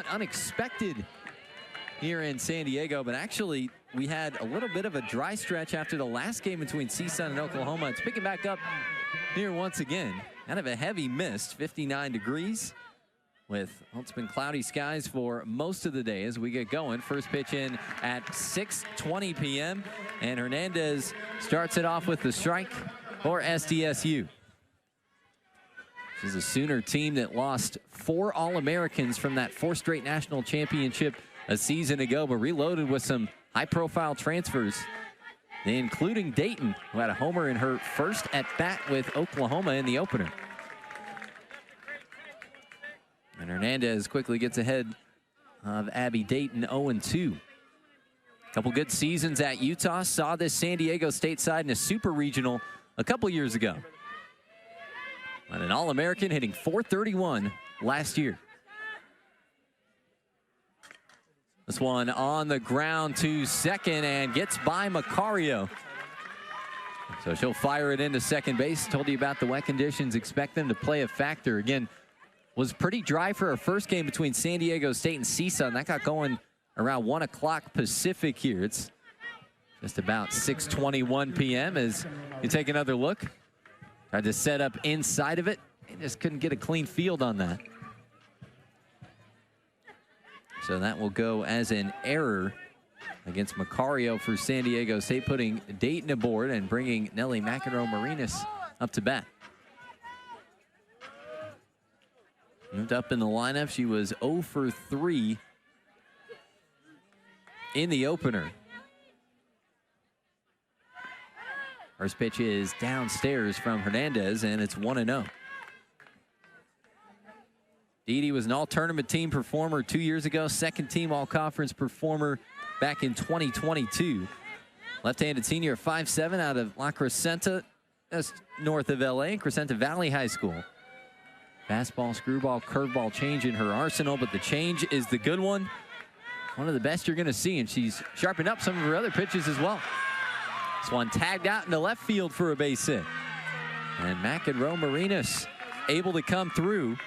somewhat unexpected here in San Diego, but actually we had a little bit of a dry stretch after the last game between CSUN and Oklahoma. It's picking back up here once again. Kind of a heavy mist, 59 degrees with, well, it's been cloudy skies for most of the day as we get going. First pitch in at 6:20 p.m. and Hernandez starts it off with the strike for SDSU. This is a Sooner team that lost 4 All-Americans from that 4th straight national championship a season ago, but reloaded with some high-profile transfers, including Dayton, who had a homer in her first at-bat with Oklahoma in the opener. And Hernandez quickly gets ahead of Abby Dayton, 0-2. Couple good seasons at Utah. Saw this San Diego State side in a super regional a couple years ago. And an All-American hitting .431 last year. This one on the ground to second and gets by Macario. So she'll fire it into second base. Told you about the wet conditions. Expect them to play a factor. Again, was pretty dry for our first game between San Diego State and CSUN. That got going around 1 o'clock Pacific here. It's just about 6:21 p.m. as you take another look. Tried to set up inside of it. They just couldn't get a clean field on that. So that will go as an error against Macario for San Diego State, putting Dayton aboard and bringing Nelly McEnroe-Marinas up to bat. Moved up in the lineup. She was 0 for 3 in the opener. First pitch is downstairs from Hernandez, and it's 1-0. Didi was an all-tournament team performer 2 years ago, second team all-conference performer back in 2022. Left-handed senior at 5'7" out of La Crescenta, just north of LA, Crescenta Valley High School. Fastball, screwball, curveball change in her arsenal, but the change is the good one. One of the best you're going to see, and she's sharpened up some of her other pitches as well. This one tagged out into left field for a base hit. And McEnroe-Marinas able to come through.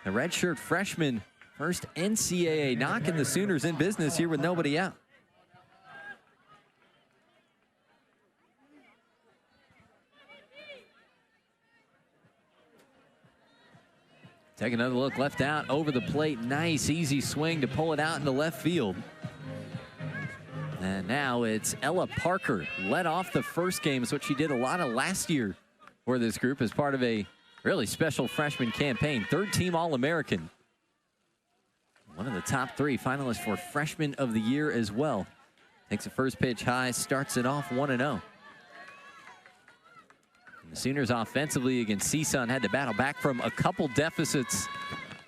The redshirt freshman, first NCAA knocking the Sooners in business here with nobody out. Take another look, left out, over the plate. Nice, easy swing to pull it out into left field. And now it's Ella Parker. Led off the first game. It's what she did a lot of last year for this group as part of a really special freshman campaign. 3rd team All-American. One of the top 3 finalists for Freshman of the Year as well. Takes the first pitch high, starts it off 1-0. The Sooners offensively against CSUN had to battle back from a couple deficits.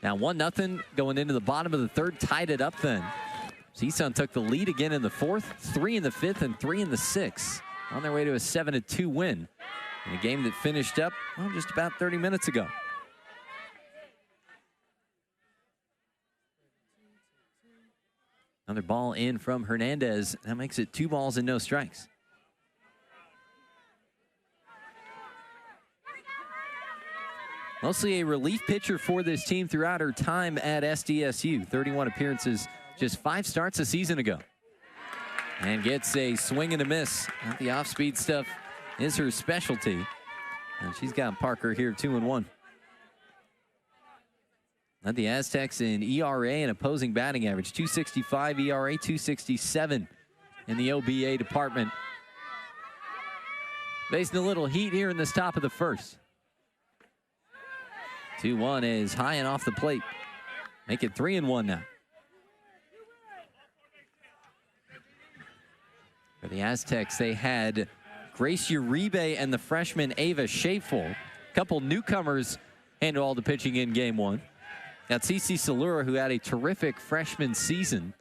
Now 1-0 going into the bottom of the 3rd, tied it up then. CSUN took the lead again in the 4th, 3 in the 5th, and 3 in the 6th. On their way to a 7-2 win in a game that finished up, well, just about 30 minutes ago. Another ball in from Hernandez. That makes it 2 balls and no strikes. Mostly a relief pitcher for this team throughout her time at SDSU. 31 appearances, just 5 starts a season ago. And gets a swing and a miss. The off-speed stuff is her specialty. And she's got Parker here 2-1. Led the Aztecs in ERA and opposing batting average. 265 ERA, 267 in the OBA department. Facing a little heat here in this top of the first. 2-1 is high and off the plate. Make it 3-1 now. For the Aztecs, they had Grace Uribe and the freshman Ava Schafel. A couple newcomers handle all the pitching in game 1. Got Cece Salura, who had a terrific freshman season.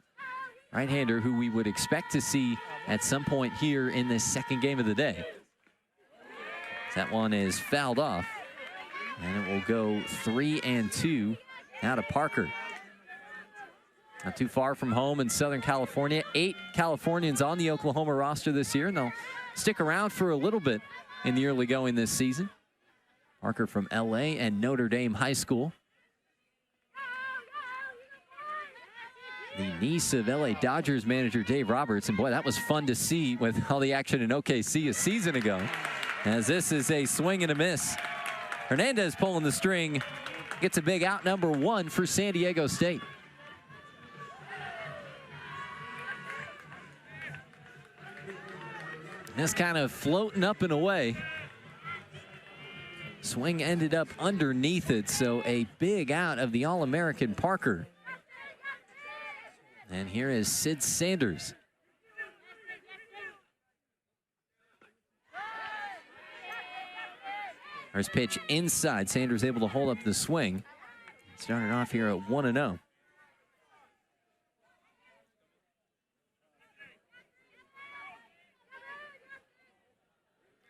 Right-hander who we would expect to see at some point here in this second game of the day. That one is fouled off. And it will go 3-2 now to Parker. Not too far from home in Southern California. 8 Californians on the Oklahoma roster this year, and they'll stick around for a little bit in the early going this season. Parker from LA and Notre Dame High School. the niece of LA Dodgers manager Dave Roberts. And boy, that was fun to see with all the action in OKC a season ago, as this is a swing and a miss. Hernandez pulling the string, gets a big out, number 1 for San Diego State. This kind of floating up and away. Swing ended up underneath it, so a big out of the All-American Parker. And here is Sid Sanders. First pitch inside. Sanders able to hold up the swing. Started off here at 1-0.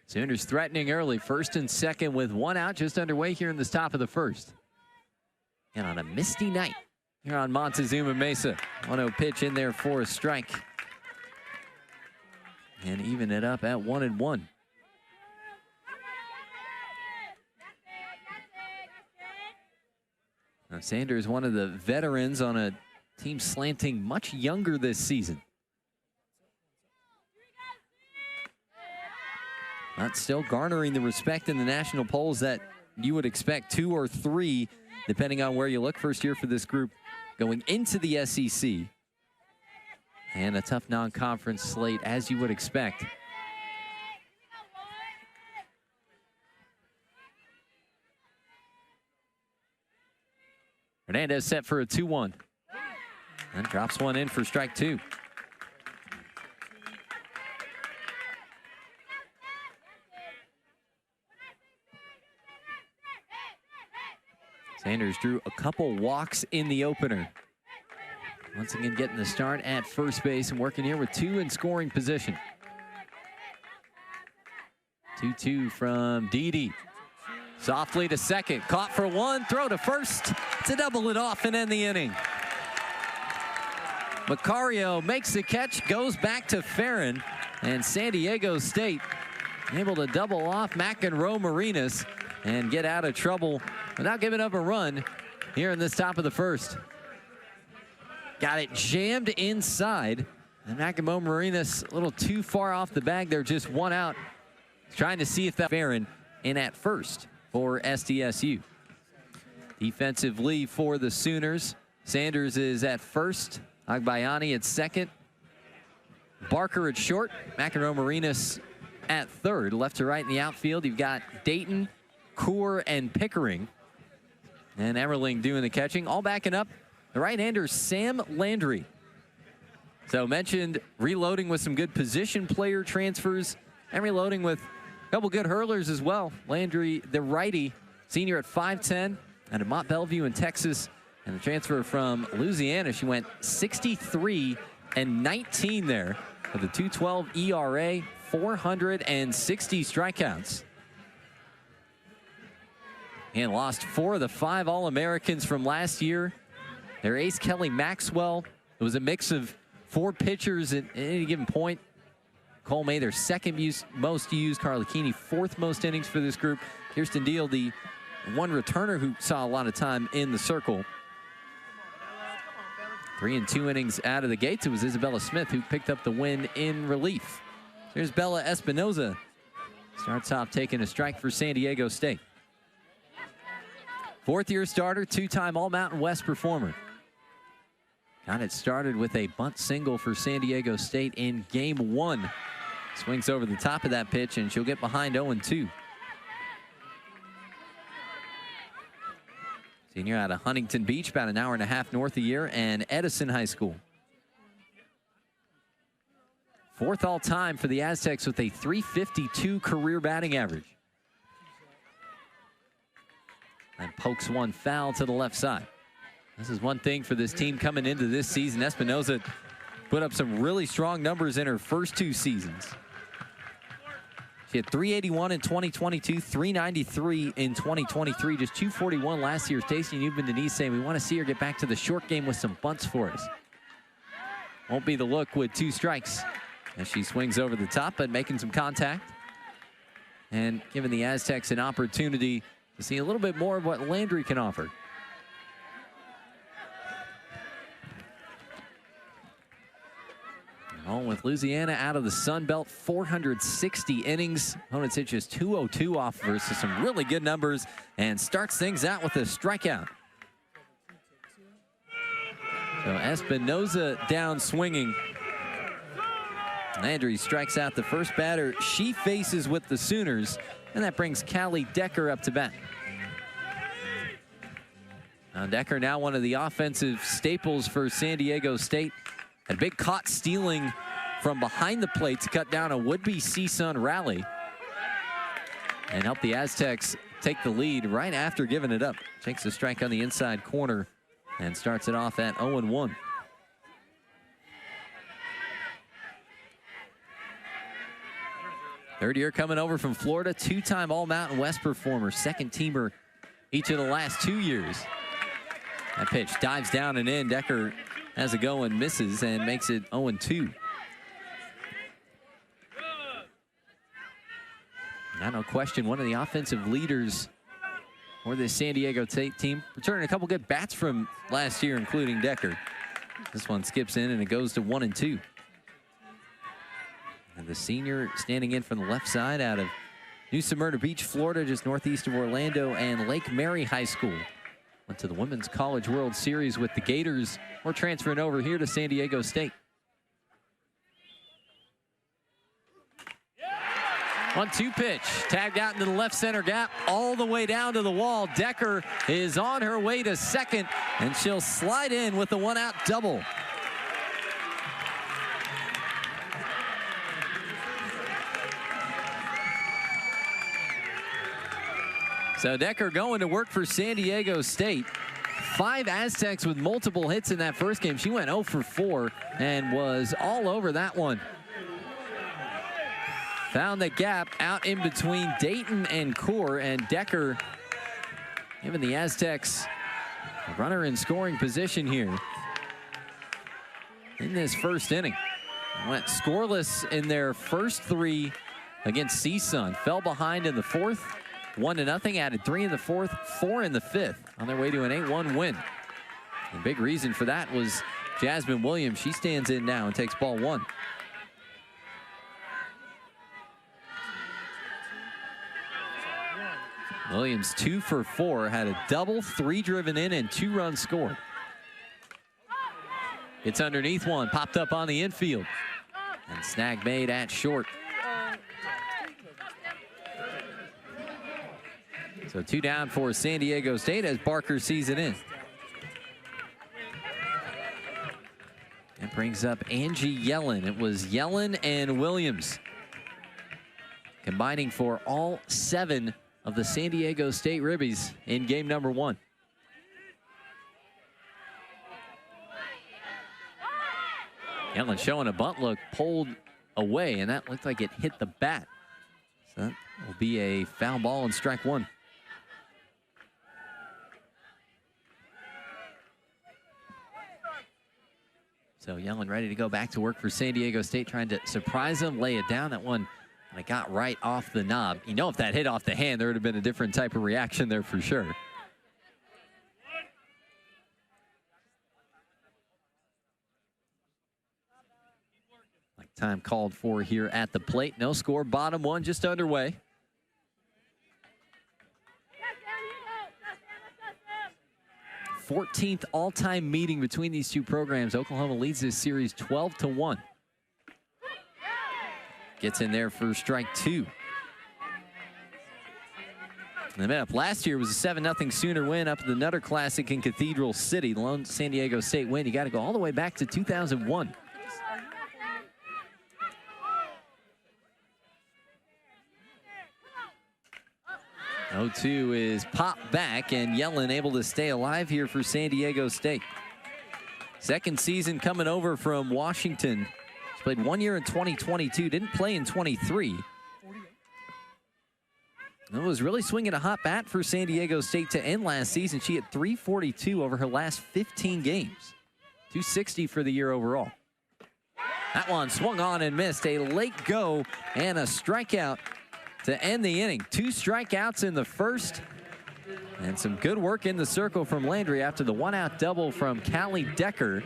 Sooners threatening early, 1st and 2nd with 1 out, just underway here in this top of the 1st. And on a misty night here on Montezuma Mesa. 1-0 pitch in there for a strike. And even it up at 1-1. Now Sanders, one of the veterans on a team slanting much younger this season. But still garnering the respect in the national polls that you would expect, 2 or 3, depending on where you look. First year for this group going into the SEC. And a tough non-conference slate, as you would expect. Hernandez set for a 2-1. And drops one in for strike 2. Sanders drew a couple walks in the opener. Once again getting the start at first base and working here with 2 in scoring position. 2-2 from Didi. Softly to second, caught for 1, throw to first to double it off and end the inning. Macario makes the catch, goes back to Farron, and San Diego State able to double off McEnroe Marinas and get out of trouble without giving up a run here in this top of the 1st. Got it jammed inside, and McEnroe Marinas a little too far off the bag there, just 1 out. Trying to see if that Farron in at first for SDSU. Defensively for the Sooners, Sanders is at first, Agbayani at second, Barker at short, McEnroe Marinas at third. Left to right in the outfield, you've got Dayton, Coor, and Pickering. And Emmerling doing the catching. All backing up the right-hander, Sam Landry. So mentioned reloading with some good position player transfers and reloading with a couple good hurlers as well. Landry, the righty, senior at 5'10", out of Mont Bellevue in Texas. And the transfer from Louisiana, she went 63 and 19 there with a 2.12 ERA, 460 strikeouts. And lost 4 of the 5 All-Americans from last year. Their ace, Kelly Maxwell. It was a mix of 4 pitchers at any given point. Cole May, their second most used. Carla Keeney, 4th most innings for this group. Kirsten Deal, the 1 returner who saw a lot of time in the circle. 3 and 2 innings out of the gates. It was Isabella Smith who picked up the win in relief. Here's Bella Espinoza. Starts off taking a strike for San Diego State. 4th-year starter, 2-time All-Mountain West performer. Got it started with a bunt single for San Diego State in game 1. Swings over the top of that pitch, and she'll get behind 0-2. Senior out of Huntington Beach, about an hour and a half north of here, and Edison High School. 4th all-time for the Aztecs with a .352 career batting average. And pokes one foul to the left side. This is one thing for this team coming into this season. Espinoza put up some really strong numbers in her first 2 seasons. She had .381 in 2022, .393 in 2023, just .241 last year. Stacey Newman-Denise saying we want to see her get back to the short game with some bunts for us. Won't be the look with 2 strikes as she swings over the top, but making some contact and giving the Aztecs an opportunity to see a little bit more of what Landry can offer. Along with Louisiana out of the Sun Belt, 460 innings. Opponents hit just 202 off versus some really good numbers, and starts things out with a strikeout. So Espinoza down swinging. Landry strikes out the first batter she faces with the Sooners, and that brings Callie Decker up to bat. Now Decker, now one of the offensive staples for San Diego State. Had a big caught stealing from behind the plate to cut down a would-be CSUN rally and help the Aztecs take the lead right after giving it up. Takes a strike on the inside corner and starts it off at 0-1. Third year coming over from Florida, two-time All-Mountain West performer, second teamer each of the last 2 years. That pitch dives down and in. Decker has a go and misses and makes it 0-2. Now, no question, one of the offensive leaders for this San Diego State team, returning a couple good bats from last year, including Decker. This one skips in and it goes to 1-2. And the senior standing in from the left side out of New Smyrna Beach, Florida, just northeast of Orlando, and Lake Mary High School. Went to the Women's College World Series with the Gators. We're transferring over here to San Diego State. 1-2 pitch, tagged out into the left center gap, all the way down to the wall. Decker is on her way to second, and she'll slide in with a one-out double. So Decker going to work for San Diego State. 5 Aztecs with multiple hits in that first game. She went 0 for 4 and was all over that one. Found the gap out in between Dayton and Core, and Decker giving the Aztecs a runner in scoring position here in this first inning. Went scoreless in their first 3 against CSUN. Fell behind in the 4th. 1-0, added 3 in the 4th, 4 in the 5th, on their way to an 8-1 win. The big reason for that was Jasmine Williams. She stands in now and takes ball 1. Williams 2 for 4, had a double, 3 driven in, and 2 runs scored. It's underneath one, popped up on the infield, and snag made at short. So 2 down for San Diego State as Barker sees it in. That brings up Angie Yellen. It was Yellen and Williams combining for all 7 of the San Diego State Ribbies in game number 1. Yellen showing a bunt look, pulled away, and that looked like it hit the bat. So that will be a foul ball and strike 1. So Yellen ready to go back to work for San Diego State, trying to surprise them, lay it down. That one, and it got right off the knob. You know, if that hit off the hand, there would have been a different type of reaction there for sure. Like time called for here at the plate. No score, bottom 1 just underway. 14th all-time meeting between these two programs. Oklahoma leads this series 12-1. Gets in there for strike 2. And the up last year was a 7-0 Sooner win up at the Nutter Classic in Cathedral City. The lone San Diego State win. You got to go all the way back to 2001. Oh, 2 is popped back, and Yellen able to stay alive here for San Diego State. Second season coming over from Washington. She's played 1 year in 2022, didn't play in 23. It was really swinging a hot bat for San Diego State to end last season. She hit .342 over her last 15 games. .260 for the year overall. That one swung on and missed. A late go and a strikeout to end the inning. 2 strikeouts in the first, and some good work in the circle from Landry after the 1-out double from Callie Decker.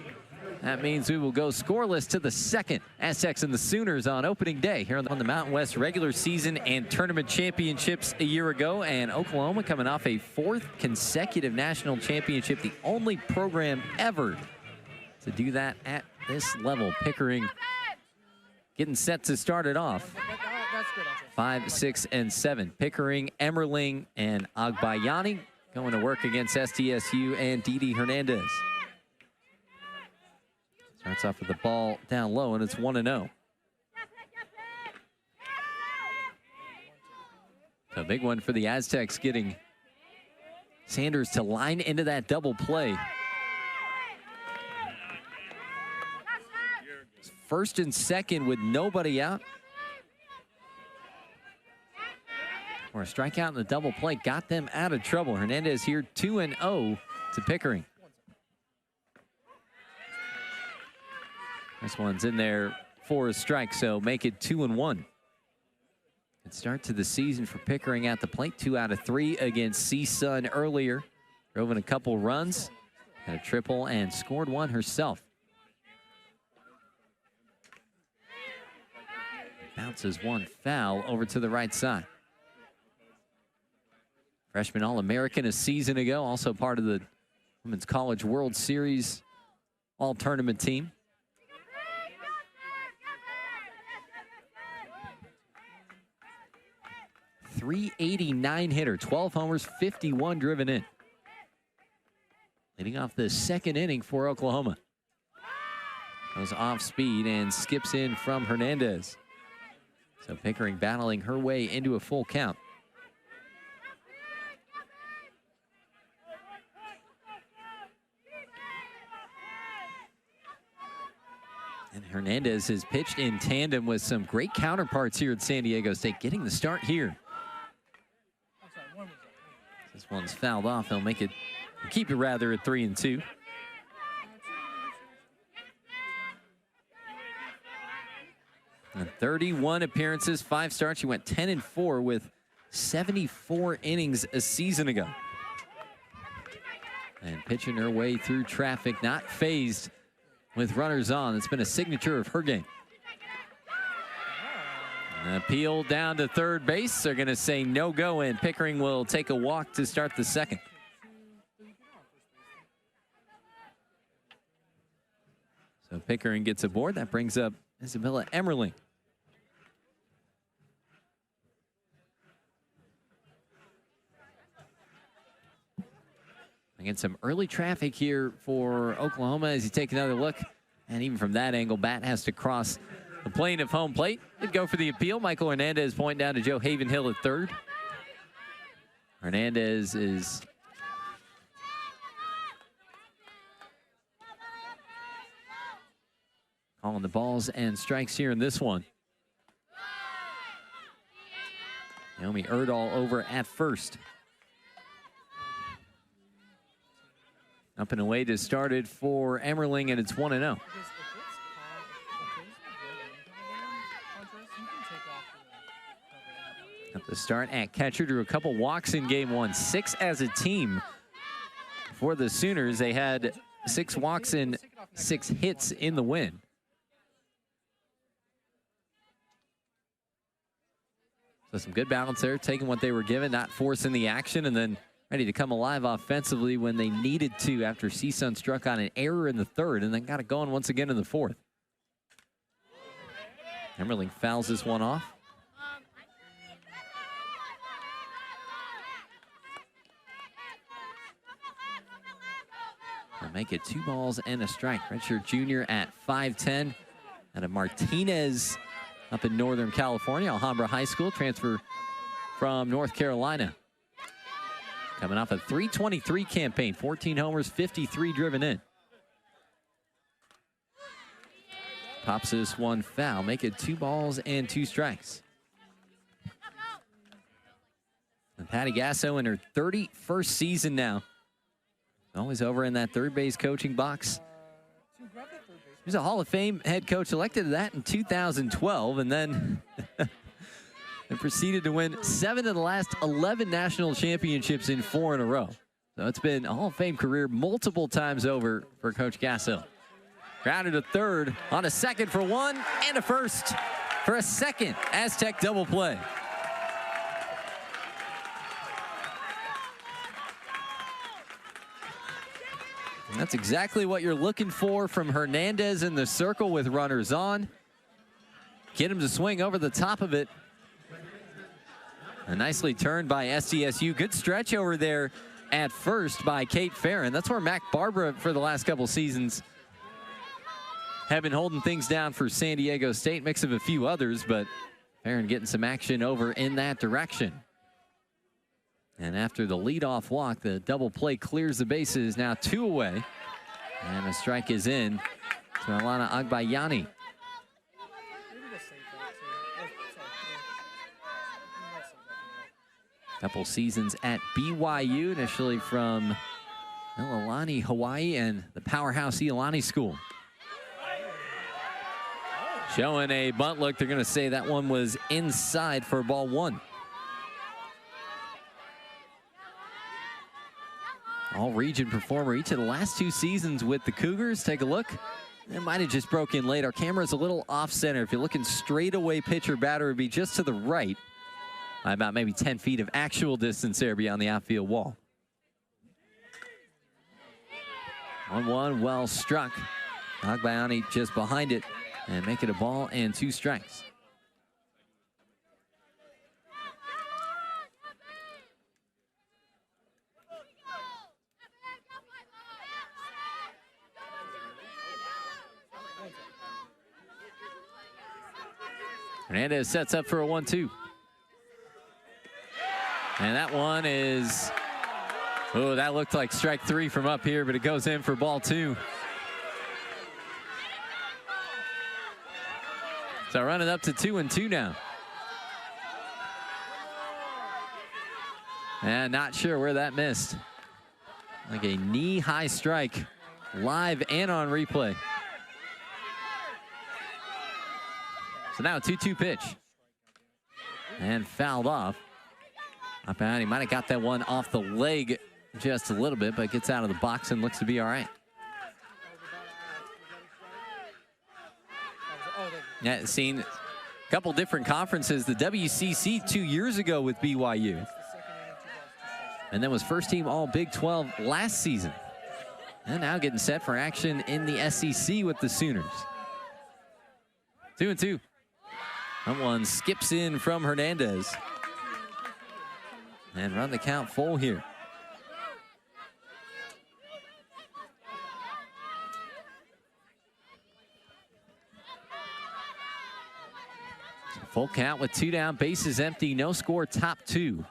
That means we will go scoreless to the second. Aztecs and the Sooners on opening day here on the Mountain West regular season and tournament championships a year ago. And Oklahoma coming off a 4th consecutive national championship, the only program ever to do that at this level. Pickering getting set to start it off. 5, 6, and 7. Pickering, Emmerling, and Agbayani going to work against SDSU and Didi Hernandez. Starts off with the ball down low, and it's 1-0. So a big one for the Aztecs, getting Sanders to line into that double play. First and second with nobody out. Or a strikeout in the double play got them out of trouble. Hernandez here 2-0 to Pickering. This one's in there for a strike, so make it 2-1. Good start to the season for Pickering at the plate. 2 out of 3 against CSUN earlier. Drove in a couple runs, had a triple, and scored one herself. Bounces one foul over to the right side. Freshman All-American a season ago, also part of the Women's College World Series All-Tournament team. .389 hitter, 12 homers, 51 driven in. Leading off the second inning for Oklahoma. Goes off speed and skips in from Hernandez. So Pickering battling her way into a full count. And Hernandez has pitched in tandem with some great counterparts here at San Diego State, getting the start here. This one's fouled off. They'll make it, keep it rather at 3-2. And 31 appearances, 5 starts. She went 10-4 with 74 innings a season ago. And pitching her way through traffic, not phased with runners on. It's been a signature of her game. An appeal down to third base. They're going to say no go, and Pickering will take a walk to start the second. So Pickering gets aboard. That brings up Isabella Emmerling. Again, some early traffic here for Oklahoma as you take another look. And even from that angle, bat has to cross the plane of home plate. Did go for the appeal. Michael Hernandez pointing down to Joe Havenhill at third. Hernandez is calling the balls and strikes here in this one. Naomi Erdahl over at first. Up and away to start it for Emmerling, and it's 1-0. At the start at catcher, drew a couple walks in game one. 6 as a team for the Sooners. They had 6 walks and 6 hits in the win. So some good balance there, taking what they were given, not forcing the action, and then ready to come alive offensively when they needed to after CSUN struck on an error in the third and then got it going once again in the fourth. Emmerling fouls this one off. They'll make it 2 balls and a strike. Redshirt junior at 5'10". Out of Martinez up in Northern California, Alhambra High School, transfer from North Carolina. Coming off a .323 campaign, 14 homers, 53 driven in. Pops this one foul, make it 2 balls and 2 strikes. And Patty Gasso in her 31st season now. Always over in that third base coaching box. He was a Hall of Fame head coach, elected to that in 2012, and then and proceeded to win 7 of the last 11 national championships in 4 in a row. So it's been a Hall of Fame career multiple times over for Coach Gasso. Grounded to third on a second for one and a first for a second Aztec double play. And that's exactly what you're looking for from Hernandez in the circle with runners on. Get him to swing over the top of it. And nicely turned by SDSU. Good stretch over there at first by Kate Farron. That's where Mac Barbara for the last couple seasons have been holding things down for San Diego State. Mix of a few others, but Farron getting some action over in that direction. And after the leadoff walk, the double play clears the bases. Now 2 away. And a strike is in to Alana Agbayani. Couple seasons at BYU, initially from Iolani, Hawaii, and the powerhouse Iolani School. Showing a bunt look. They're going to say that one was inside for ball 1. All-region performer each of the last 2 seasons with the Cougars. Take a look. It might have just broken late. Our camera's a little off-center. If you're looking straight away, pitcher batter would be just to the right. By about maybe 10 feet of actual distance there beyond the outfield wall. 1-1, well struck. Agbayani just behind it and make it a ball and 2 strikes. Hernandez sets up for a 1-2. And that one is, oh, that looked like strike 3 from up here, but it goes in for ball 2. So running up to 2-2 now. And not sure where that missed. Like a knee-high strike, live and on replay. So now a 2-2 pitch. And fouled off. He might have got that one off the leg just a little bit, but gets out of the box and looks to be all right. Yeah, seen a couple different conferences. The WCC 2 years ago with BYU. And then was first team all Big 12 last season. And now getting set for action in the SEC with the Sooners. 2-2. That one skips in from Hernandez. And run the count full here. Full count with 2 down, bases empty, no score, top 2.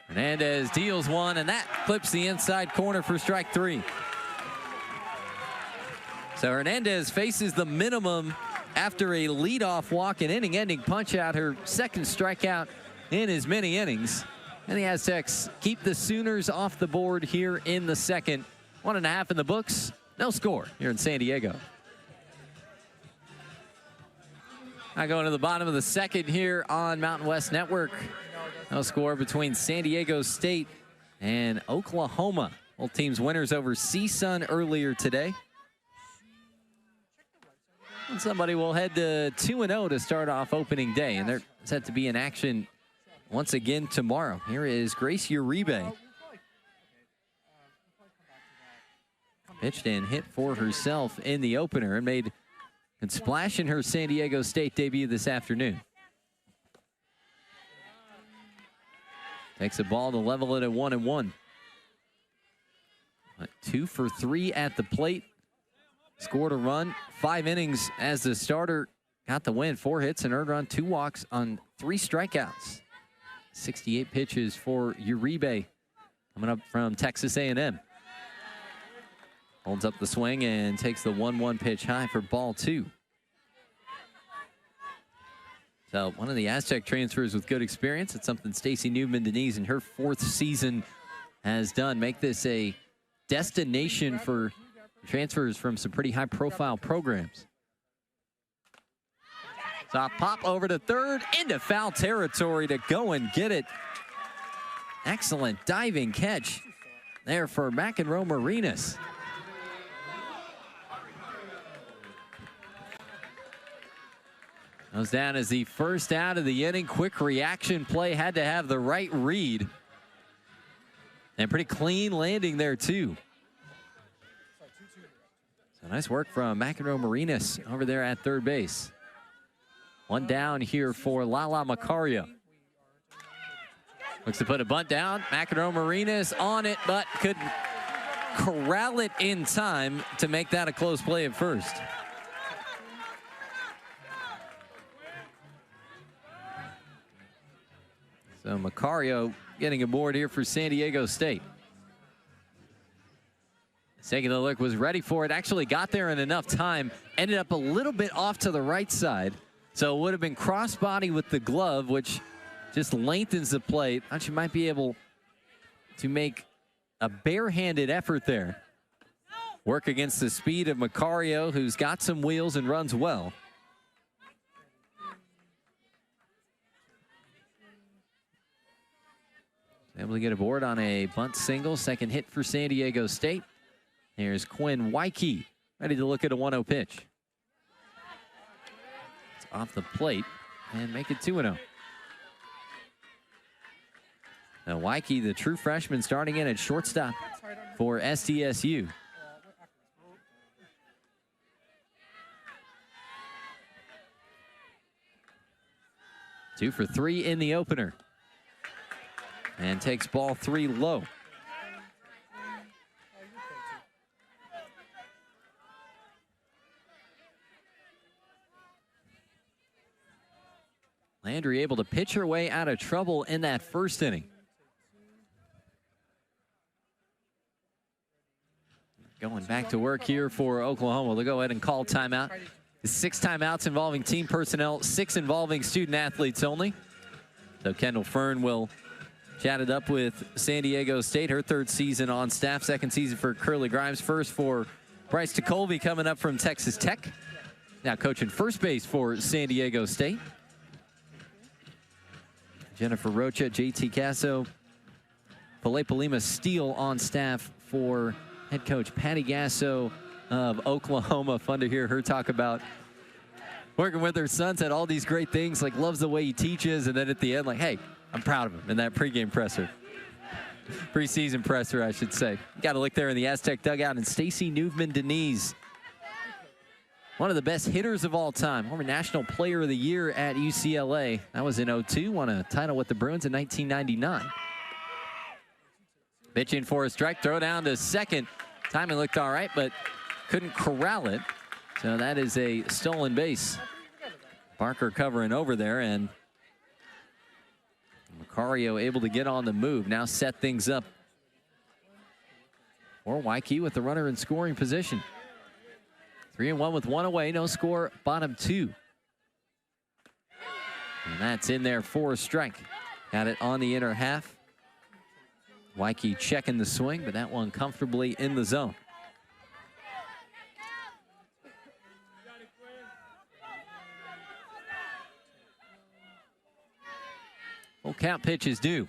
Hernandez deals one, and that clips the inside corner for strike 3. So Hernandez faces the minimum after a leadoff walk and inning-ending punch-out, her second strikeout in as many innings. And the Aztecs keep the Sooners off the board here in the second. 1.5 in the books, no score here in San Diego. Now going to the bottom of the second here on Mountain West Network. No score between San Diego State and Oklahoma. Both teams winners over CSUN earlier today. And somebody will head to 2-0 to start off opening day, and they're set to be in action once again tomorrow. Here is Grace Uribe. Pitched and hit for herself in the opener and made a splash in her San Diego State debut this afternoon. Takes a ball to level it at 1-1. 2 for 3 at the plate. Scored a run, 5 innings as the starter. Got the win, 4 hits, an earned run, 2 walks on 3 strikeouts. 68 pitches for Uribe coming up from Texas A&M. Holds up the swing and takes the 1-1 pitch high for ball 2. So one of the Aztec transfers with good experience. It's something Stacey Newman-Denise in her 4th season has done. Make this a destination for transfers from some pretty high-profile programs. So a pop over to third into foul territory to go and get it. Excellent diving catch there for McEnroe Marinas. Goes down as the first out of the inning. Quick reaction play, had to have the right read. And pretty clean landing there, too. So nice work from McEnroe Marinas over there at third base. One down here for Lala Macario. Looks to put a bunt down. McEnroe Marinas on it, but couldn't corral it in time to make that a close play at first. So Macario getting aboard here for San Diego State. Taking a look, was ready for it, actually got there in enough time, ended up a little bit off to the right side. So it would have been crossbody with the glove, which just lengthens the plate. Thought you might be able to make a barehanded effort there. Work against the speed of Macario, who's got some wheels and runs well. Able to get aboard on a bunt single. Second hit for San Diego State. Here's Quinn Waikey, ready to look at a 1-0 pitch. It's off the plate and make it 2-0. Now Waikey, the true freshman, starting in at shortstop for SDSU. Two for three in the opener. And takes ball 3 low. Landry able to pitch her way out of trouble in that first inning. Going back to work here for Oklahoma. They'll go ahead and call timeout. 6 timeouts involving team personnel, 6 involving student athletes only. So Kendall Fern will chat it up with San Diego State, her 3rd season on staff, 2nd season for Curly Grimes, first for Bryce DeColby coming up from Texas Tech. Now coaching first base for San Diego State. Jennifer Rocha, JT Casso, Pelepa Lima Steele on staff for head coach Patty Gasso of Oklahoma. Fun to hear her talk about working with her son, said all these great things, like loves the way he teaches, and then at the end, like, hey, I'm proud of him in that pregame presser. Preseason presser, I should say. Got a look there in the Aztec dugout, and Stacy Newman-Denise, one of the best hitters of all time, former National Player of the Year at UCLA. That was in '02, won a title with the Bruins in 1999. Pitching for a strike, throw down to second. Timing looked all right, but couldn't corral it. So that is a stolen base. Barker covering over there, and Macario able to get on the move. Now set things up for Waikey with the runner in scoring position. 3-1 with 1 away, no score, bottom 2. And that's in there for a strike. Got it on the inner half. Waikey checking the swing, but that one comfortably in the zone. Full count pitch is due.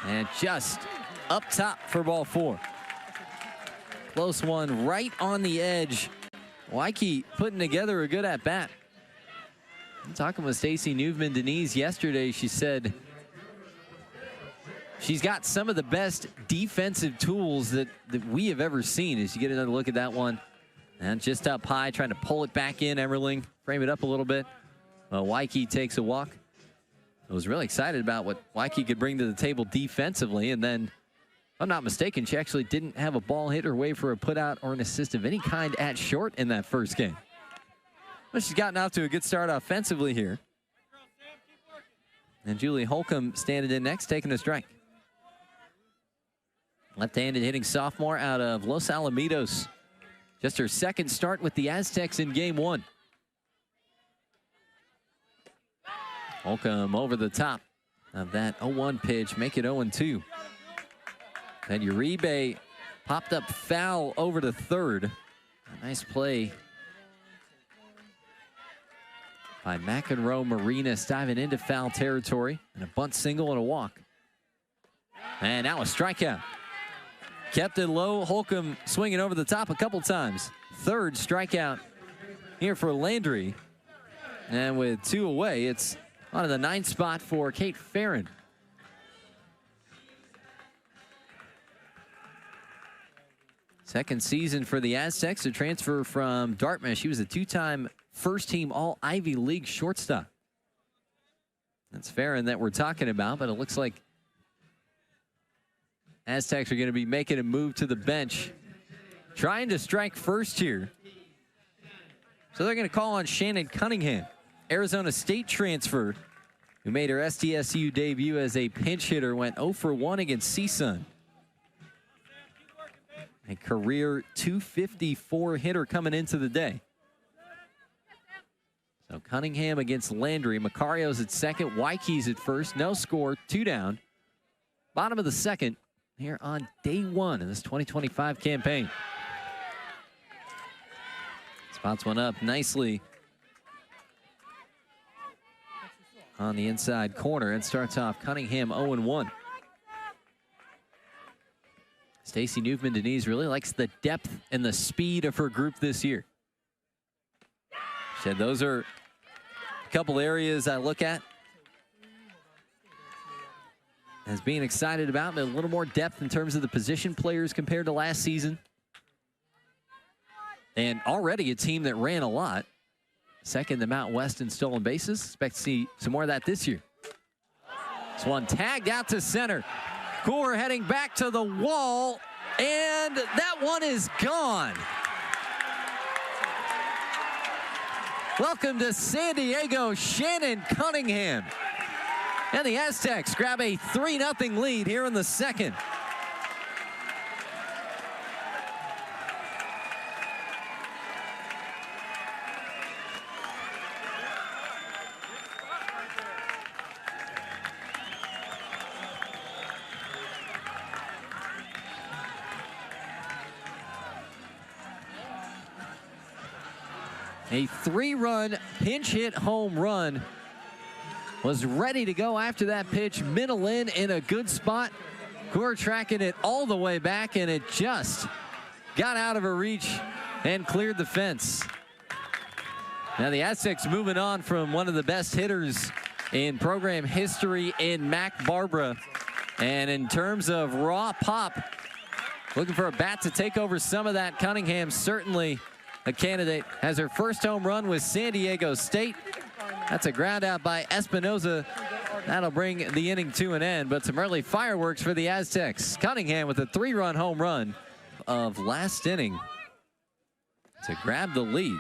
And just up top for ball 4. Close one right on the edge. Waikey putting together a good at-bat. I'm talking with Stacy Newman-Denise yesterday. She said she's got some of the best defensive tools that we have ever seen. As you get another look at that one. And just up high, trying to pull it back in, Everling. Frame it up a little bit. Waikey takes a walk. I was really excited about what Waikey could bring to the table defensively, and then, if I'm not mistaken, she actually didn't have a ball hit her way for a putout or an assist of any kind at short in that first game. Well, she's gotten off to a good start offensively here. And Julie Holcomb standing in next, taking a strike. Left-handed hitting sophomore out of Los Alamitos. Just her 2nd start with the Aztecs in game 1. Holcomb over the top of that 0-1 pitch, make it 0-2. And Uribe popped up foul over to third. A nice play by McEnroe Marinas, diving into foul territory, and a bunt single and a walk. And now a strikeout. Kept it low. Holcomb swinging over the top a couple times. 3rd strikeout here for Landry. And with 2 away, it's on to the 9th spot for Kate Farron. Second season for the Aztecs, a transfer from Dartmouth. She was a 2-time first-team All-Ivy League shortstop. That's Farron that we're talking about, but it looks like Aztecs are going to be making a move to the bench, trying to strike first here. So they're going to call on Shannon Cunningham, Arizona State transfer, who made her SDSU debut as a pinch hitter, went 0 for 1 against CSUN. A career .254 hitter coming into the day. So Cunningham against Landry. Macario's at second. Wyke's at first. No score. 2 down. Bottom of the second here on day 1 of this 2025 campaign. Spots one up nicely on the inside corner and starts off Cunningham 0-1. Stacey Newman-Denise really likes the depth and the speed of her group this year. She said those are a couple areas I look at as being excited about, but a little more depth in terms of the position players compared to last season. And already a team that ran a lot. Second to Mount West in stolen bases. Expect to see some more of that this year. This one tagged out to center. Kaur heading back to the wall, and that one is gone. Welcome to San Diego, Shannon Cunningham. And the Aztecs grab a 3-0 lead here in the second. A 3-run pinch hit home run. Was ready to go after that pitch. Middle in a good spot. Kaur tracking it all the way back, and it just got out of her reach and cleared the fence. Now the Aztecs moving on from one of the best hitters in program history in Mac Barbara. And in terms of raw pop, looking for a bat to take over some of that. Cunningham certainly a candidate. Has her first home run with San Diego State. That's a ground out by Espinoza. That'll bring the inning to an end, but some early fireworks for the Aztecs. Cunningham with a 3-run home run of last inning to grab the lead.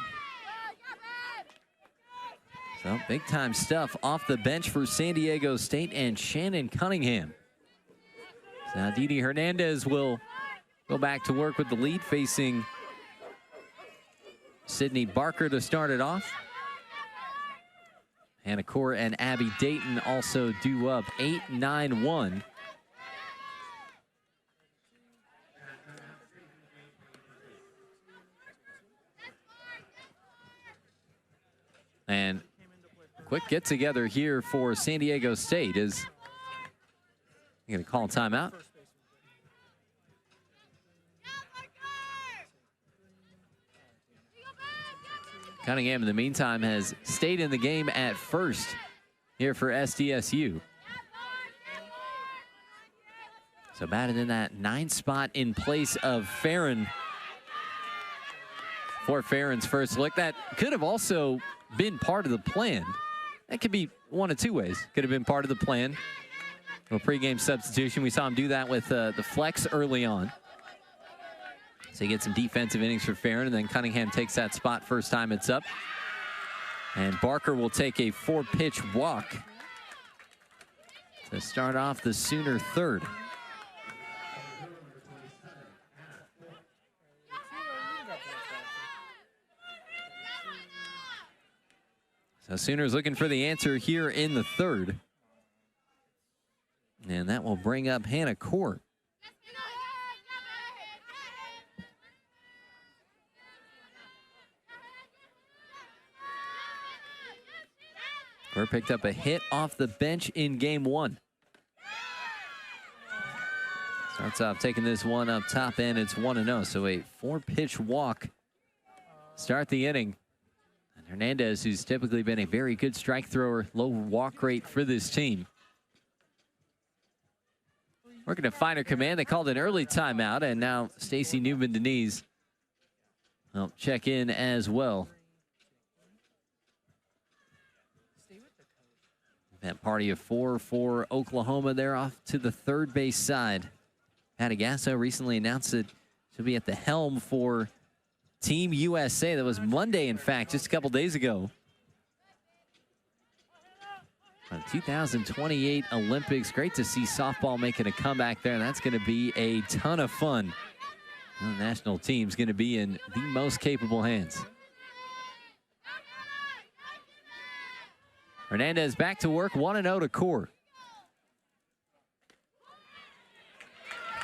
So big time stuff off the bench for San Diego State and Shannon Cunningham. So now Didi Hernandez will go back to work with the lead, facing Sydney Barker to start it off. Hannah Kaur and Abby Dayton also due up 8-9-1. And quick get together here for San Diego State is going to call timeout. Cunningham, in the meantime, has stayed in the game at first here for SDSU. So batted in that 9th spot in place of Farron. For Farron's first look, that could have also been part of the plan. That could be one of two ways. Could have been part of the plan. A pregame substitution. We saw him do that with the flex early on. So you get some defensive innings for Farron, and then Cunningham takes that spot first time it's up. And Barker will take a 4-pitch walk to start off the Sooner third. So Sooners looking for the answer here in the third. And that will bring up Hannah Kaur. Kaur picked up a hit off the bench in game one. Starts off taking this one up top end. It's 1-0, so a 4-pitch walk. Start the inning. Hernandez, who's typically been a very good strike thrower, low walk rate for this team. Working a finer command. They called an early timeout, and now Stacy Newman-Denise will check in as well. That party of 4 for Oklahoma. They're off to the third base side. Patty Gasso recently announced that she'll be at the helm for Team USA. That was Monday, in fact, just a couple days ago. 2028 Olympics. Great to see softball making a comeback there. That's going to be a ton of fun. The national team's going to be in the most capable hands. Hernandez back to work, 1-0 to Core.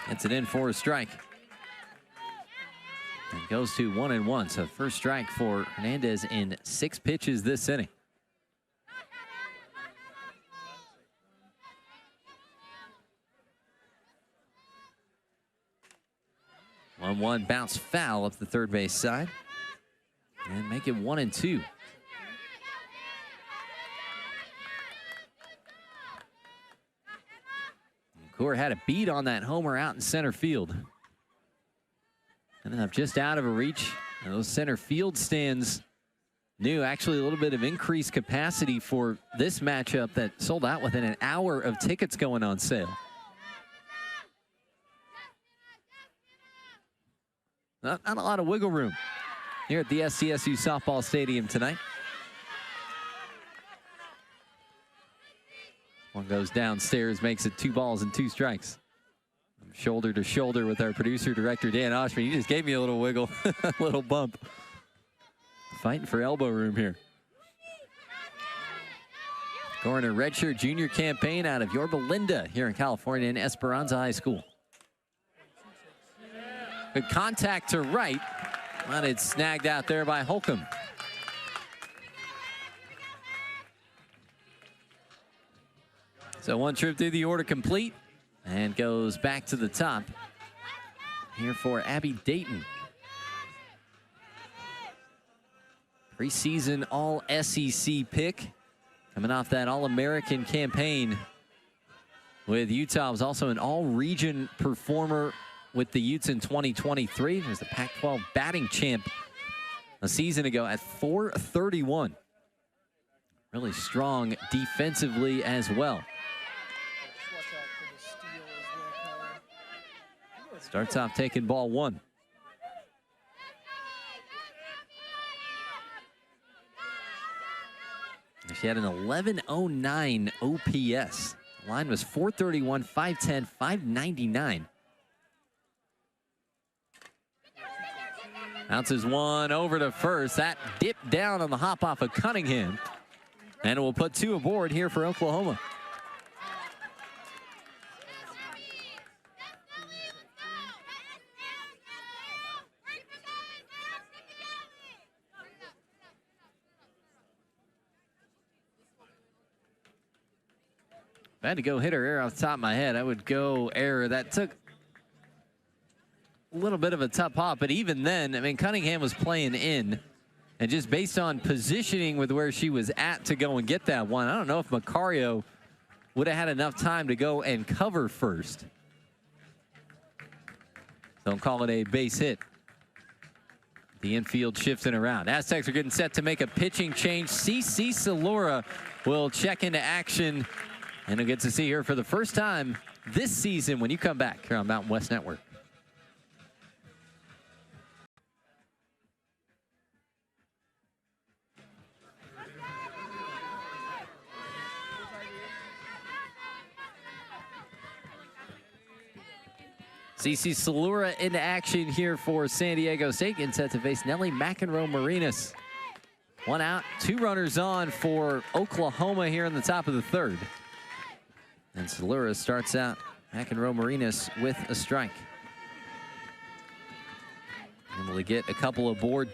Gets it in for a strike. And goes to 1-1. So first strike for Hernandez in 6 pitches this inning. 1-1 bounce foul up the third base side. And make it 1-2. Core had a beat on that homer out in center field. Ended up just out of a reach. And those center field stands new. Actually, a little bit of increased capacity for this matchup that sold out within an hour of tickets going on sale. Not a lot of wiggle room here at the SDSU softball stadium tonight. One goes downstairs, makes it 2 balls and 2 strikes. I'm shoulder to shoulder with our producer, director, Dan Oshman. He just gave me a little wiggle, a little bump. Fighting for elbow room here. Going a redshirt junior campaign out of Yorba Linda here in California in Esperanza High School. Good contact to right, but it's snagged out there by Holcomb. So one trip through the order complete and goes back to the top here for Abby Dayton. Preseason All-SEC pick, coming off that All-American campaign with Utah. Was also an All-Region performer with the Utes in 2023. He was the Pac-12 batting champ a season ago at .431. Really strong defensively as well. Starts off taking ball 1. She had an 1109 OPS. The line was 431, 510, 599. Bounces one over to first. That dipped down on the hop off of Cunningham. And it will put 2 aboard here for Oklahoma. If I had to go hitter error off the top of my head, I would go error. That took a little bit of a tough hop, but even then, I mean, Cunningham was playing in, and just based on positioning with where she was at to go and get that one, I don't know if Macario would have had enough time to go and cover first. Don't call it a base hit. The infield shifting around. Aztecs are getting set to make a pitching change. CC Salura will check into action. And you'll get to see her for the first time this season when you come back here on Mountain West Network. CC Salura into action here for San Diego State, getting set to face Nelly McEnroe-Marinas. 1 out, 2 runners on for Oklahoma here in the top of the 3rd. And Salura starts out McEnroe-Marinas with a strike. Able to get a couple aboard.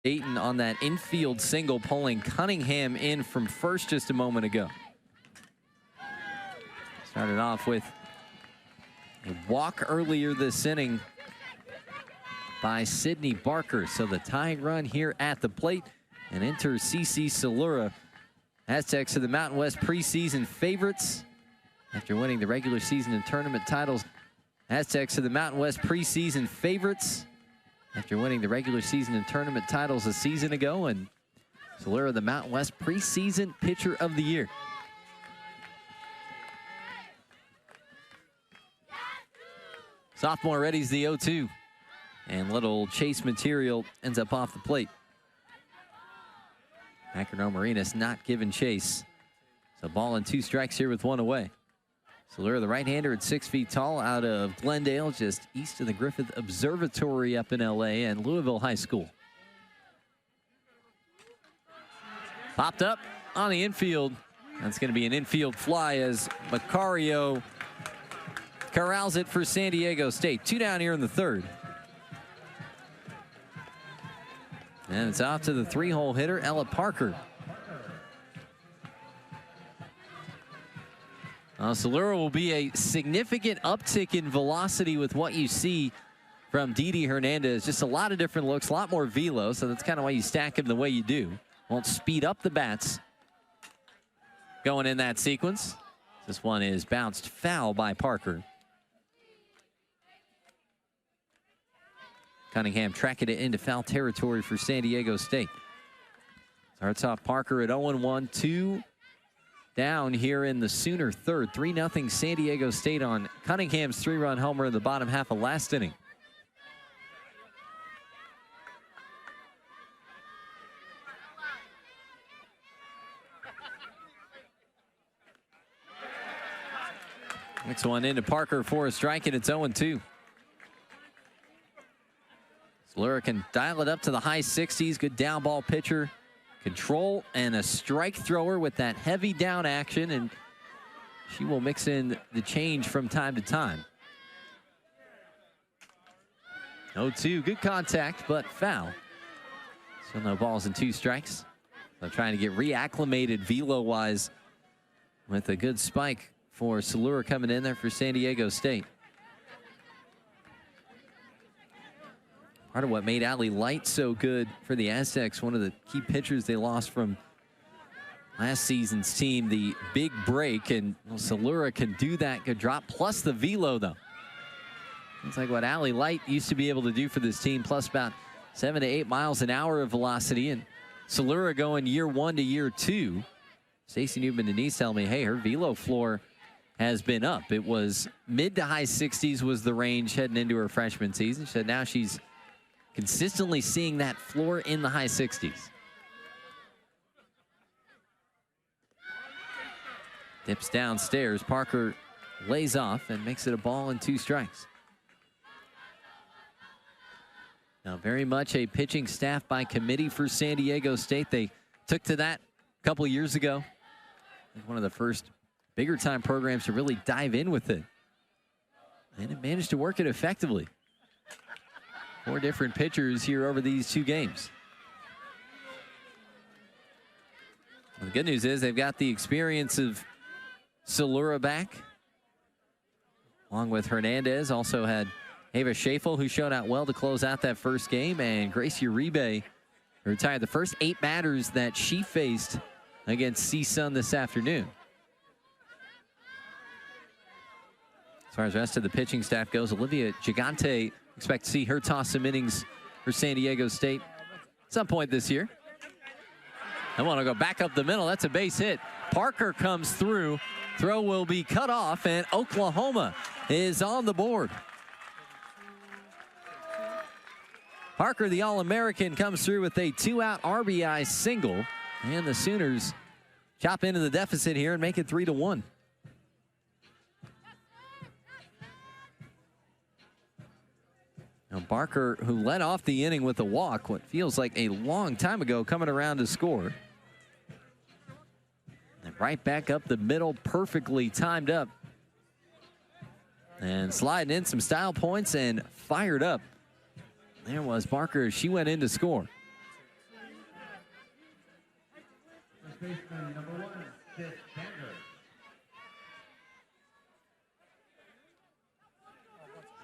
Dayton on that infield single, pulling Cunningham in from first just a moment ago. Started off with a walk earlier this inning by Sydney Barker. So the tying run here at the plate, and enter CC Salura. Aztecs are the Mountain West preseason favorites after winning the regular season and tournament titles. Aztecs are the Mountain West preseason favorites after winning the regular season and tournament titles a season ago, and Salura the Mountain West preseason pitcher of the year. Sophomore readies the 0-2, and little chase material ends up off the plate. Macarno Marinas not giving chase. So ball and 2 strikes here with 1 away. Salura, the right-hander at 6 feet tall, out of Glendale, just east of the Griffith Observatory up in LA, and Louisville High School. Popped up on the infield. That's going to be an infield fly as Macario corrals it for San Diego State. 2 down here in the 3rd. And it's off to the 3-hole hitter, Ella Parker. Salura will be a significant uptick in velocity with what you see from Didi Hernandez. Just a lot of different looks, a lot more velo, so that's kind of why you stack him the way you do. Won't speed up the bats going in that sequence. This one is bounced foul by Parker. Cunningham tracking it into foul territory for San Diego State. Starts off Parker at 0-1, 2 down here in the Sooner 3rd. 3-0 San Diego State on Cunningham's 3-run homer in the bottom half of last inning. Next one into Parker for a strike, and it's 0-2. Salura can dial it up to the high 60s. Good down ball pitcher. Control and a strike thrower with that heavy down action, and she will mix in the change from time to time. 0-2, good contact, but foul. So no balls and 2 strikes. So trying to get reacclimated velo-wise with a good spike for Salura coming in there for San Diego State. Part of what made Ali Light so good for the Aztecs, one of the key pitchers they lost from last season's team, the big break, and Salura can do that, good drop, plus the velo though. It's like what Ali Light used to be able to do for this team, plus about 7 to 8 miles an hour of velocity, and Salura going year 1 to year 2. Stacey Newman-Denise telling me, hey, her velo floor has been up. It was mid to high 60s was the range heading into her freshman season. She said now she's consistently seeing that floor in the high 60s. Dips downstairs. Parker lays off and makes it a ball and 2 strikes. Now very much a pitching staff by committee for San Diego State. They took to that a couple years ago. One of the first bigger time programs to really dive in with it. And it managed to work it effectively. 4 different pitchers here over these 2 games. Well, the good news is they've got the experience of Salura back, along with Hernandez. Also had Ava Schafel, who showed out well to close out that first game, and Gracie Uribe retired the first 8 batters that she faced against CSUN this afternoon. As far as the rest of the pitching staff goes, Olivia Gigante, expect to see her toss some innings for San Diego State at some point this year. I want to go back up the middle. That's a base hit. Parker comes through. Throw will be cut off, and Oklahoma is on the board. Parker, the All-American, comes through with a 2-out RBI single, and the Sooners chop into the deficit here and make it 3-1. Now Barker, who led off the inning with a walk, what feels like a long time ago, coming around to score. And right back up the middle, perfectly timed up. And sliding in some style points and fired up. There was Barker. She went in to score.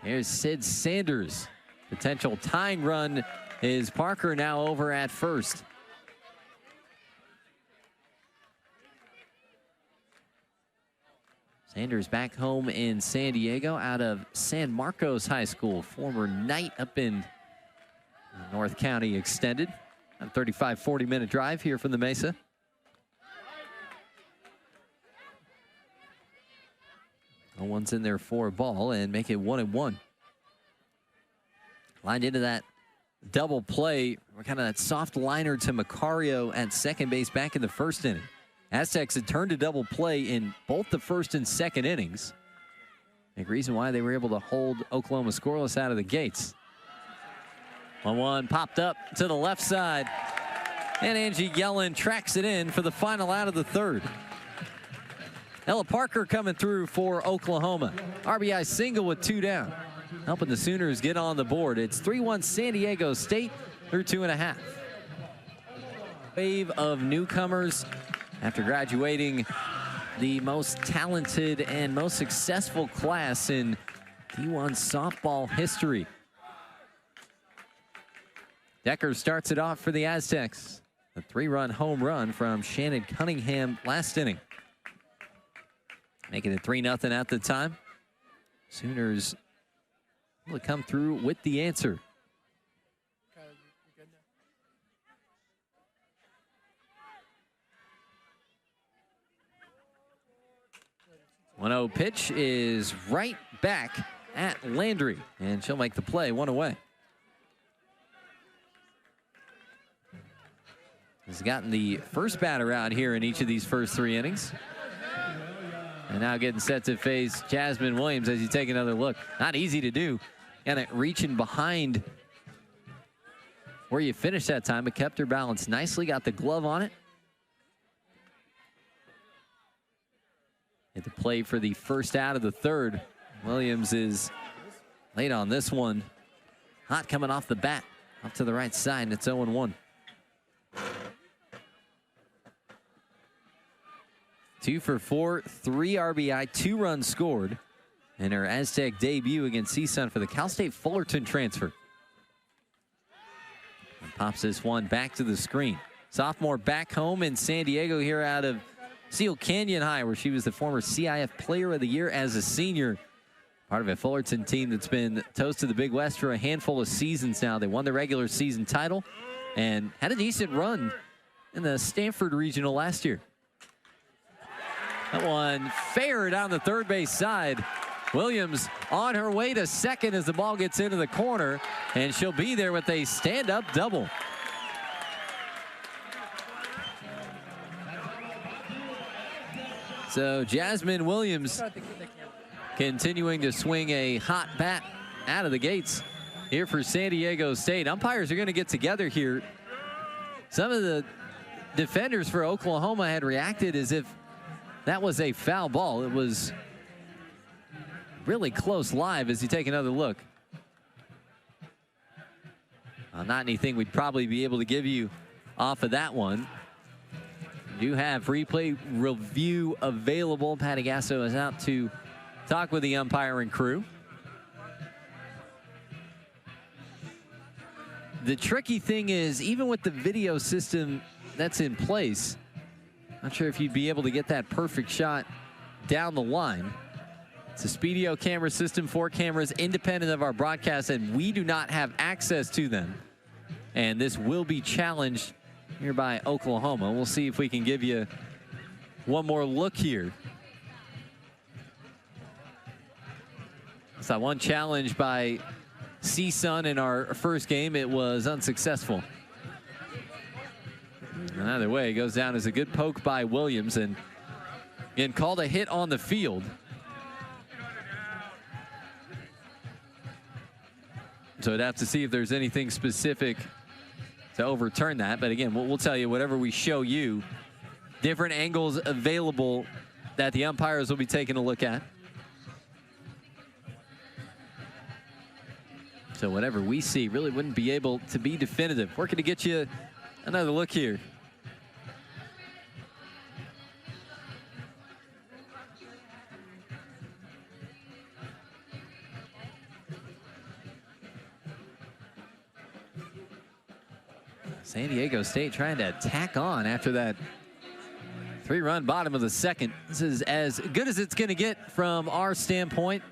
Here's Sid Sanders Potential tying run is Parker now over at first. Sanders back home in San Diego out of San Marcos High School, former Knight up in North County Extended. A 35, 40-minute drive here from the Mesa. No one's in there for a ball and make it 1-1. Lined into that double play, kind of that soft liner to Macario at second base back in the first inning. Aztecs had turned to double play in both the first and second innings. Big reason why they were able to hold Oklahoma scoreless out of the gates. 1-1 popped up to the left side. And Angie Yellen tracks it in for the final out of the third. Ella Parker coming through for Oklahoma. RBI single with 2 down. Helping the Sooners get on the board. It's 3-1 San Diego State through 2.5. Wave of newcomers after graduating the most talented and most successful class in D1 softball history. Decker starts it off for the Aztecs. A 3-run home run from Shannon Cunningham last inning. Making it 3-0 at the time. Sooners will come through with the answer. 1-0 pitch is right back at Landry, and she'll make the play, 1 away. Has gotten the first batter out here in each of these first 3 innings. And now getting set to face Jasmine Williams as you take another look. Not easy to do. Kind of reaching behind where you finished that time, but kept her balance nicely. Got the glove on it. Hit the play for the first out of the third. Williams is late on this one. Hot coming off the bat. Up to the right side, and it's 0-1. 2 for 4, 3 RBI, 2 runs scored in her Aztec debut against CSUN for the Cal State Fullerton transfer. And pops this one back to the screen. Sophomore back home in San Diego here out of Seal Canyon High, where she was the former CIF Player of the Year as a senior. Part of a Fullerton team that's been toast to the Big West for a handful of seasons now. They won the regular season title and had a decent run in the Stanford Regional last year. That one fair down the third base side. Williams on her way to second as the ball gets into the corner, and she'll be there with a stand-up double. So Jasmine Williams continuing to swing a hot bat out of the gates here for San Diego State. Umpires are going to get together here. Some of the defenders for Oklahoma had reacted as if that was a foul ball. It was really close live as you take another look. Not anything we'd probably be able to give you off of that one. We do have replay review available. Patty Gasso is out to talk with the umpiring crew. The tricky thing is, even with the video system that's in place, not sure if you'd be able to get that perfect shot down the line. It's a Speedio camera system, 4 cameras independent of our broadcast, and we do not have access to them. And this will be challenged here by Oklahoma. We'll see if we can give you one more look here. So one challenge by CSUN in our first game. It was unsuccessful. Either way, it goes down as a good poke by Williams, and again called a hit on the field. So I'd have to see if there's anything specific to overturn that. But again, we'll tell you whatever we show you. Different angles available that the umpires will be taking a look at. So whatever we see really wouldn't be able to be definitive. Working to get you another look here. San Diego State trying to tack on after that 3-run bottom of the second. This is as good as it's going to get from our standpoint.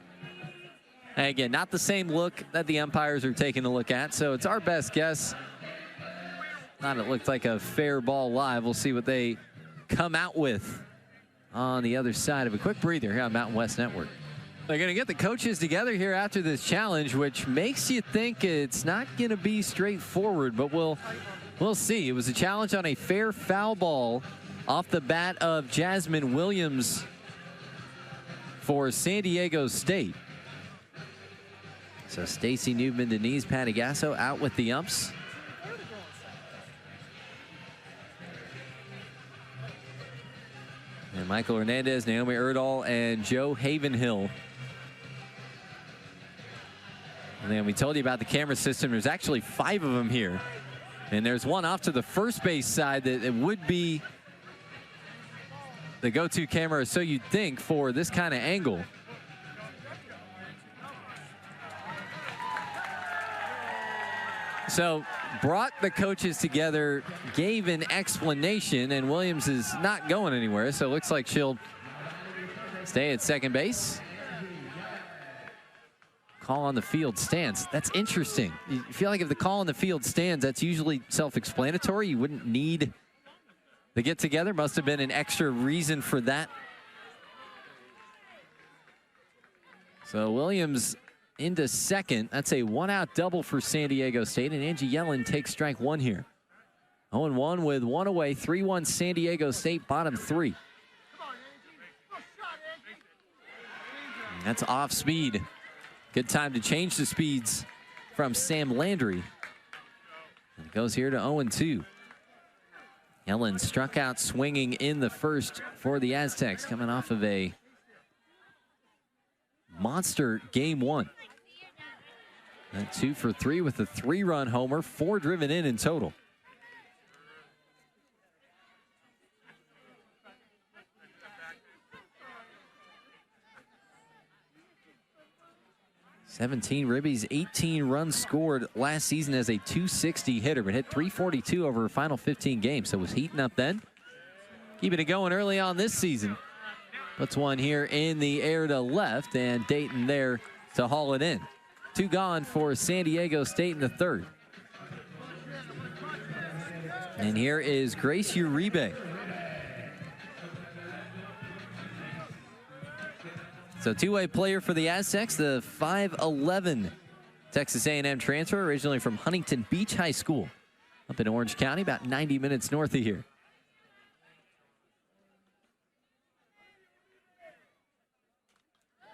And again, not the same look that the umpires are taking a look at, so it's our best guess. Thought it looked like a fair ball live. We'll see what they come out with on the other side of a quick breather here on Mountain West Network. They're going to get the coaches together here after this challenge, which makes you think it's not going to be straightforward, but we'll see. It was a challenge on a fair foul ball off the bat of Jasmine Williams for San Diego State. So Stacy Newman, Denise Patigasso out with the umps. And Michael Hernandez, Naomi Erdahl, and Joe Havenhill. And then we told you about the camera system. There's actually 5 of them here. And there's one off to the first base side that it would be the go-to camera, so you'd think, for this kind of angle. So brought the coaches together, gave an explanation, and Williams is not going anywhere. So it looks like she'll stay at second base. Call on the field stands. That's interesting. You feel like if the call on the field stands, that's usually self-explanatory. You wouldn't need the get together. Must have been an extra reason for that. So Williams into second. That's a 1-out double for San Diego State, and Angie Yellen takes strike 1 here. 0-1 with 1 away. 3-1 San Diego State, bottom 3. And that's off speed. Good time to change the speeds from Sam Landry. And it goes here to 0-2. Yellen struck out swinging in the first for the Aztecs, coming off of a monster game 1. And 2 for 3 with a 3-run homer, 4 driven in total. $17 ribbies, 18 runs scored last season as a .260 hitter, but hit .342 over her final 15 games, so was heating up then. Keeping it going early on this season. Puts one here in the air to left, and Dayton there to haul it in. 2 gone for San Diego State in the third. And here is Grace Uribe. So 2-way player for the Aztecs, the 5'11" Texas A&M transfer, originally from Huntington Beach High School up in Orange County, about 90 minutes north of here.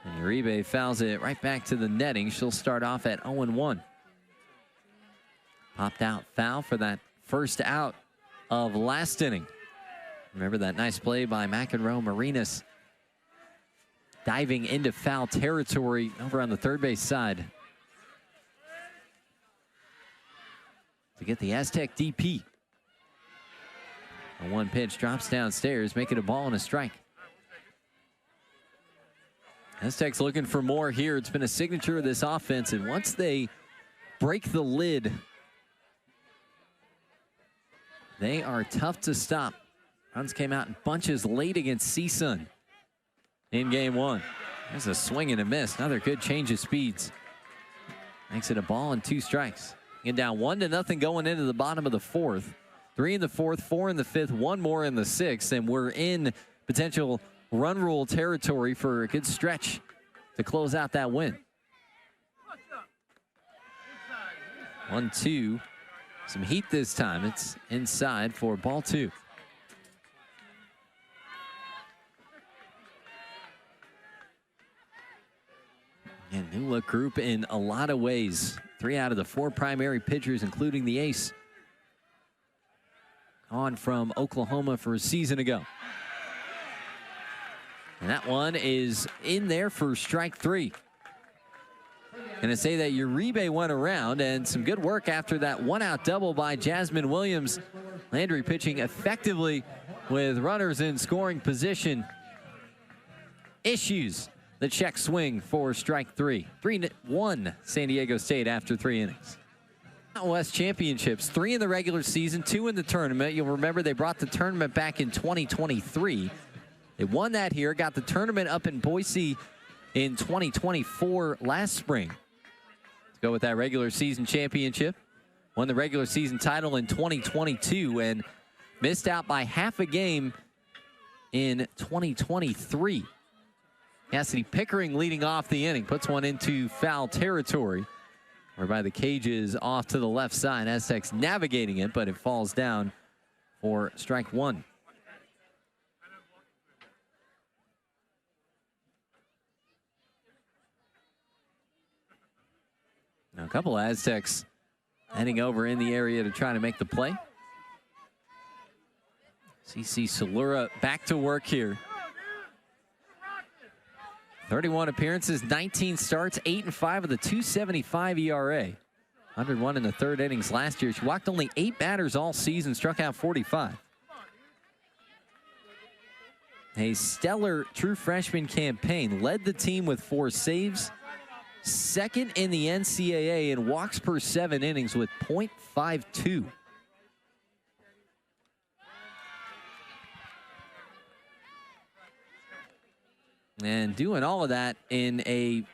And Uribe fouls it right back to the netting. She'll start off at 0-1. Popped out foul for that first out of last inning. Remember that nice play by McEnroe Marinas, diving into foul territory over on the third base side to get the Aztec DP. A 1 pitch drops downstairs, making a ball and a strike. Aztecs looking for more here. It's been a signature of this offense, and once they break the lid, they are tough to stop. Runs came out in bunches late against CSUN in game 1. There's a swing and a miss. Another good change of speeds. Makes it a ball and 2 strikes. And down 1-0 going into the bottom of the 4th. 3 in the 4th, 4 in the 5th, 1 more in the 6th, and we're in potential run rule territory for a good stretch to close out that win. 1-2. Some heat this time. It's inside for ball 2. And new look group in a lot of ways. 3 out of the 4 primary pitchers, including the ace, on from Oklahoma for a season ago. And that one is in there for strike 3. Gonna say that Uribe went around, and some good work after that 1-out double by Jasmine Williams. Landry pitching effectively with runners in scoring position. Issues the check swing for strike 3. 3-1 San Diego State after 3 innings. West Championships, 3 in the regular season, 2 in the tournament. You'll remember they brought the tournament back in 2023. They won that here, got the tournament up in Boise in 2024 last spring. Let's go with that regular season championship. Won the regular season title in 2022 and missed out by half a game in 2023. Cassidy Pickering leading off the inning, puts one into foul territory, whereby the cage is off to the left side. Aztecs navigating it, but it falls down for strike one. Now a couple of Aztecs heading over in the area to try to make the play. CC Salura back to work here. 31 appearances, 19 starts, 8-5 with a 2.75 ERA. 101 in the third innings last year. She walked only 8 batters all season, struck out 45. A stellar true freshman campaign. Led the team with 4 saves. Second in the NCAA in walks per 7 innings with .52. And doing all of that in a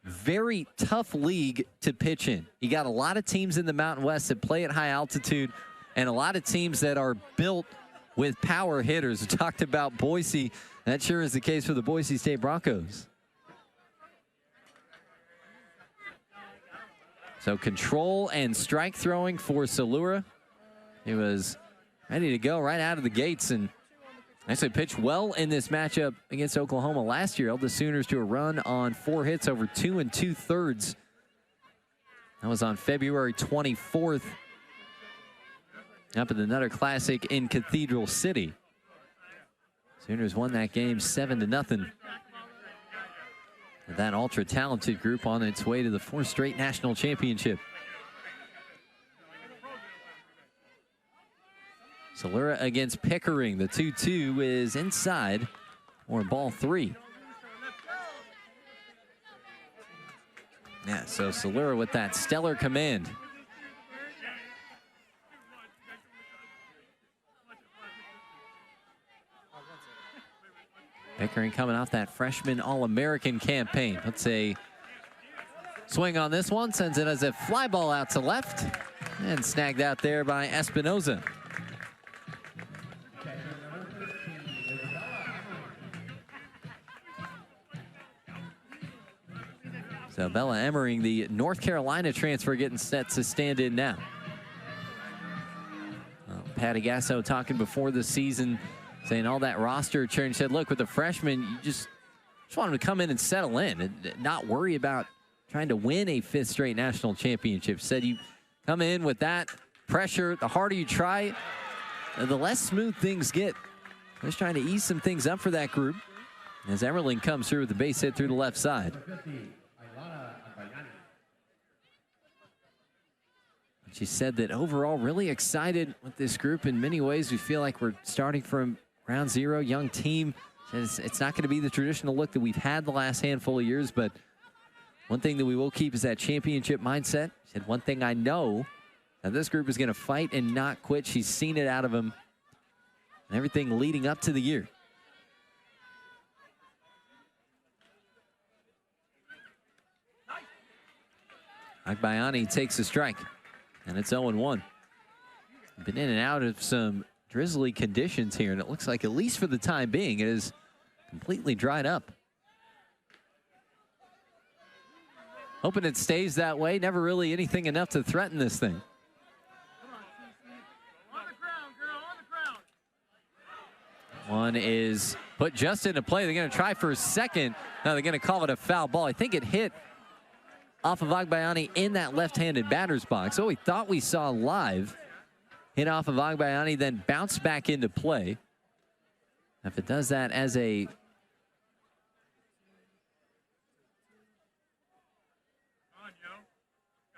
very tough league to pitch in. You got a lot of teams in the Mountain West that play at high altitude and a lot of teams that are built with power hitters. We talked about Boise. That sure is the case for the Boise State Broncos. So control and strike throwing for Salura. He was ready to go right out of the gates and actually pitched well in this matchup against Oklahoma last year. Held the Sooners to a run on 4 hits over 2 2/3. That was on February 24th up at the Nutter Classic in Cathedral City. Sooners won that game 7-0. That ultra-talented group on its way to the 4th straight national championship. Salura against Pickering. The 2-2 is inside, or ball 3. Yeah, so Salura with that stellar command. Pickering coming off that freshman All-American campaign. Puts a swing on this one, sends it as a fly ball out to left, and snagged out there by Espinoza. So Bella Emmering, the North Carolina transfer, getting set to stand in now. Patty Gasso talking before the season, saying all that roster change. Said, look, with the freshmen, you just want them to come in and settle in and not worry about trying to win a 5th straight national championship. Said you come in with that pressure, the harder you try, the less smooth things get. Just trying to ease some things up for that group as Emmerling comes through with the base hit through the left side. She said that overall really excited with this group. In many ways, we feel like we're starting from ground zero, young team. It's not going to be the traditional look that we've had the last handful of years, but one thing that we will keep is that championship mindset. She said, one thing I know, that this group is going to fight and not quit. She's seen it out of them and everything leading up to the year. Agbayani takes a strike. And it's 0-1. Been in and out of some drizzly conditions here, and it looks like, at least for the time being, it is completely dried up. Hoping it stays that way. Never really anything enough to threaten this thing. One is put just into play. They're going to try for a second. Now they're going to call it a foul ball. I think it hit off of Agbayani in that left-handed batter's box. So we thought we saw live. Hit off of Agbayani, then bounce back into play. If it does that as a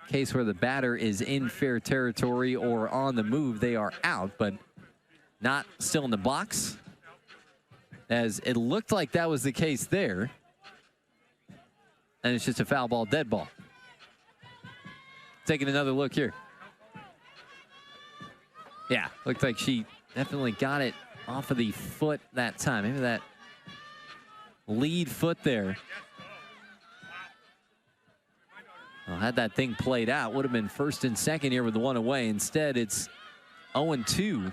case where the batter is in fair territory or on the move, they are out, but not still in the box, as it looked like that was the case there. And it's just a foul ball, dead ball. Taking another look here. Yeah, looked like she definitely got it off of the foot that time. Maybe that lead foot there. Well, had that thing played out, would have been first and second here with the one away. Instead, it's 0-2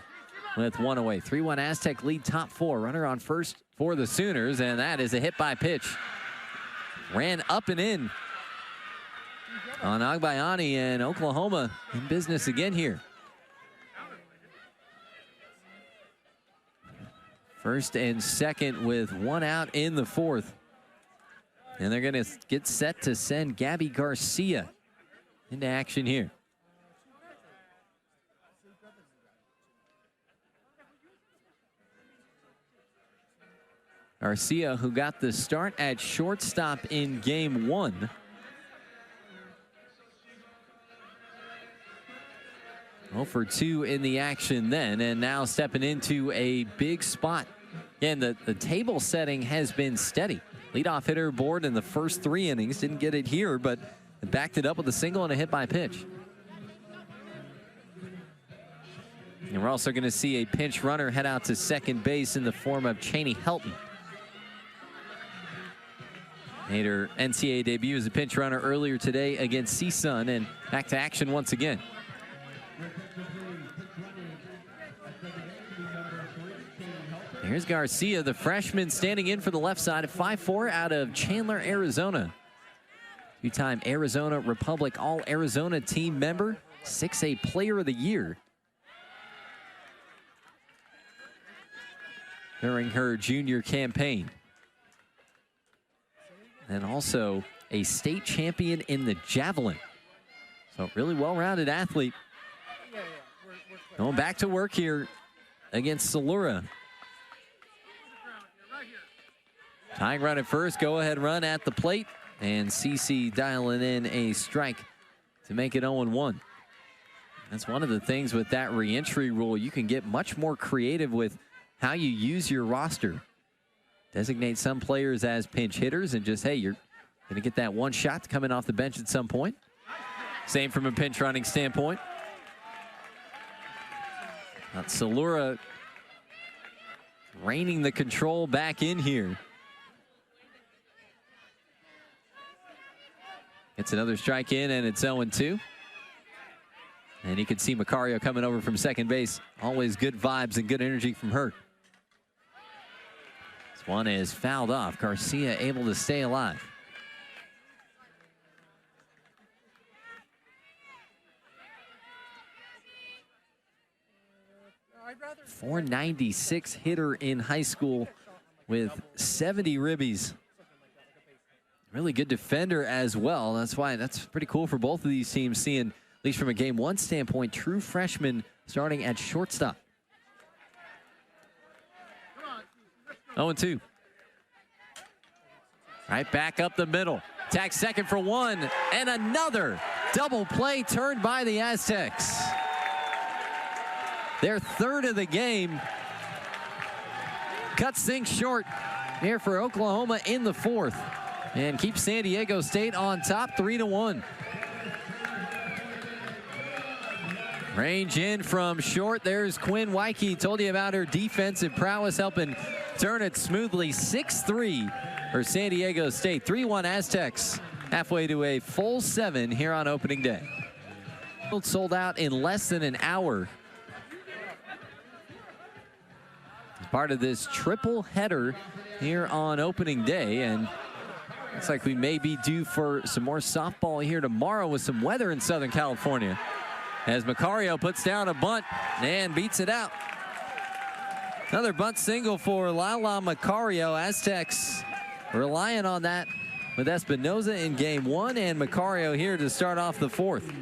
with one away. 3-1 Aztec lead top four. Runner on first for the Sooners, and that is a hit by pitch. Ran up and in on Agbayani, and Oklahoma in business again here. First and second with one out in the fourth. And they're going to get set to send Gabby Garcia into action here. Garcia, who got the start at shortstop in game one. Oh for 2 in the action then, and now stepping into a big spot. Again, the table setting has been steady. Leadoff hitter board in the first 3 innings. Didn't get it here, but backed it up with a single and a hit by pitch. And we're also going to see a pinch runner head out to second base in the form of Cheney Helton. Made her NCAA debut as a pinch runner earlier today against CSUN, and back to action once again. Here's Garcia, the freshman, standing in for the left side at 5'4", out of Chandler, Arizona. Two-time Arizona Republic All-Arizona team member, 6A Player of the Year during her junior campaign. And also a state champion in the javelin. So really well-rounded athlete. Going back to work here against Salura. Tying run at first, go-ahead run at the plate, and CC dialing in a strike to make it 0-1. That's one of the things with that re-entry rule. You can get much more creative with how you use your roster. Designate some players as pinch hitters and just, hey, you're going to get that one shot to come in off the bench at some point. Same from a pinch running standpoint. Salura reining the control back in here. It's another strike in, and it's 0-2. And you can see Macario coming over from second base. Always good vibes and good energy from her. This one is fouled off. Garcia able to stay alive. .496 hitter in high school with 70 ribbies. Really good defender as well. That's why that's pretty cool for both of these teams, seeing, at least from a game one standpoint, true freshmen starting at shortstop. 0-2. Right back up the middle. Attack second for one, and another double play turned by the Aztecs. Their third of the game. Cuts things short here for Oklahoma in the fourth. And keeps San Diego State on top, 3-1. Range in from short. There's Quinn Weike. Told you about her defensive prowess, helping turn it smoothly. 6-3 for San Diego State. 3-1 Aztecs. Halfway to a full 7 here on opening day. Sold out in less than an hour. Part of this triple header here on opening day, and looks like we may be due for some more softball here tomorrow with some weather in Southern California. As Macario puts down a bunt and beats it out. Another bunt single for Lala Macario. Aztecs relying on that with Espinoza in game one, and Macario here to start off the fourth.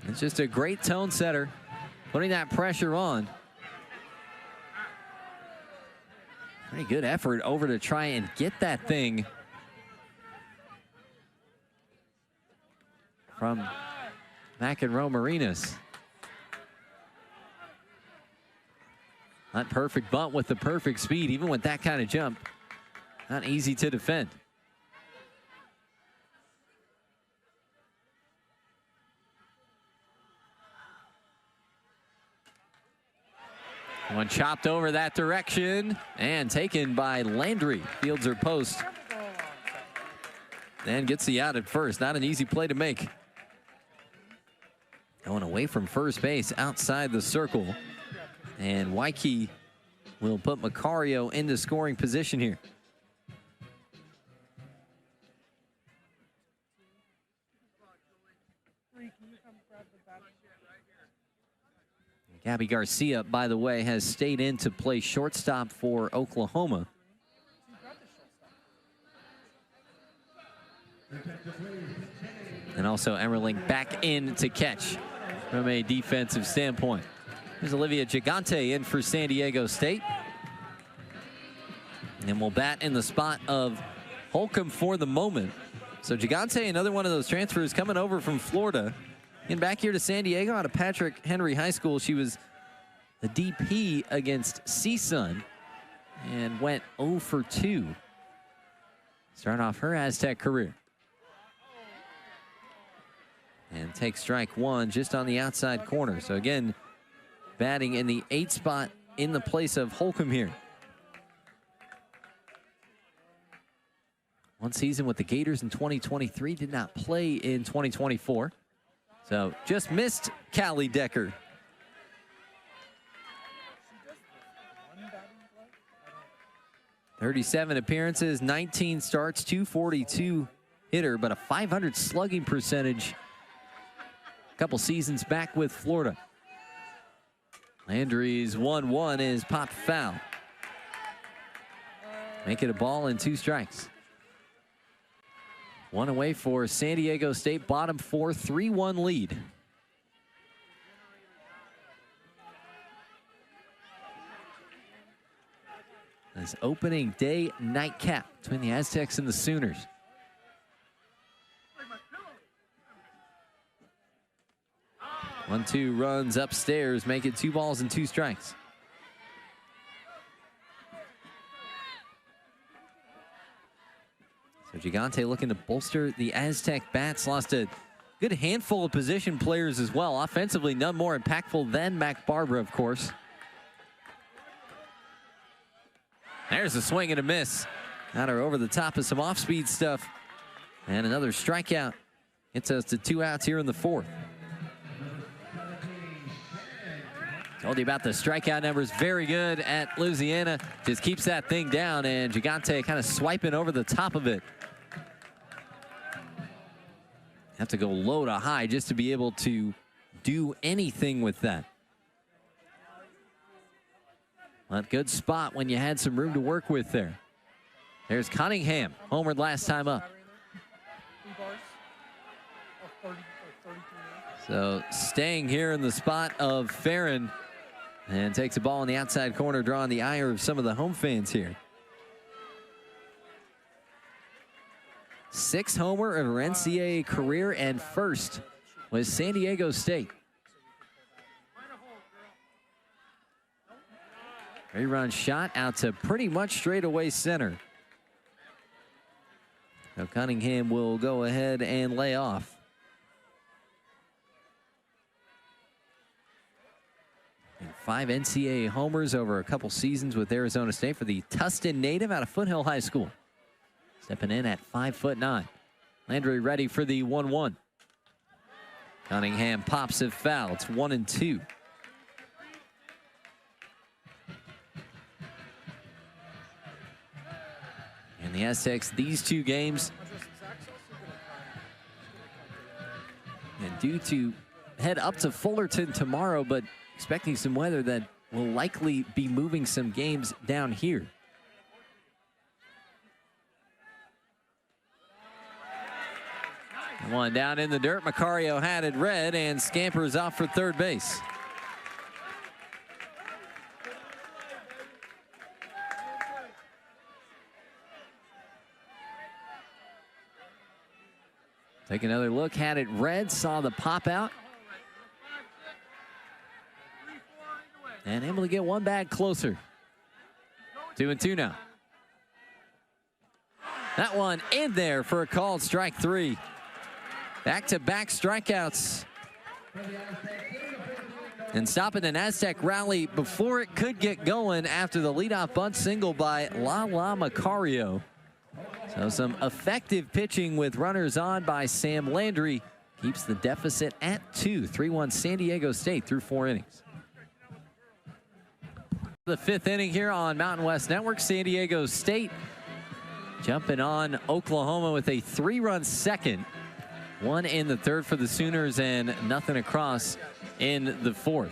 It's just a great tone setter, putting that pressure on. Pretty good effort over to try and get that thing from McEnroe Marinas. Not perfect bunt with the perfect speed, even with that kind of jump. Not easy to defend. One chopped over that direction and taken by Landry. Fields her post. And gets the out at first. Not an easy play to make. Going away from first base outside the circle. And Waikiki will put Macario into scoring position here. Gabby Garcia, by the way, has stayed in to play shortstop for Oklahoma. And also Emmerling back in to catch from a defensive standpoint. There's Olivia Gigante in for San Diego State. And will bat in the spot of Holcomb for the moment. So Gigante, another one of those transfers coming over from Florida. And back here to San Diego out of Patrick Henry High School. She was the DP against CSUN and went 0 for 2. Starting off her Aztec career. And takes strike one just on the outside corner. So again, batting in the 8th spot in the place of Holcomb here. One season with the Gators in 2023, did not play in 2024. So just missed Callie Decker. .37 appearances, 19 starts, .242 hitter, but a .500 slugging percentage a couple seasons back with Florida. Landry's 1-1 is popped foul. Make it a ball and 2 strikes. One away for San Diego State, bottom 4, 3-1 lead. This opening day nightcap between the Aztecs and the Sooners. One-two runs upstairs, make it 2 balls and 2 strikes. So Gigante looking to bolster the Aztec bats. Lost a good handful of position players as well. Offensively, none more impactful than Mac Barbara, of course. There's a swing and a miss. Got her over the top of some off-speed stuff. And another strikeout. Gets us to 2 outs here in the 4th. Told you about the strikeout numbers. Very good at Louisiana. Just keeps that thing down, and Gigante kind of swiping over the top of it. Have to go low to high just to be able to do anything with that. But good spot when you had some room to work with there. There's Cunningham, homered last time up. So staying here in the spot of Farron, and takes a ball in the outside corner, drawing the ire of some of the home fans here. 6th homer of her NCAA career, and first was San Diego State. Rerun shot out to pretty much straightaway center. So Cunningham will go ahead and lay off. And 5 NCAA homers over a couple seasons with Arizona State for the Tustin native out of Foothill High School. Stepping in at 5'9". Landry ready for the 1-1. Cunningham pops it foul. It's 1-2. And the Aztecs, these 2 games, and due to head up to Fullerton tomorrow, but expecting some weather that will likely be moving some games down here. One down in the dirt. Macario had it red and scampers off for third base. Take another look, had it red, saw the pop out. And able to get one bag closer. 2-2 now. That one in there for a called strike 3. Back-to-back strikeouts And stopping an Aztec rally before it could get going after the leadoff bunt single by Lala Macario. So some effective pitching with runners on by Sam Landry. Keeps the deficit at 2. 3-1 San Diego State through 4 innings. The 5th inning here on Mountain West Network. San Diego State jumping on Oklahoma with a 3-run second. 1 in the 3rd for the Sooners and nothing across in the 4th.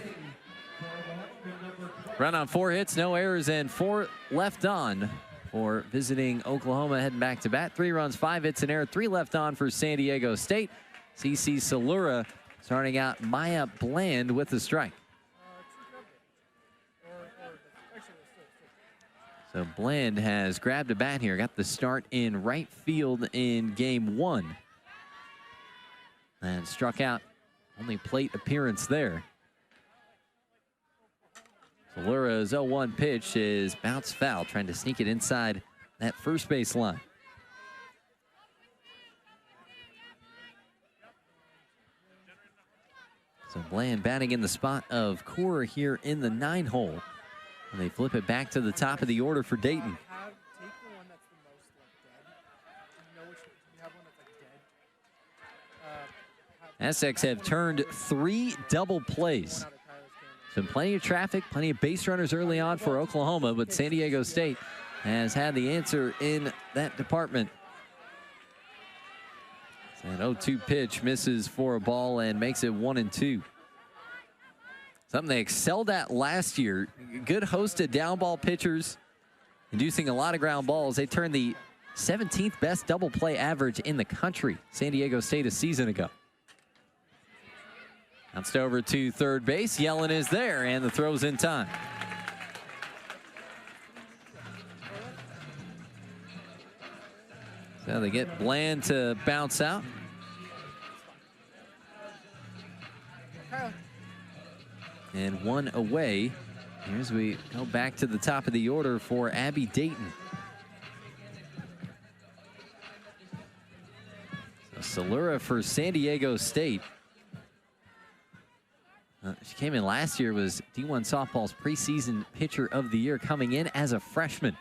Run on 4 hits, no errors, and 4 left on for visiting Oklahoma heading back to bat. 3 runs, 5 hits, an error, 3 left on for San Diego State. CC Salura starting out Maya Bland with the strike. So Bland has grabbed a bat here, got the start in right field in game 1. And struck out, only plate appearance there. Salura's 0-1 pitch is bounce foul, trying to sneak it inside that first base line. So Bland batting in the spot of Cora here in the 9-hole. And they flip it back to the top of the order for Dayton. Aztecs have turned 3 double plays. So plenty of traffic, plenty of base runners early on for Oklahoma, but San Diego State has had the answer in that department. An 0-2 pitch misses for a ball and makes it 1-2. Something they excelled at last year. Good host of down ball pitchers, inducing a lot of ground balls. They turned the 17th best double play average in the country, San Diego State, a season ago. Bounced over to third base. Yellen is there, and the throw's in time. So they get Bland to bounce out. And 1 away. Here's we go back to the top of the order for Abby Dayton. So Salura for San Diego State. She came in last year, was D1 softball's preseason pitcher of the year, coming in as a freshman.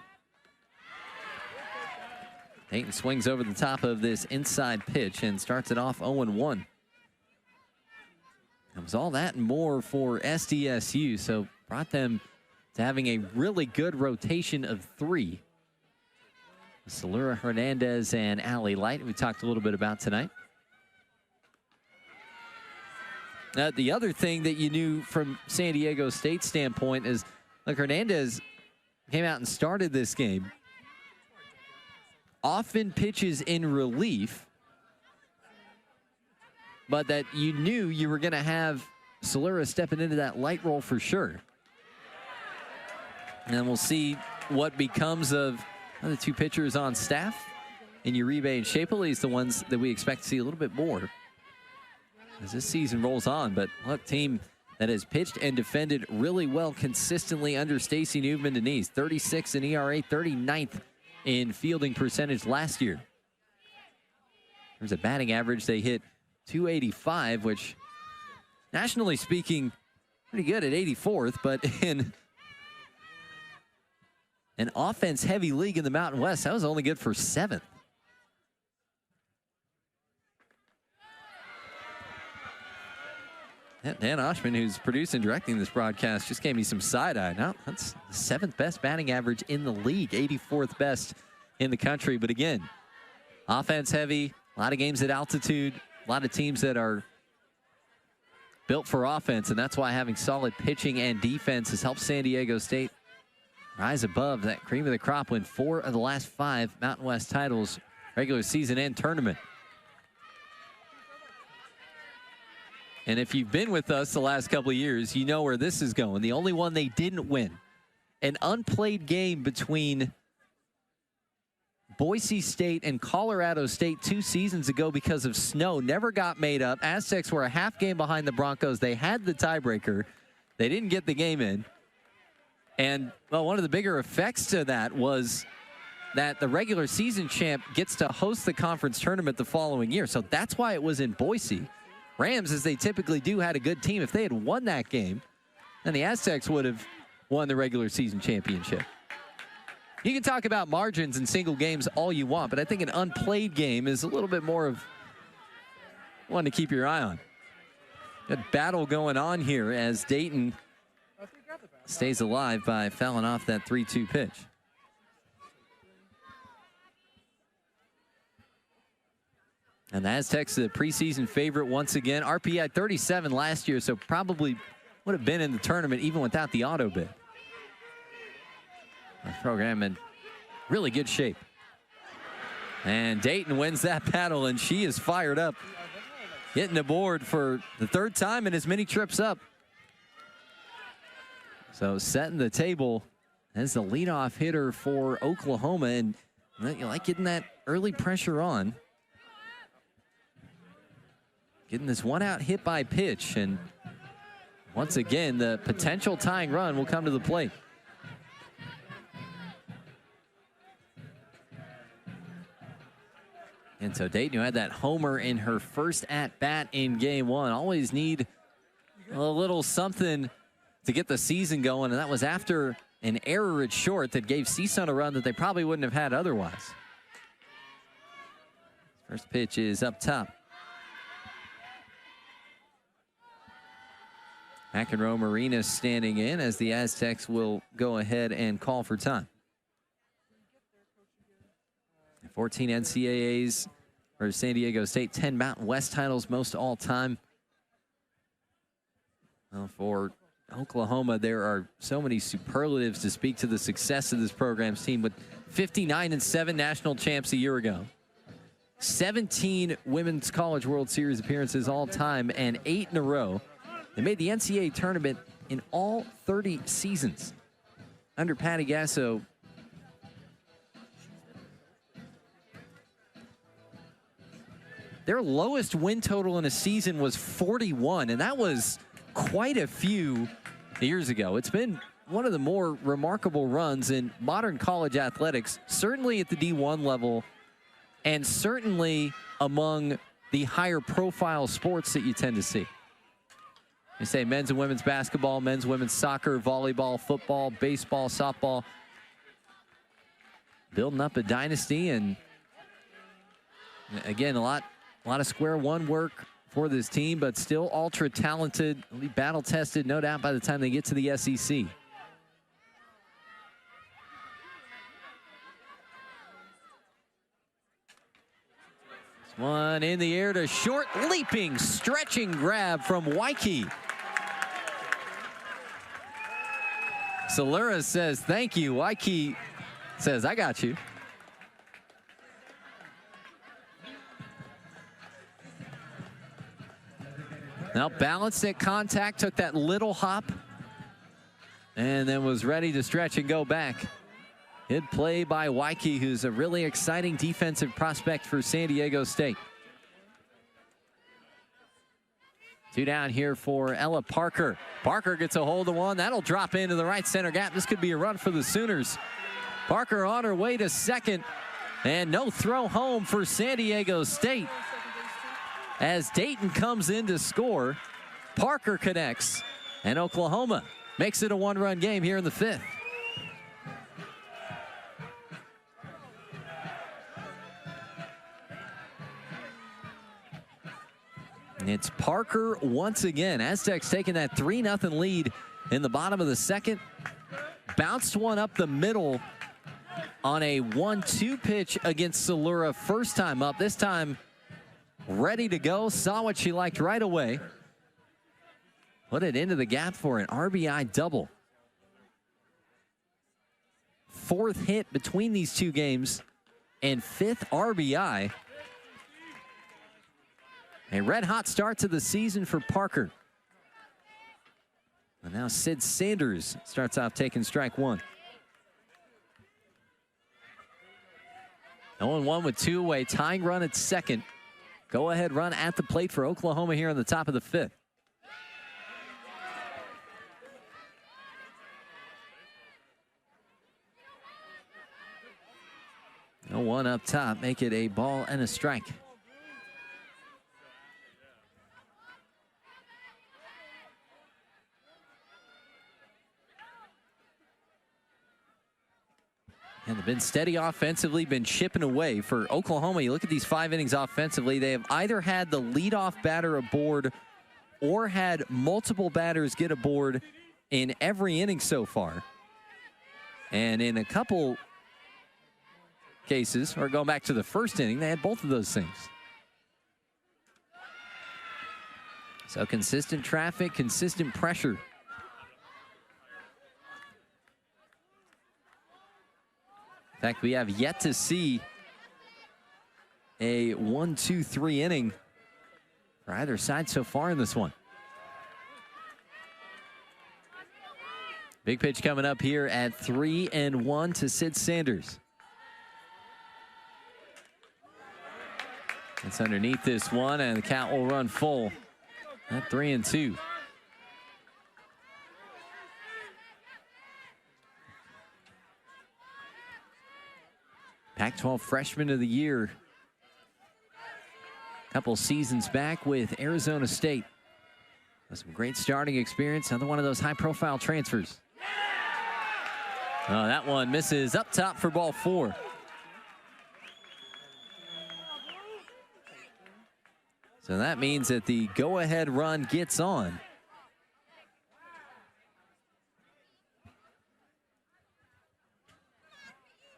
Dayton swings over the top of this inside pitch and starts it off 0-1. It was all that and more for SDSU, so brought them to having a really good rotation of 3. Salura, Hernandez, and Allie Light, we talked a little bit about tonight. The other thing that you knew from San Diego State's standpoint is, look, Hernandez came out and started this game. Often pitches in relief, but that you knew you were going to have Salura stepping into that light role for sure. And we'll see what becomes of the 2 pitchers on staff. In Uribe and Shapley is the ones that we expect to see a little bit more as this season rolls on. But look, team that has pitched and defended really well consistently under Stacey Newman-Denise. 36 in ERA, 39th in fielding percentage last year. There's a batting average. They hit .285, which nationally speaking, pretty good at 84th, but in an offense-heavy league in the Mountain West, that was only good for 7th. Dan Oshman, who's producing and directing this broadcast, just gave me some side-eye. Now, that's the 7th best batting average in the league, 84th best in the country. But again, offense-heavy, a lot of games at altitude, a lot of teams that are built for offense, and that's why having solid pitching and defense has helped San Diego State rise above that cream of the crop, win 4 of the last 5 Mountain West titles, regular season and tournament. And if you've been with us the last couple of years, you know where this is going. The only one they didn't win, an unplayed game between Boise State and Colorado State 2 seasons ago because of snow, never got made up. Aztecs were a half game behind the Broncos. They had the tiebreaker. They didn't get the game in. And, well, one of the bigger effects to that was that the regular season champ gets to host the conference tournament the following year. So that's why it was in Boise. Rams, as they typically do, had a good team. If they had won that game, then the Aztecs would have won the regular season championship. You can talk about margins in single games all you want, but I think an unplayed game is a little bit more of one to keep your eye on. Good battle going on here as Dayton stays alive by fouling off that 3-2 pitch. And the Aztecs, the preseason favorite once again. RPI 37 last year, so probably would have been in the tournament even without the auto bid. The program in really good shape. And Dayton wins that battle, and she is fired up. Hitting the board for the third time in as many trips up. So setting the table as the leadoff hitter for Oklahoma, and you like getting that early pressure on. Getting this one out hit by pitch, and once again, the potential tying run will come to the plate. And so Dayton, who had that homer in her first at-bat in game one, always need a little something to get the season going, and that was after an error at short that gave CSUN a run that they probably wouldn't have had otherwise. First pitch is up top. McEnroe Marina standing in as the Aztecs will go ahead and call for time. 14 NCAAs for San Diego State, 10 Mountain West titles, most all time. Well, for Oklahoma, there are so many superlatives to speak to the success of this program's team, with 59-7 national champs a year ago. 17 Women's College World Series appearances all time, and 8 in a row. They made the NCAA tournament in all 30 seasons. Under Patty Gasso, their lowest win total in a season was 41, and that was quite a few years ago. It's been one of the more remarkable runs in modern college athletics, certainly at the D1 level, and certainly among the higher profile sports that you tend to see. You say men's and women's basketball, men's, women's soccer, volleyball, football, baseball, softball. Building up a dynasty, and again, a lot of square one work for this team, but still ultra talented, battle tested, no doubt, by the time they get to the SEC. One in the air to short, leaping, stretching grab from Waikiki. Salura says, thank you. Waikiki says, I got you. Now balanced at contact, took that little hop, and then was ready to stretch and go back. Good play by Waikiki, who's a really exciting defensive prospect for San Diego State. 2 down here for Ella Parker. Parker gets a hold of one. That'll drop into the right center gap. This could be a run for the Sooners. Parker on her way to second, and no throw home for San Diego State. As Dayton comes in to score, Parker connects, and Oklahoma makes it a 1-run game here in the 5th. It's Parker once again. Aztecs taking that 3-0 lead in the bottom of the 2nd. Bounced one up the middle on a 1-2 pitch against Salura. First time up, this time ready to go. Saw what she liked right away. Put it into the gap for an RBI double. 4th hit between these two games and 5th RBI. A red-hot start to the season for Parker. And now Sid Sanders starts off taking strike 1. 0-1 with 2 away, tying run at second. Go-ahead run at the plate for Oklahoma here on the top of the 5th. No one up top, make it a ball and a strike. And they've been steady offensively, been chipping away. For Oklahoma, you look at these 5 innings offensively, they have either had the leadoff batter aboard or had multiple batters get aboard in every inning so far. And in a couple cases, or going back to the first inning, they had both of those things. So consistent traffic, consistent pressure. In fact, we have yet to see a 1-2-3 inning for either side so far in this one. Big pitch coming up here at 3-1 to Sid Sanders. It's underneath this one, and the count will run full at 3-2. Pac-12 Freshman of the Year a couple seasons back with Arizona State. Some great starting experience. Another one of those high-profile transfers. Oh, that one misses up top for ball 4. So that means that the go-ahead run gets on.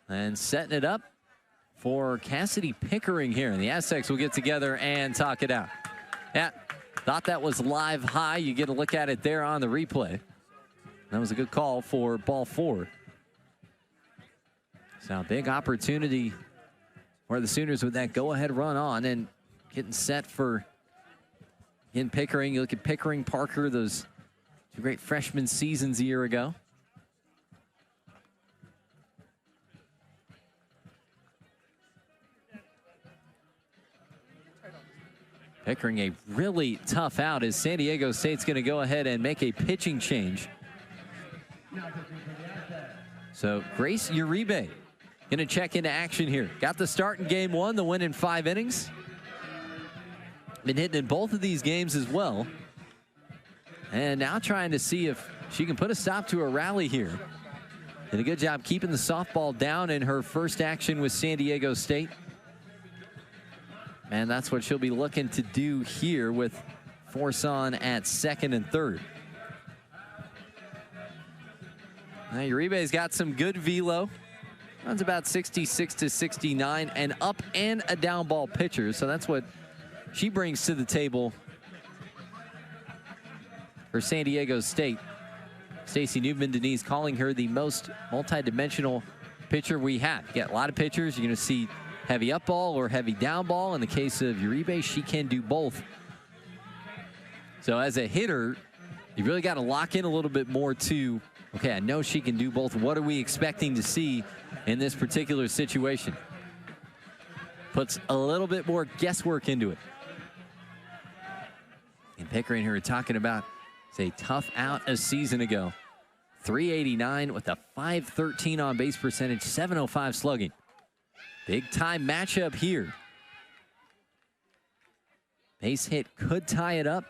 And setting it up for Cassidy Pickering here. And the Aztecs will get together and talk it out. Yeah, thought that was live high. You get a look at it there on the replay. That was a good call for ball 4. So a big opportunity for the Sooners with that go-ahead run on and getting set for in Pickering. You look at Pickering, Parker, those 2 great freshman seasons a year ago. Pickering a really tough out as San Diego State's going to go ahead and make a pitching change. So Grace Uribe going to check into action here. Got the start in game 1, the win in 5 innings. Been hitting in both of these games as well. And now trying to see if she can put a stop to a rally here. Did a good job keeping the softball down in her first action with San Diego State. And that's what she'll be looking to do here with force on at second and third. Now Uribe's got some good velo. Runs about 66 to 69, and up and a down ball pitcher. So that's what she brings to the table for San Diego State. Stacy Newman-Denise calling her the most multidimensional pitcher we have. You got a lot of pitchers. You're going to see heavy up ball or heavy down ball. In the case of Uribe, she can do both. So as a hitter, you really got to lock in a little bit more to, okay, I know she can do both. What are we expecting to see in this particular situation? Puts a little bit more guesswork into it. And Pickering here talking about, it's a tough out a season ago. 389 with a 513 on base percentage, 705 slugging. Big time matchup here. Base hit could tie it up.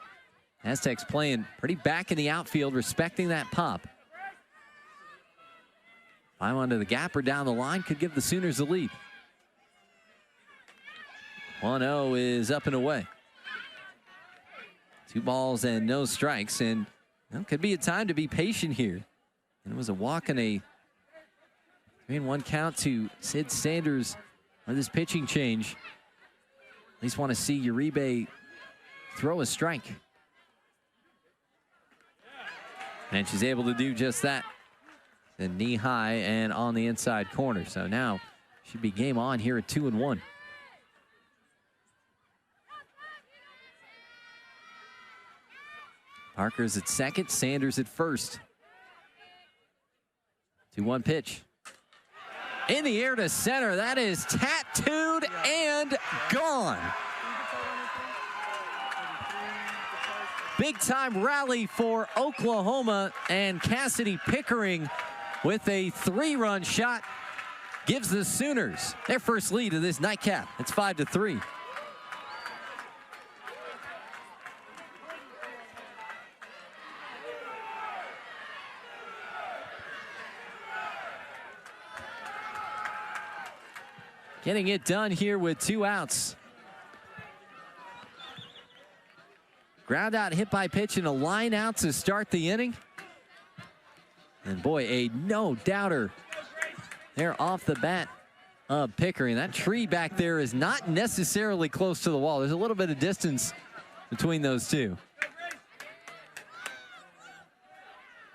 Aztecs playing pretty back in the outfield, respecting that pop. Fly one to the gap or down the line could give the Sooners the lead. 1-0 is up and away. 2 balls and no strikes, and could be a time to be patient here. And it was a walk and a 3-1 count to Sid Sanders on this pitching change. At least want to see Uribe throw a strike. And she's able to do just that. And knee high and on the inside corner. So now should be game on here at 2-1. Parker's at second, Sanders at first. 2-1 pitch. In the air to center. That is tattooed and gone. Big time rally for Oklahoma, and Cassidy Pickering with a 3-run shot gives the Sooners their first lead of this nightcap. It's 5-3. getting it done here with 2 outs. Ground out hit by pitch and a line out to start the inning. And boy, a no-doubter there off the bat of Pickering. That tree back there is not necessarily close to the wall. There's a little bit of distance between those two.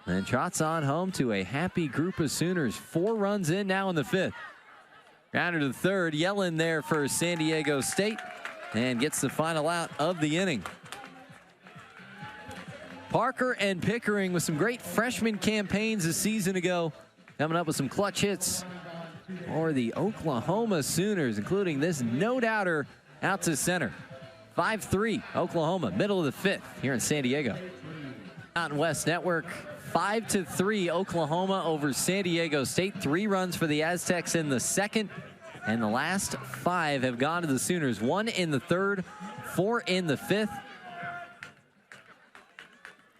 And trots on home to a happy group of Sooners. 4 runs in now in the 5th. Grounder to the 3rd, Yellen there for San Diego State, and gets the final out of the inning. Parker and Pickering with some great freshman campaigns a season ago, coming up with some clutch hits for the Oklahoma Sooners, including this no-doubter out to center. 5-3 Oklahoma, middle of the 5th here in San Diego. Mountain West Network, 5-3 Oklahoma over San Diego State. 3 runs for the Aztecs in the 2nd, and the last 5 have gone to the Sooners. 1 in the 3rd, 4 in the 5th.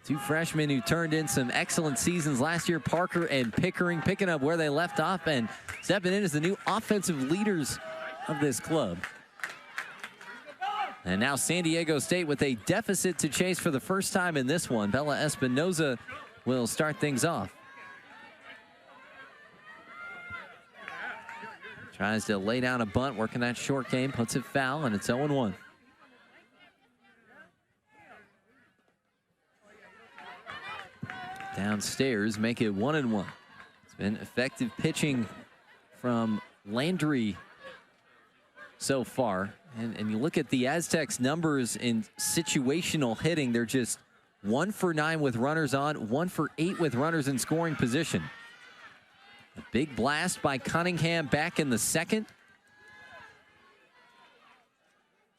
2 freshmen who turned in some excellent seasons last year, Parker and Pickering, picking up where they left off and stepping in as the new offensive leaders of this club. And now San Diego State with a deficit to chase for the first time in this one. Bella Espinoza will start things off. Tries to lay down a bunt, working that short game, puts it foul, and it's 0-1. Downstairs, make it 1-1. It's been effective pitching from Landry so far. And you look at the Aztecs' numbers in situational hitting, they're just 1 for 9 with runners on, 1 for 8 with runners in scoring position. A big blast by Cunningham back in the 2nd.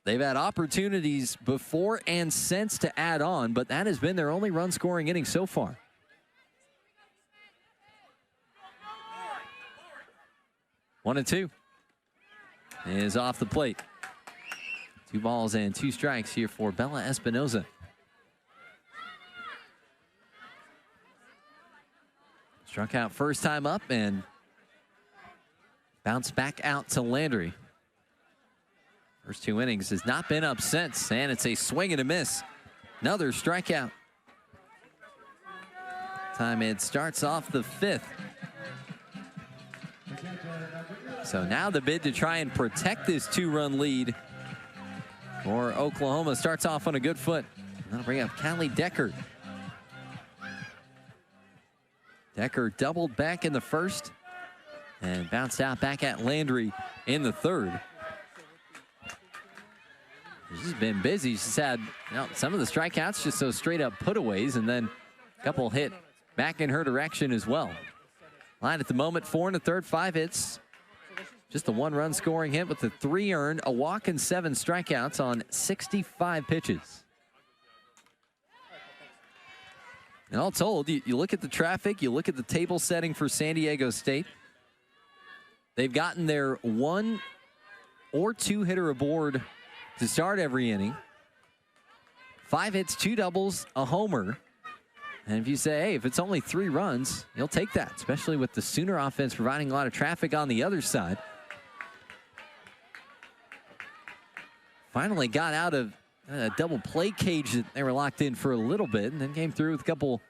They've had opportunities before and since to add on, but that has been their only run scoring inning so far. 1-2 is off the plate. 2 balls and 2 strikes here for Bella Espinoza. Struck out first time up and bounced back out to Landry. First 2 innings has not been up since, and it's a swing and a miss. Another strikeout. Time it starts off the 5th. So now the bid to try and protect this 2-run lead for Oklahoma starts off on a good foot. That'll bring up Callie Decker. Decker doubled back in the 1st and bounced out back at Landry in the 3rd. She's been busy. She's had some of the strikeouts just so straight up putaways, and then a couple hit back in her direction as well. Line at the moment, 4 1/3, 5 hits. Just the 1-run scoring hit with the 3 earned, a walk and 7 strikeouts on 65 pitches. And all told, you look at the traffic, you look at the table setting for San Diego State. They've gotten their 1 or 2 hitter aboard to start every inning. 5 hits, 2 doubles, a homer. And if you say, hey, if it's only 3 runs, you'll take that, especially with the Sooner offense providing a lot of traffic on the other side. Finally got out of a double play cage that they were locked in for a little bit, and then came through with a couple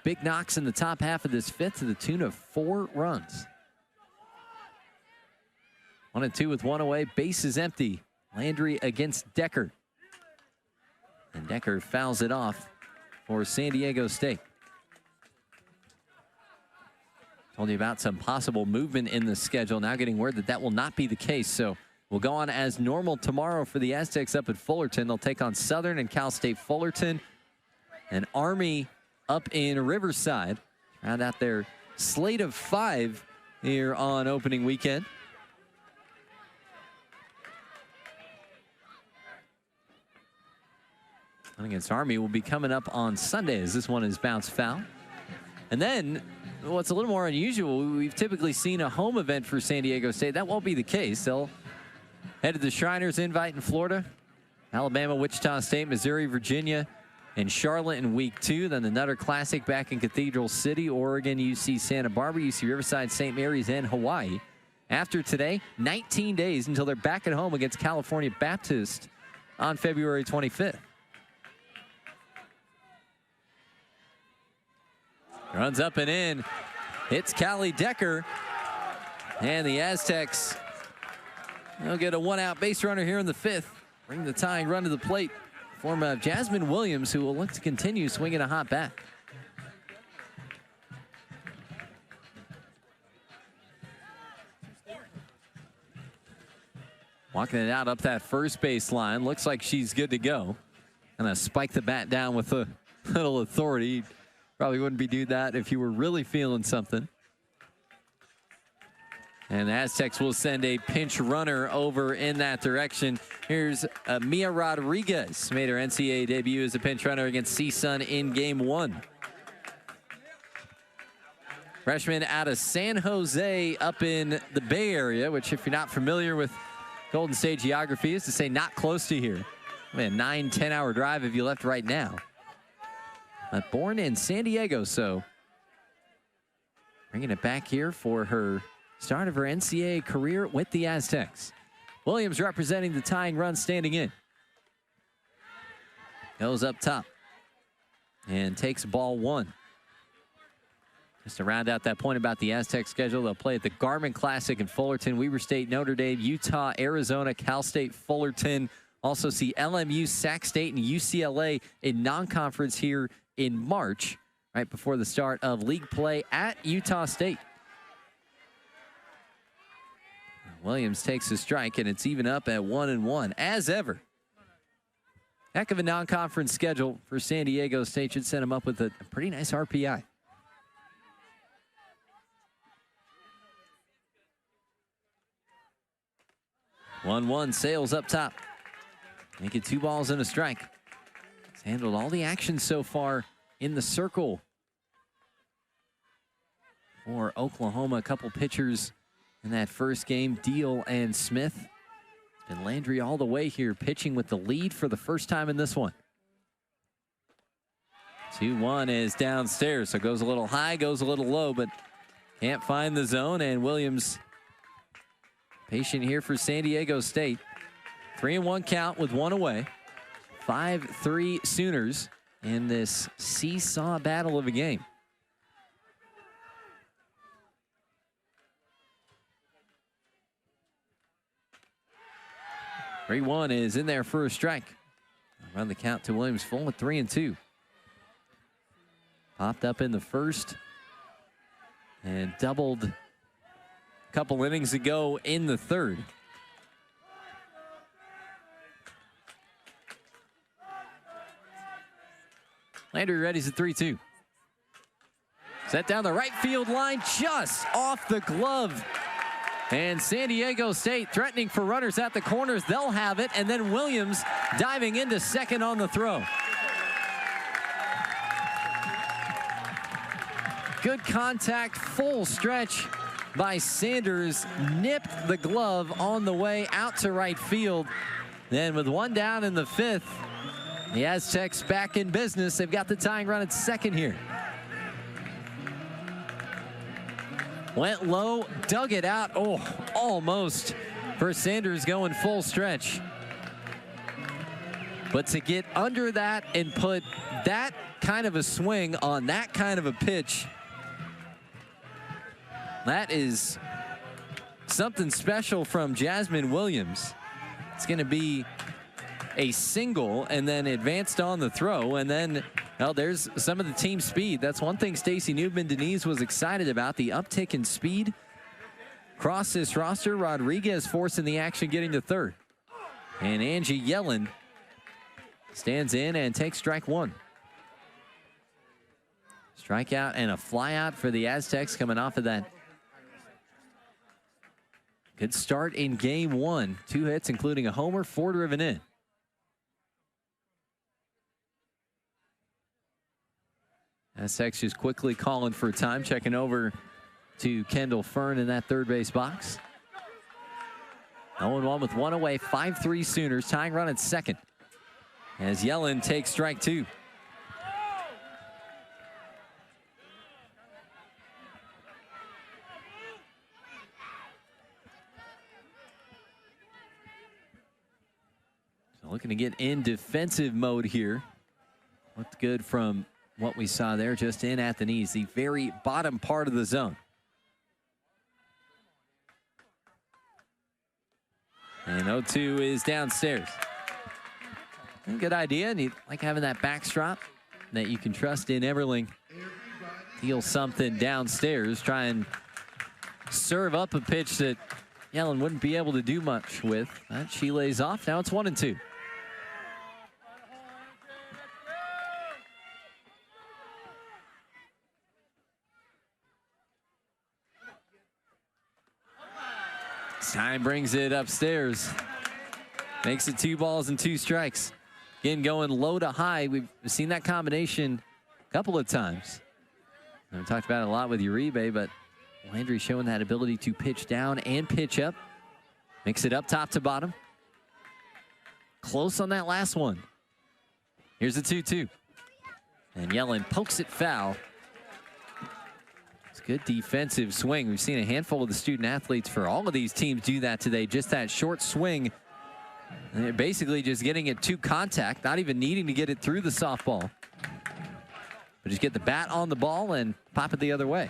big knocks in the top half of this 5th to the tune of 4 runs. 1-2 with 1 away, bases empty. Landry against Decker. And Decker fouls it off for San Diego State. Told you about some possible movement in the schedule. Now getting word that that will not be the case. So we'll go on as normal tomorrow for the Aztecs up at Fullerton. They'll take on Southern and Cal State Fullerton. And Army up in Riverside. Round out their slate of 5 here on opening weekend. Against Army will be coming up on Sunday as this one is bounced foul. And then what's a little more unusual, we've typically seen a home event for San Diego State. That won't be the case. They'll head to the Shriners Invite in Florida, Alabama, Wichita State, Missouri, Virginia, and Charlotte in week 2. Then the Nutter Classic back in Cathedral City, Oregon, UC Santa Barbara, UC Riverside, St. Mary's, and Hawaii. After today, 19 days until they're back at home against California Baptist on February 25th. Runs up and in. Hits Callie Decker. And the Aztecs will get a one-out base runner here in the 5th. Bring the tying run to the plate. Form of Jasmine Williams, who will look to continue swinging a hot bat. Walking it out up that first base line. Looks like she's good to go. Gonna spike the bat down with a little authority. Probably wouldn't be doing that if you were really feeling something. And the Aztecs will send a pinch runner over in that direction. Here's Mia Rodriguez. Made her NCAA debut as a pinch runner against CSUN in Game 1. Freshman out of San Jose up in the Bay Area, which if you're not familiar with Golden State geography is to say not close to here. I mean, a 9-10 hour drive if you left right now. But born in San Diego, so bringing it back here for her start of her NCAA career with the Aztecs. Williams representing the tying run, standing in. Goes up top and takes ball 1. Just to round out that point about the Aztec schedule, they'll play at the Garmin Classic in Fullerton, Weber State, Notre Dame, Utah, Arizona, Cal State, Fullerton. Also see LMU, Sac State, and UCLA in non-conference here in March, right before the start of league play at Utah State. Williams takes a strike, and it's even up at 1-1, as ever. Heck of a non-conference schedule for San Diego State. Should set him up with a pretty nice RPI. One Sales up top. Make it 2 balls and a strike. He's handled all the action so far in the circle for Oklahoma. A couple pitchers in that first game, Deal and Smith. It's been Landry all the way here, pitching with the lead for the first time in this one. 2-1 is downstairs, so goes a little high, goes a little low, but can't find the zone, and Williams patient here for San Diego State. 3-1 count with 1 away. 5-3 Sooners in this seesaw battle of a game. 3-1 is in there for a strike. Run the count to Williams full at 3-2. Popped up in the first and doubled a couple innings ago in the third. Landry ready's at 3-2. Set down the right field line, just off the glove. And San Diego State threatening for runners at the corners. They'll have it, and then Williams diving into second on the throw. Good contact, full stretch by Sanders. Nipped the glove on the way out to right field. Then with 1 down in the 5th, the Aztecs back in business. They've got the tying run at second here. Went low, dug it out. Oh, almost for Sanders going full stretch. But to get under that and put that kind of a swing on that kind of a pitch, that is something special from Jasmine Williams. It's going to be a single and then advanced on the throw, and then well, there's some of the team speed. That's one thing Stacy Newman-Denise was excited about, the uptick in speed. Across this roster, Rodriguez forcing the action, getting to third. And Angie Yellen stands in and takes strike 1. Strikeout and a flyout for the Aztecs coming off of that good start in game 1. 2 hits, including a homer, 4 driven in. Aztecs just quickly calling for time, checking over to Kendall Fern in that third base box. 0-1 with 1 away, 5-3 Sooners, tying run at second as Yellen takes strike 2. So looking to get in defensive mode here. Looked good from what we saw there, just in at the knees, the very bottom part of the zone. And 0-2 is downstairs. Good idea, and you like having that backstrap that you can trust in Everling. Deal something downstairs, try and serve up a pitch that Yellen wouldn't be able to do much with. But she lays off, now it's 1-2. Time brings it upstairs. Makes it 2 balls and 2 strikes. Again, going low to high. We've seen that combination a couple of times. We talked about it a lot with Uribe, but Landry showing that ability to pitch down and pitch up. Mix it up top to bottom. Close on that last one. Here's the 2-2. And Yellen pokes it foul. Good defensive swing. We've seen a handful of the student athletes for all of these teams do that today. Just that short swing. And they're basically just getting it to contact, not even needing to get it through the softball. But just get the bat on the ball and pop it the other way.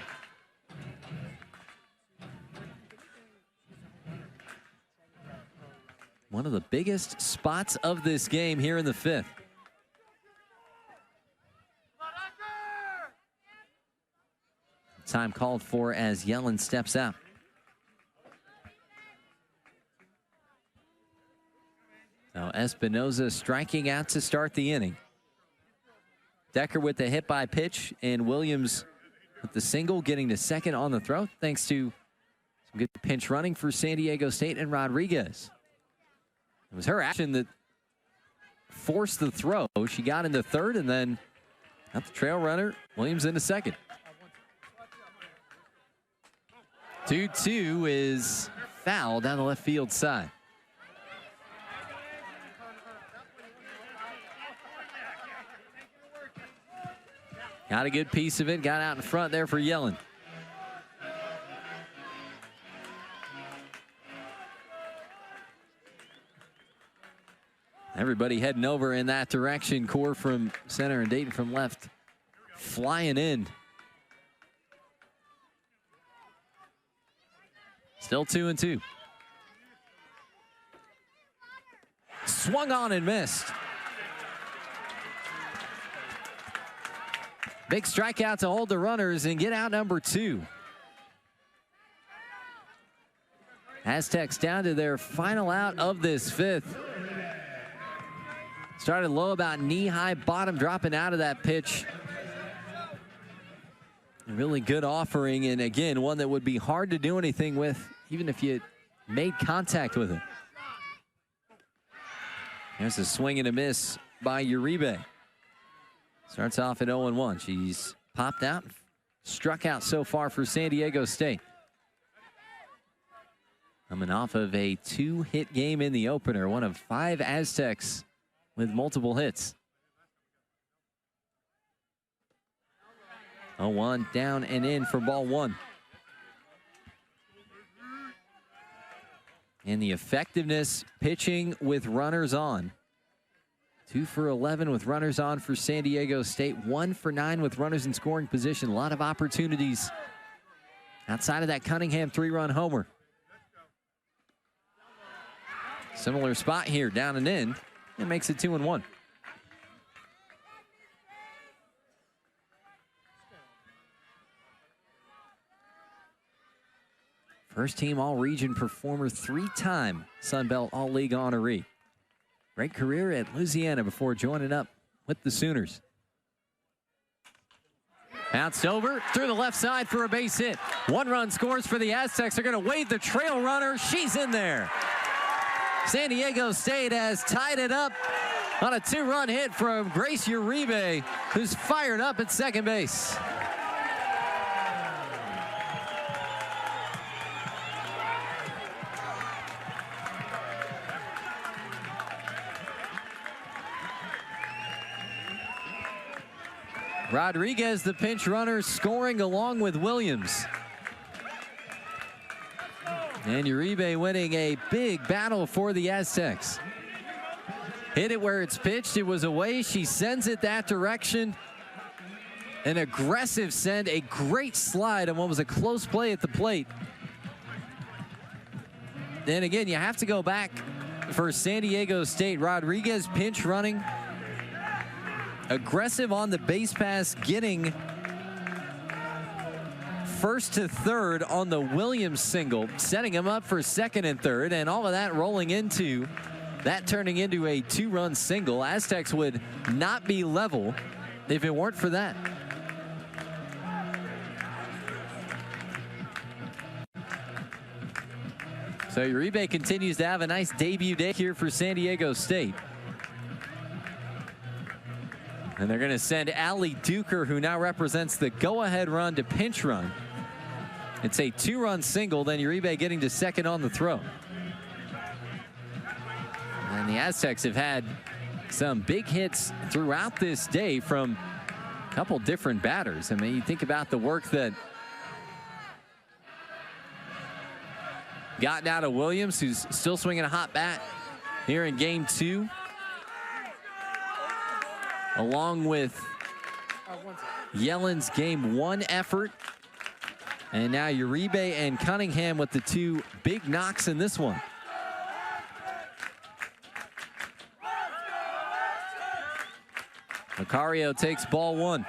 One of the biggest spots of this game here in the 5th. Time called for as Yellen steps out. Now Espinoza striking out to start the inning. Decker with the hit by pitch, and Williams with the single, getting to second on the throw thanks to some good pinch running for San Diego State and Rodriguez. It was her action that forced the throw. She got into third and then got the trail runner, Williams, into second. 2-2 is foul down the left field side. Got a good piece of it, got out in front there for Yellen. Everybody heading over in that direction. Core from center and Dayton from left flying in. Still 2-2. Swung on and missed. Big strikeout to hold the runners and get out number 2. Aztecs down to their final out of this 5th. Started low, about knee-high, bottom, dropping out of that pitch. A really good offering, and again, one that would be hard to do anything with, even if you made contact with it. There's a swing and a miss by Uribe. Starts off at 0-1. She's popped out, struck out so far for San Diego State. Coming off of a 2-hit game in the opener, one of 5 Aztecs with multiple hits. 0-1 down and in for ball 1. And the effectiveness pitching with runners on. 2 for 11 with runners on for San Diego State. 1 for 9 with runners in scoring position. A lot of opportunities outside of that Cunningham 3-run homer. Similar spot here, down and in. It makes it 2-1. First team All-Region performer, 3-time Sun Belt All-League honoree. Great career at Louisiana before joining up with the Sooners. Bounced over through the left side for a base hit. 1 run scores for the Aztecs. They're going to wade the trail runner. She's in there. San Diego State has tied it up on a 2-run hit from Grace Uribe, who's fired up at second base. Rodriguez, the pinch runner, scoring along with Williams. And Uribe winning a big battle for the Aztecs. hit it where it's pitched. It was away. She sends it that direction. An aggressive send, a great slide on what was a close play at the plate. Then again, you have to go back for San Diego State. Rodriguez pinch running. Aggressive on the base pass, getting first to third on the Williams single, setting him up for second and third, and all of that rolling into that turning into a 2-run single. Aztecs would not be level if it weren't for that. So Uribe continues to have a nice debut day here for San Diego State. And they're going to send Allie Duker, who now represents the go-ahead run, to pinch run. It's a 2-run single, then Uribe getting to second on the throw. And the Aztecs have had some big hits throughout this day from a couple different batters. I mean, you think about the work that gotten out of Williams, who's still swinging a hot bat here in game 2. Along with Yellen's game 1 effort. And now Uribe and Cunningham with the 2 big knocks in this one. Macario takes ball 1.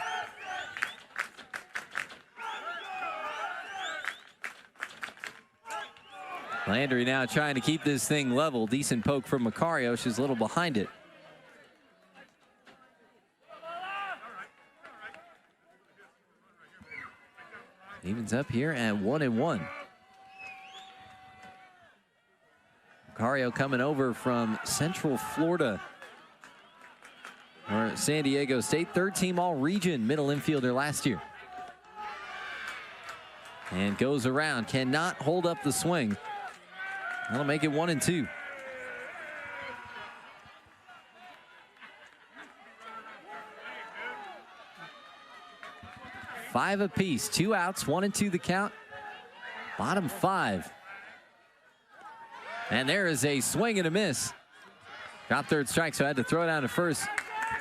Landry now trying to keep this thing level. Decent poke from Macario. She's a little behind it. Evens up here at 1-1. Macario coming over from Central Florida, or San Diego State, 3rd-team All-Region middle infielder last year. And goes around, cannot hold up the swing. That'll make it 1-2. Five apiece, 2 outs, 1-2 the count. Bottom 5. And there is a swing and a miss. Drop third strike, so I had to throw it down to first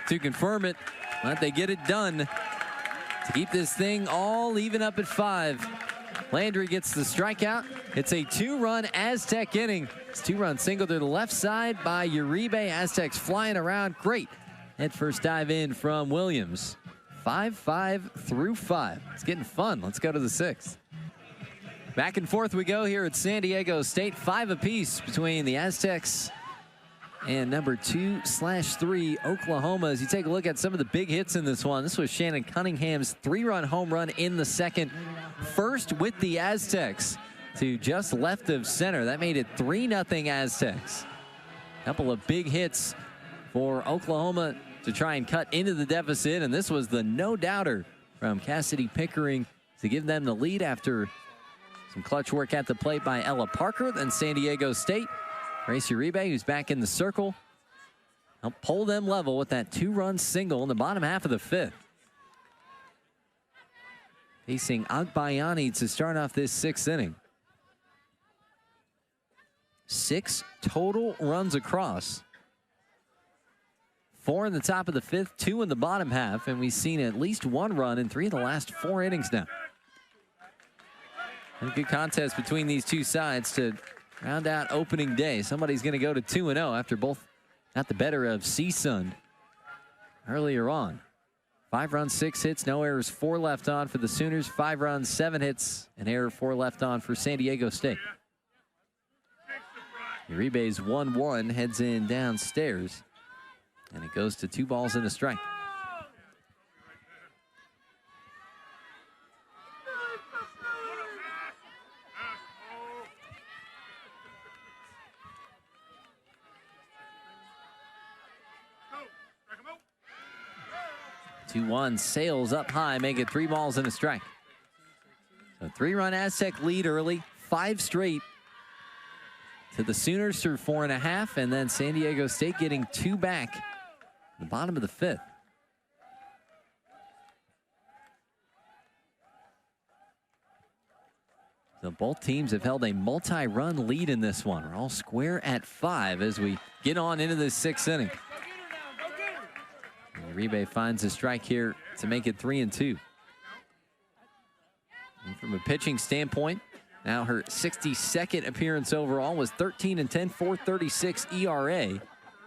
to confirm it. But they get it done to keep this thing all even up at 5. Landry gets the strikeout. It's a 2-run Aztec inning. It's a 2-run single to the left side by Uribe. Aztecs flying around. Great head first dive in from Williams. 5-5 through 5. It's getting fun. Let's go to the 6th. Back and forth we go here at San Diego State. 5 apiece between the Aztecs and number 2/3 Oklahoma. As you take a look at some of the big hits in this one, this was Shannon Cunningham's 3-run home run in the second. First with the Aztecs to just left of center. That made it 3-0 Aztecs. Couple of big hits for Oklahoma to try and cut into the deficit, and this was the no-doubter from Cassidy Pickering to give them the lead after some clutch work at the plate by Ella Parker. Then San Diego State, Grace Uribe, who's back in the circle, helped pull them level with that 2-run single in the bottom half of the 5th. Facing Agbayani to start off this 6th inning. 6 total runs across. 4 in the top of the 5th, 2 in the bottom half, and we've seen at least 1 run in 3 of the last 4 innings now. A good contest between these two sides to round out opening day. Somebody's going to go to 2-0 after both got the better of CSUN earlier on. 5 runs, 6 hits, no errors, 4 left on for the Sooners. 5 runs, 7 hits, an error, 4 left on for San Diego State. Uribe's 1-1 heads in downstairs, and it goes to 2 balls and a strike. Two 2-1 sails up high, make it 3 balls and a strike. So 3-run Aztec lead early, 5 straight to the Sooners through 4.5, and then San Diego State getting 2 back in the bottom of the 5th. So both teams have held a multi-run lead in this one. We're all square at 5 as we get on into this 6th inning. Uribe finds a strike here to make it 3-2. And from a pitching standpoint, now her 62nd appearance overall, was 13-10, 4.36 ERA,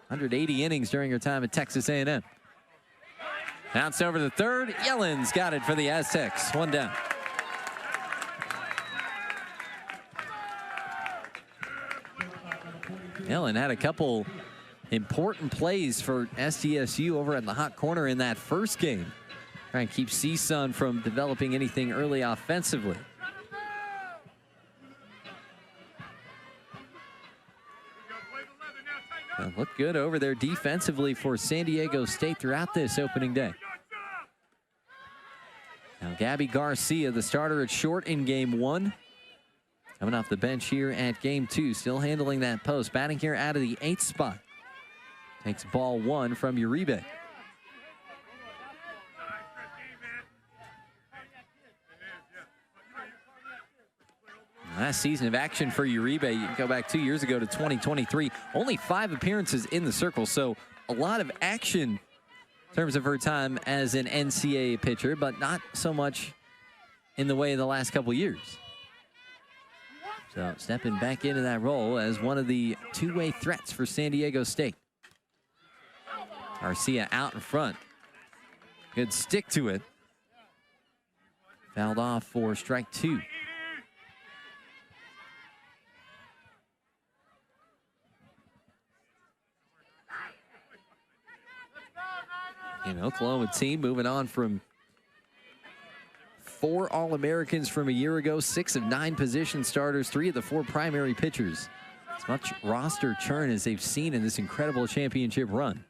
180 innings during her time at Texas A&M. Bounce over the third. Yellen's got it for the Aztecs. 1 down. Yellen had a couple important plays for SDSU over at the hot corner in that first game. Trying to keep CSUN from developing anything early offensively. Looked good over there defensively for San Diego State throughout this opening day. Now Gabby Garcia, the starter at short in game 1. Coming off the bench here at game 2, still handling that post. Batting here out of the 8th spot. Takes ball 1 from Uribe. Last season of action for Uribe, you can go back 2 years ago to 2023. Only 5 appearances in the circle, so a lot of action in terms of her time as an NCAA pitcher, but not so much in the way of the last couple years. So stepping back into that role as one of the two-way threats for San Diego State. Garcia out in front. Good stick to it. Fouled off for strike 2. An Oklahoma team moving on from 4 All-Americans from a year ago, 6 of 9 position starters, 3 of the 4 primary pitchers. As much roster churn as they've seen in this incredible championship run.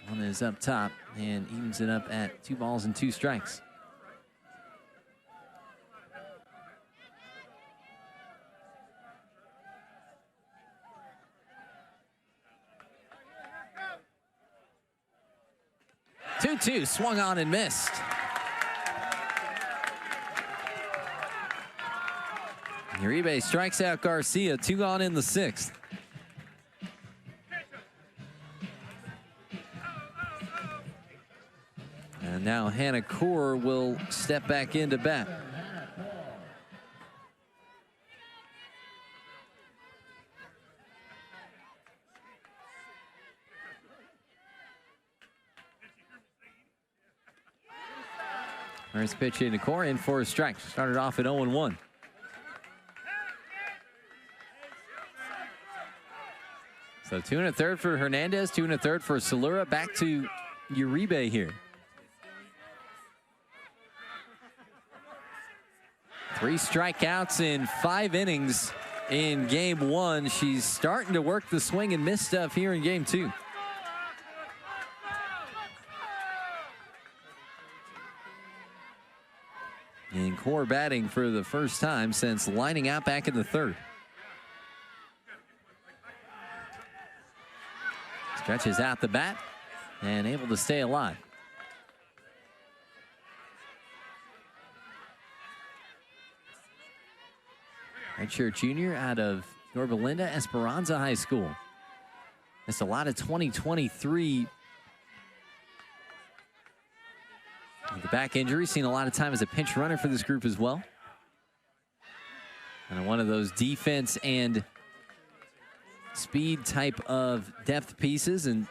One is up top and evens it up at 2 balls and 2 strikes. Two swung on and missed. Uribe strikes out Garcia, 2 gone in the 6th. And now Hannah Kaur will step back into bat. First pitch into Kaur, in for a strike. Started off at 0-1. So 2 1/3 for Hernandez, 2 1/3 for Salura. Back to Uribe here. 3 strikeouts in 5 innings in game 1. She's starting to work the swing and miss stuff here in game 2. And Kaur batting for the first time since lining out back in the 3rd. Stretches out the bat and able to stay alive. Redshirt junior out of Yorba Linda Esperanza High School. Missed a lot of 2023. The back injury, seen a lot of time as a pinch runner for this group as well. And one of those defense and speed type of depth pieces. And,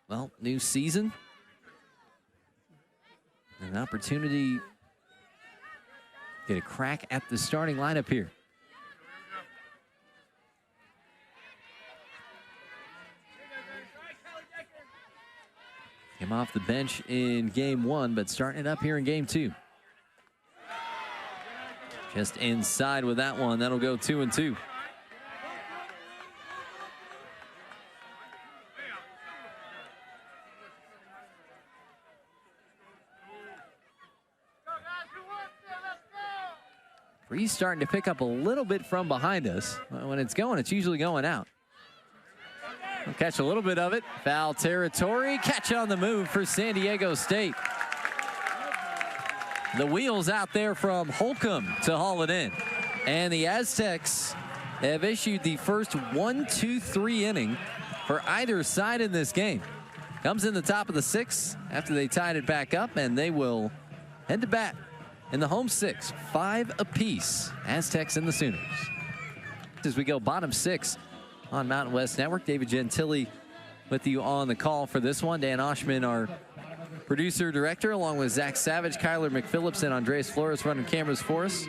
well, new season. An opportunity to get a crack at the starting lineup here. Came off the bench in game 1, but starting it up here in game 2. Just inside with that one. That'll go 2-2. Breeze starting to pick up a little bit from behind us. When it's going, it's usually going out. We'll catch a little bit of it. Foul territory. Catch on the move for San Diego State. The wheels out there from Holcomb to haul it in. And the Aztecs have issued the first 1-2-3 inning for either side in this game. Comes in the top of the 6th after they tied it back up, and they will head to bat in the home 6, 5 apiece. Aztecs and the Sooners. As we go bottom 6 on Mountain West Network, David Gentili with you on the call for this one. Dan Oshman, our producer director, along with Zach Savage, Kyler McPhillips, and Andreas Flores running cameras for us.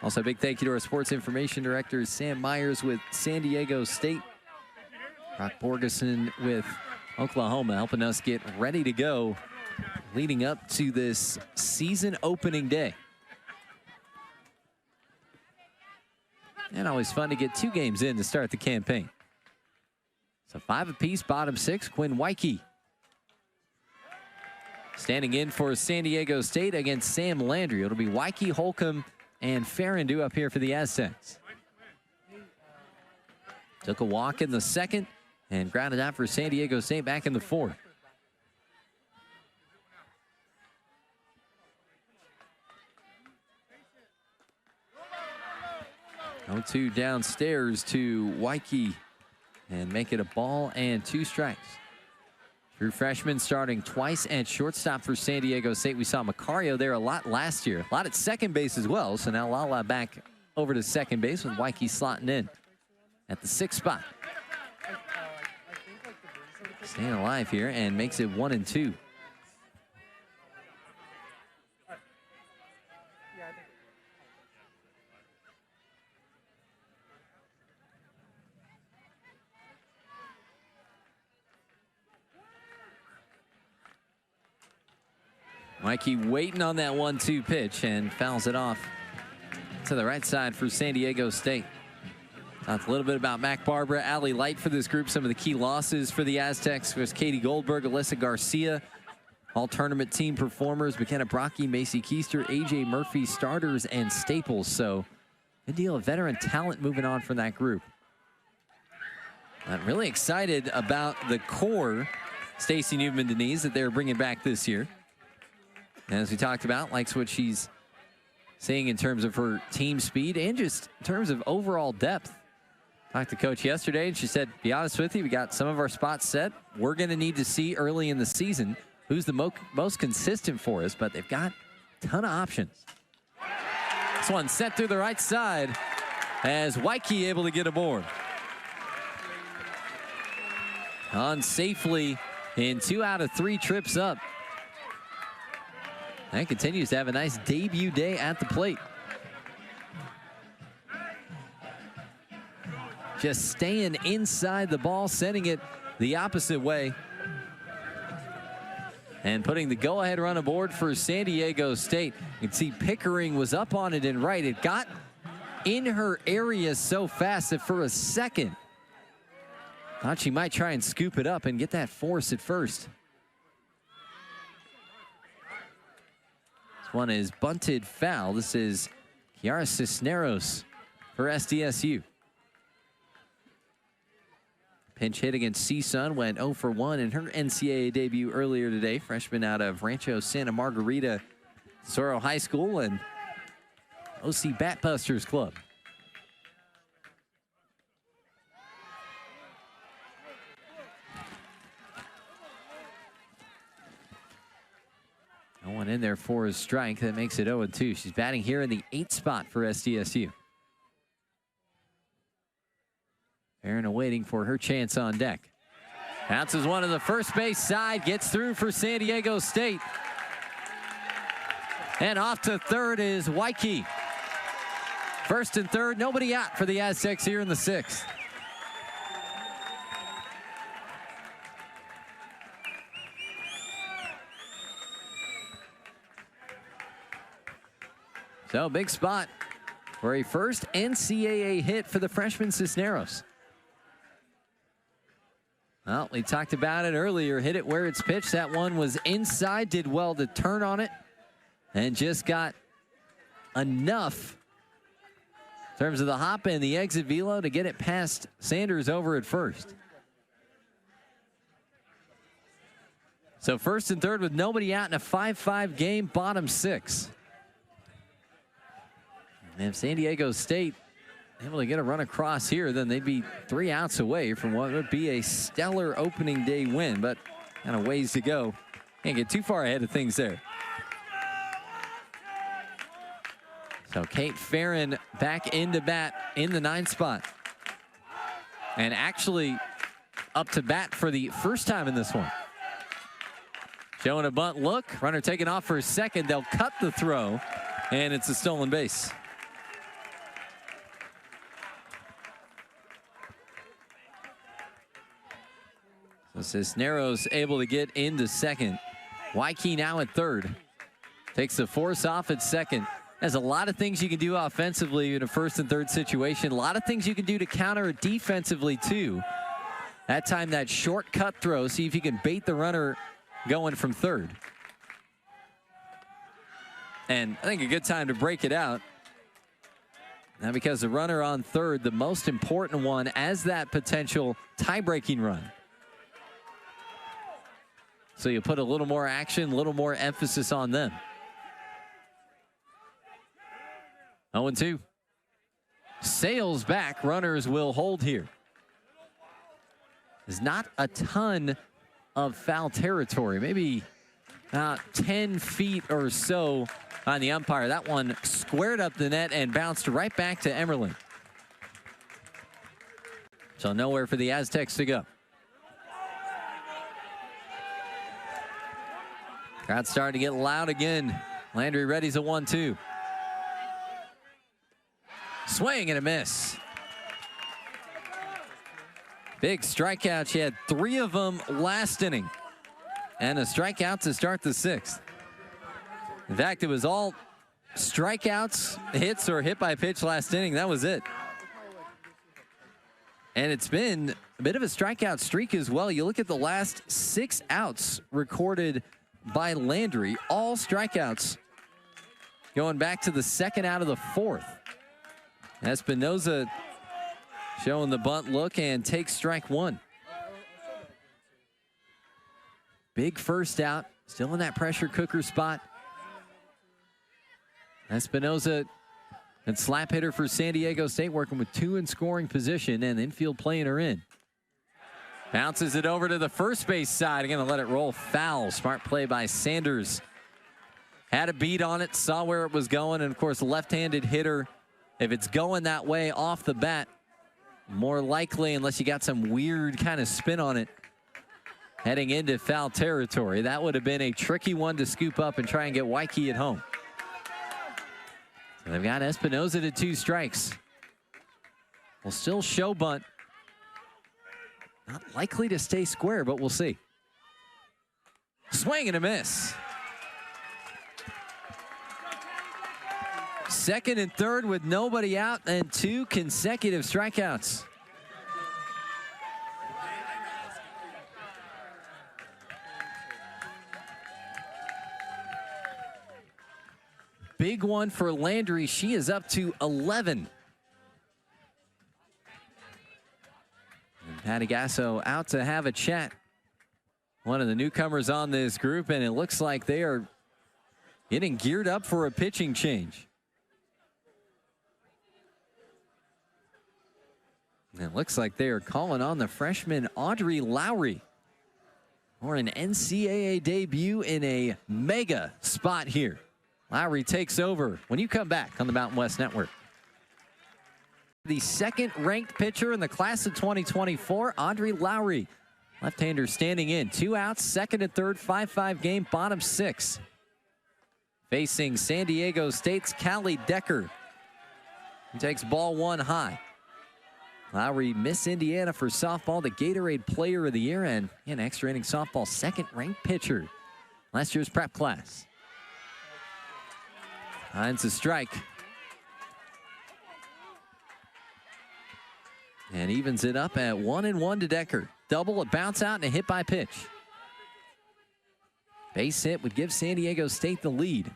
Also, a big thank you to our sports information director, Sam Myers with San Diego State. Brock Borgeson with Oklahoma, helping us get ready to go leading up to this season opening day. And always fun to get 2 games in to start the campaign. So 5 apiece, bottom 6, Quinn Wyke standing in for San Diego State against Sam Landry. It'll be Wyke, Holcomb, and Farrandou up here for the Aztecs. Took a walk in the 2nd and grounded out for San Diego State back in the 4th. Oh, 0-2 downstairs to Wyke and make it a ball and 2 strikes. True freshman starting twice at shortstop for San Diego State. We saw Macario there a lot last year. A lot at second base as well. So now Lala back over to second base with Wyke slotting in at the 6th spot. Staying alive here and makes it 1-2. Wyke waiting on that 1-2 pitch and fouls it off to the right side for San Diego State. Talked a little bit about Mac Barbara, Allie Light for this group. Some of the key losses for the Aztecs was Katie Goldberg, Alyssa Garcia, all tournament team performers, McKenna Brocky, Macy Keister, AJ Murphy, starters and staples. So good deal of veteran talent moving on from that group. I'm really excited about the core, Stacey Newman-Denise, that they're bringing back this year. And as we talked about, likes what she's saying in terms of her team speed and just in terms of overall depth. Talked to Coach yesterday, and she said, be honest with you, we got some of our spots set. We're going to need to see early in the season who's the most consistent for us, but they've got a ton of options. This one set through the right side as Wyke able to get aboard. On safely in 2 out of 3 trips up. And continues to have a nice debut day at the plate. Just staying inside the ball, sending it the opposite way. And putting the go-ahead run aboard for San Diego State. You can see Pickering was up on it and right. It got in her area so fast that for a second, thought she might try and scoop it up and get that force at first. One is bunted foul. This is Kiara Cisneros for SDSU. Pinch hit against CSUN, went 0 for 1 in her NCAA debut earlier today. Freshman out of Rancho Santa Margarita, Tesoro High School and OC Batbusters Club. No one in there for a strike. That makes it 0-2. She's batting here in the 8th spot for SDSU. Aaron waiting for her chance on deck. Bounces one to the first base side. Gets through for San Diego State. And off to third is Wyke. First and third, nobody out for the Aztecs here in the 6th. So big spot for a first NCAA hit for the freshman Cisneros. Well, we talked about it earlier. Hit it where it's pitched. That one was inside. Did well to turn on it. And just got enough in terms of the hop and the exit velo to get it past Sanders over at first. So first and third with nobody out in a 5-5 game, bottom 6. And if San Diego State able to get a run across here, then they'd be 3 outs away from what would be a stellar opening day win, but kind of ways to go. Can't get too far ahead of things there. So Kate Farron back into bat in the 9th spot. And actually up to bat for the first time in this one. Showing a bunt look. Runner taking off for a second. They'll cut the throw, and it's a stolen base. So Cisneros able to get into second. Waikiki now at third. Takes the force off at second. There's a lot of things you can do offensively in a first and third situation. A lot of things you can do to counter it defensively too. That time, that short cut throw. See if you can bait the runner going from third. And I think a good time to break it out. Now, because the runner on third, the most important one as that potential tie-breaking run. So you put a little more action, a little more emphasis on them. 0-2. Sales back. Runners will hold here. There's not a ton of foul territory. Maybe about 10 feet or so on the umpire. That one squared up the net and bounced right back to Emmerling. So nowhere for the Aztecs to go. Crowd starting to get loud again. Landry ready's a 1-2. Swing and a miss. Big strikeout. She had 3 of them last inning. And a strikeout to start the 6th. In fact, it was all strikeouts, hits, or hit by pitch last inning. That was it. And it's been a bit of a strikeout streak as well. You look at the last 6 outs recorded by Landry. All strikeouts going back to the 2nd out of the 4th. Espinoza showing the bunt look and takes strike 1. Big first out, still in that pressure cooker spot. Espinoza and slap hitter for San Diego State, working with 2 in scoring position, and infield playing her in. Bounces it over to the first base side. Going to let it roll foul. Smart play by Sanders. Had a beat on it, saw where it was going, and of course, left-handed hitter. If it's going that way off the bat, more likely, unless you got some weird kind of spin on it, heading into foul territory. That would have been a tricky one to scoop up and try and get Waikiki at home. So they've got Espinoza to 2 strikes. Will still show bunt. Not likely to stay square, but we'll see. Swing and a miss. 2nd and 3rd with nobody out and 2 consecutive strikeouts. Big one for Landry. She is up to 11. And Patty Gasso out to have a chat. One of the newcomers on this group, and it looks like they are getting geared up for a pitching change. It looks like they are calling on the freshman Audrey Lowry for an NCAA debut in a mega spot here. Lowry takes over when you come back on the Mountain West Network. The 2nd-ranked pitcher in the class of 2024, Audrey Lowry. Left-hander standing in. 2 outs, 2nd and 3rd, 5-5 game, bottom 6. Facing San Diego State's Callie Decker. He takes ball 1 high. Lowry, Miss Indiana for softball, the Gatorade Player of the Year, and an extra inning softball 2nd-ranked pitcher. Last year's prep class. Finds a strike. And evens it up at 1-1 to Decker. Double, a bounce out, and a hit by pitch. Base hit would give San Diego State the lead.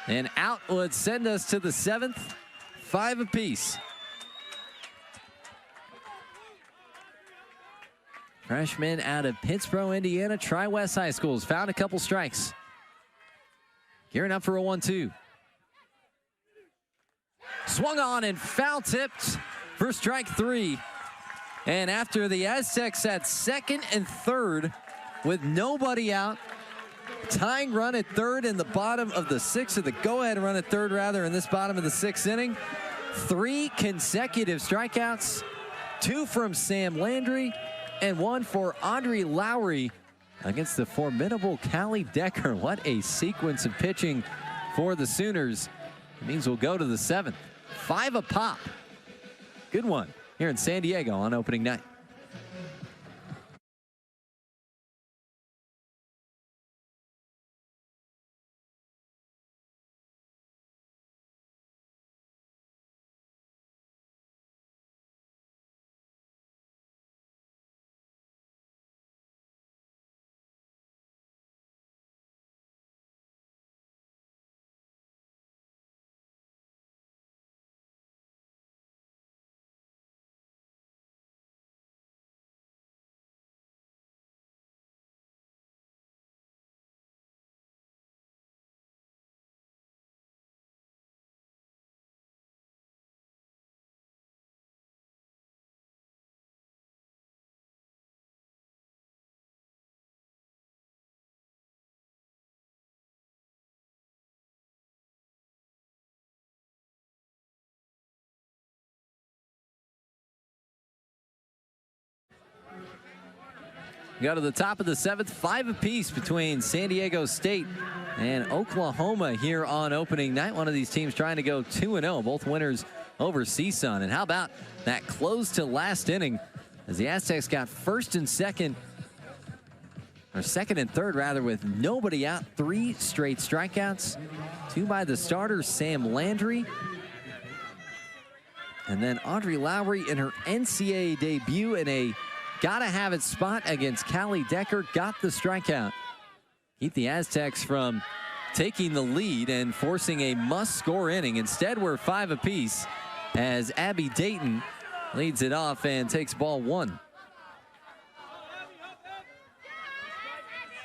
And out would send us to the 7th. 5 apiece. Freshman out of Pittsboro, Indiana, Tri-West High Schools. Found a couple strikes. Gearing up for a 1-2. Swung on and foul tipped for strike 3. And after the Aztecs had second and third with nobody out, tying run at third in the bottom of the 6th, or the go-ahead run at third rather, in this bottom of the 6th inning, 3 consecutive strikeouts, 2 from Sam Landry and 1 for Andre Lowry against the formidable Callie Decker. What a sequence of pitching for the Sooners. It means we'll go to the 7th. 5 a pop. Good one here in San Diego on opening night. Go to the top of the 7th, 5 apiece between San Diego State and Oklahoma here on opening night. One of these teams trying to go 2-0, both winners over CSUN. And how about that close to last inning as the Aztecs got first and second, or second and third rather, with nobody out. 3 straight strikeouts, 2 by the starter Sam Landry, and then Andre Lowry in her NCAA debut in a gotta have it spot against Callie Decker, got the strikeout. Keep the Aztecs from taking the lead and forcing a must-score inning. Instead, we're 5 apiece as Abby Dayton leads it off and takes ball 1.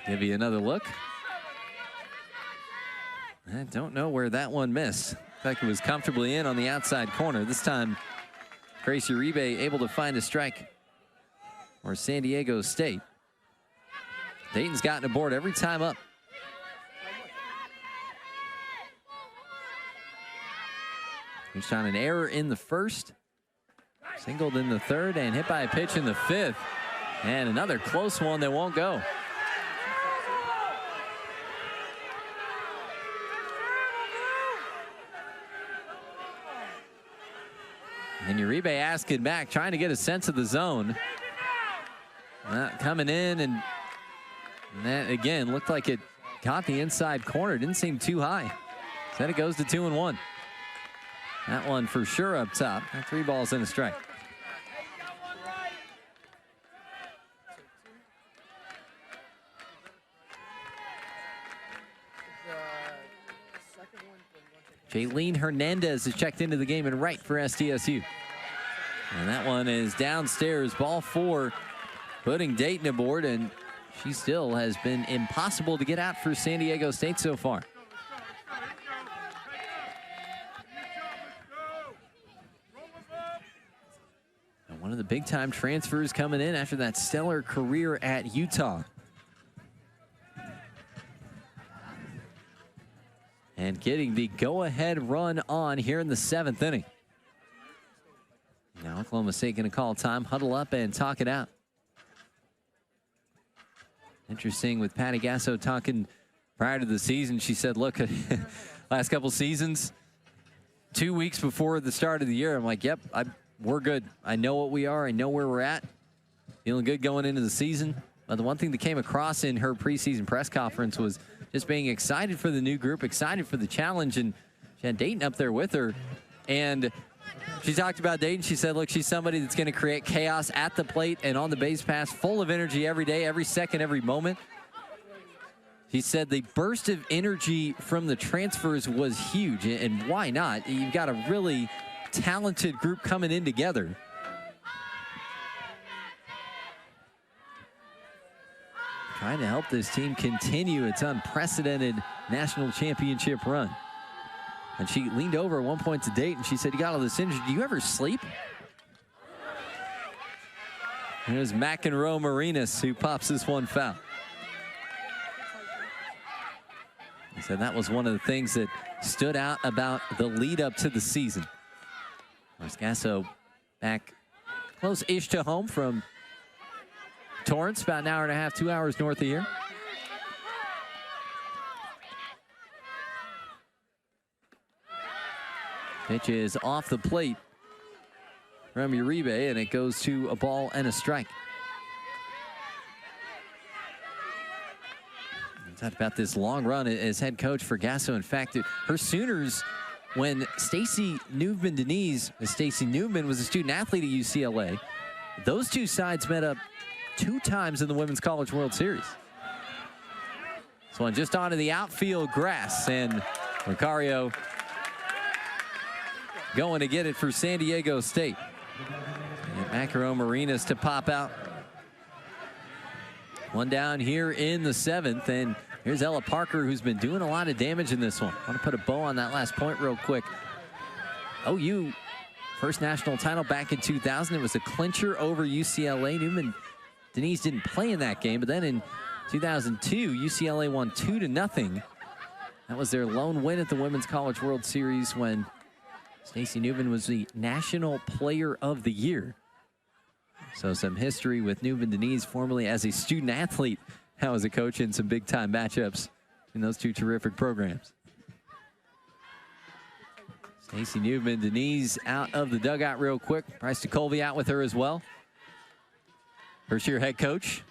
Give you another look. I don't know where that one missed. Looks like it was comfortably in on the outside corner. This time, Gracie Uribe able to find a strike for San Diego State. Dayton's gotten aboard every time up. He's on an error in the first, singled in the third, and hit by a pitch in the 5th. And another close one that won't go. And Uribe asking back, trying to get a sense of the zone. Coming in, and that again looked like it caught the inside corner. Didn't seem too high. Said it goes to 2-1. That one for sure up top. 3 balls and a strike. Jaylene Hernandez is checked into the game and right for SDSU. And that one is downstairs, ball 4. Putting Dayton aboard, and she still has been impossible to get out for San Diego State so far. And one of the big-time transfers coming in after that stellar career at Utah. And getting the go-ahead run on here in the 7th inning. Now Oklahoma State going to call time, huddle up, and talk it out. Interesting with Patty Gasso talking prior to the season. She said, look, last couple seasons, 2 weeks before the start of the year, I'm like, yep, we're good. I know what we are. I know where we're at. Feeling good going into the season. But the one thing that came across in her preseason press conference was just being excited for the new group, excited for the challenge. And she had Dayton up there with her. And she talked about Dayton. She said, look, she's somebody that's going to create chaos at the plate and on the base pass, full of energy every day, every second, every moment. She said the burst of energy from the transfers was huge, and why not? You've got a really talented group coming in together. Trying to help this team continue its unprecedented national championship run. And she leaned over at one point to Dayton. She said, "You got all this injury. Do you ever sleep?" Here's McEnroe Marinas who pops this one foul. He said that was one of the things that stood out about the lead up to the season. Gasso back close-ish to home from Torrance, about an hour and a half, 2 hours north of here. Pitch is off the plate from Uribe, and it goes to a ball and a strike. We talked about this long run as head coach for Gasso. In fact, her Sooners, when Stacy Newman-Denise, Stacy Newman was a student athlete at UCLA, those two sides met up 2 times in the Women's College World Series. This one just onto the outfield grass, and Macario going to get it for San Diego State. And McEnroe Marinas to pop out. One down here in the 7th, and here's Ella Parker, who's been doing a lot of damage in this one. I want to put a bow on that last point real quick. OU, first national title back in 2000. It was a clincher over UCLA. Newman-Denise didn't play in that game, but then in 2002, UCLA won 2-0. That was their lone win at the Women's College World Series when Stacy Newman was the National Player of the Year. So some history with Newman-Denise, formerly as a student athlete, now as a coach in some big-time matchups in those two terrific programs. Stacy Newman-Denise out of the dugout real quick. Bryce DeColvey out with her as well. First-year head coach.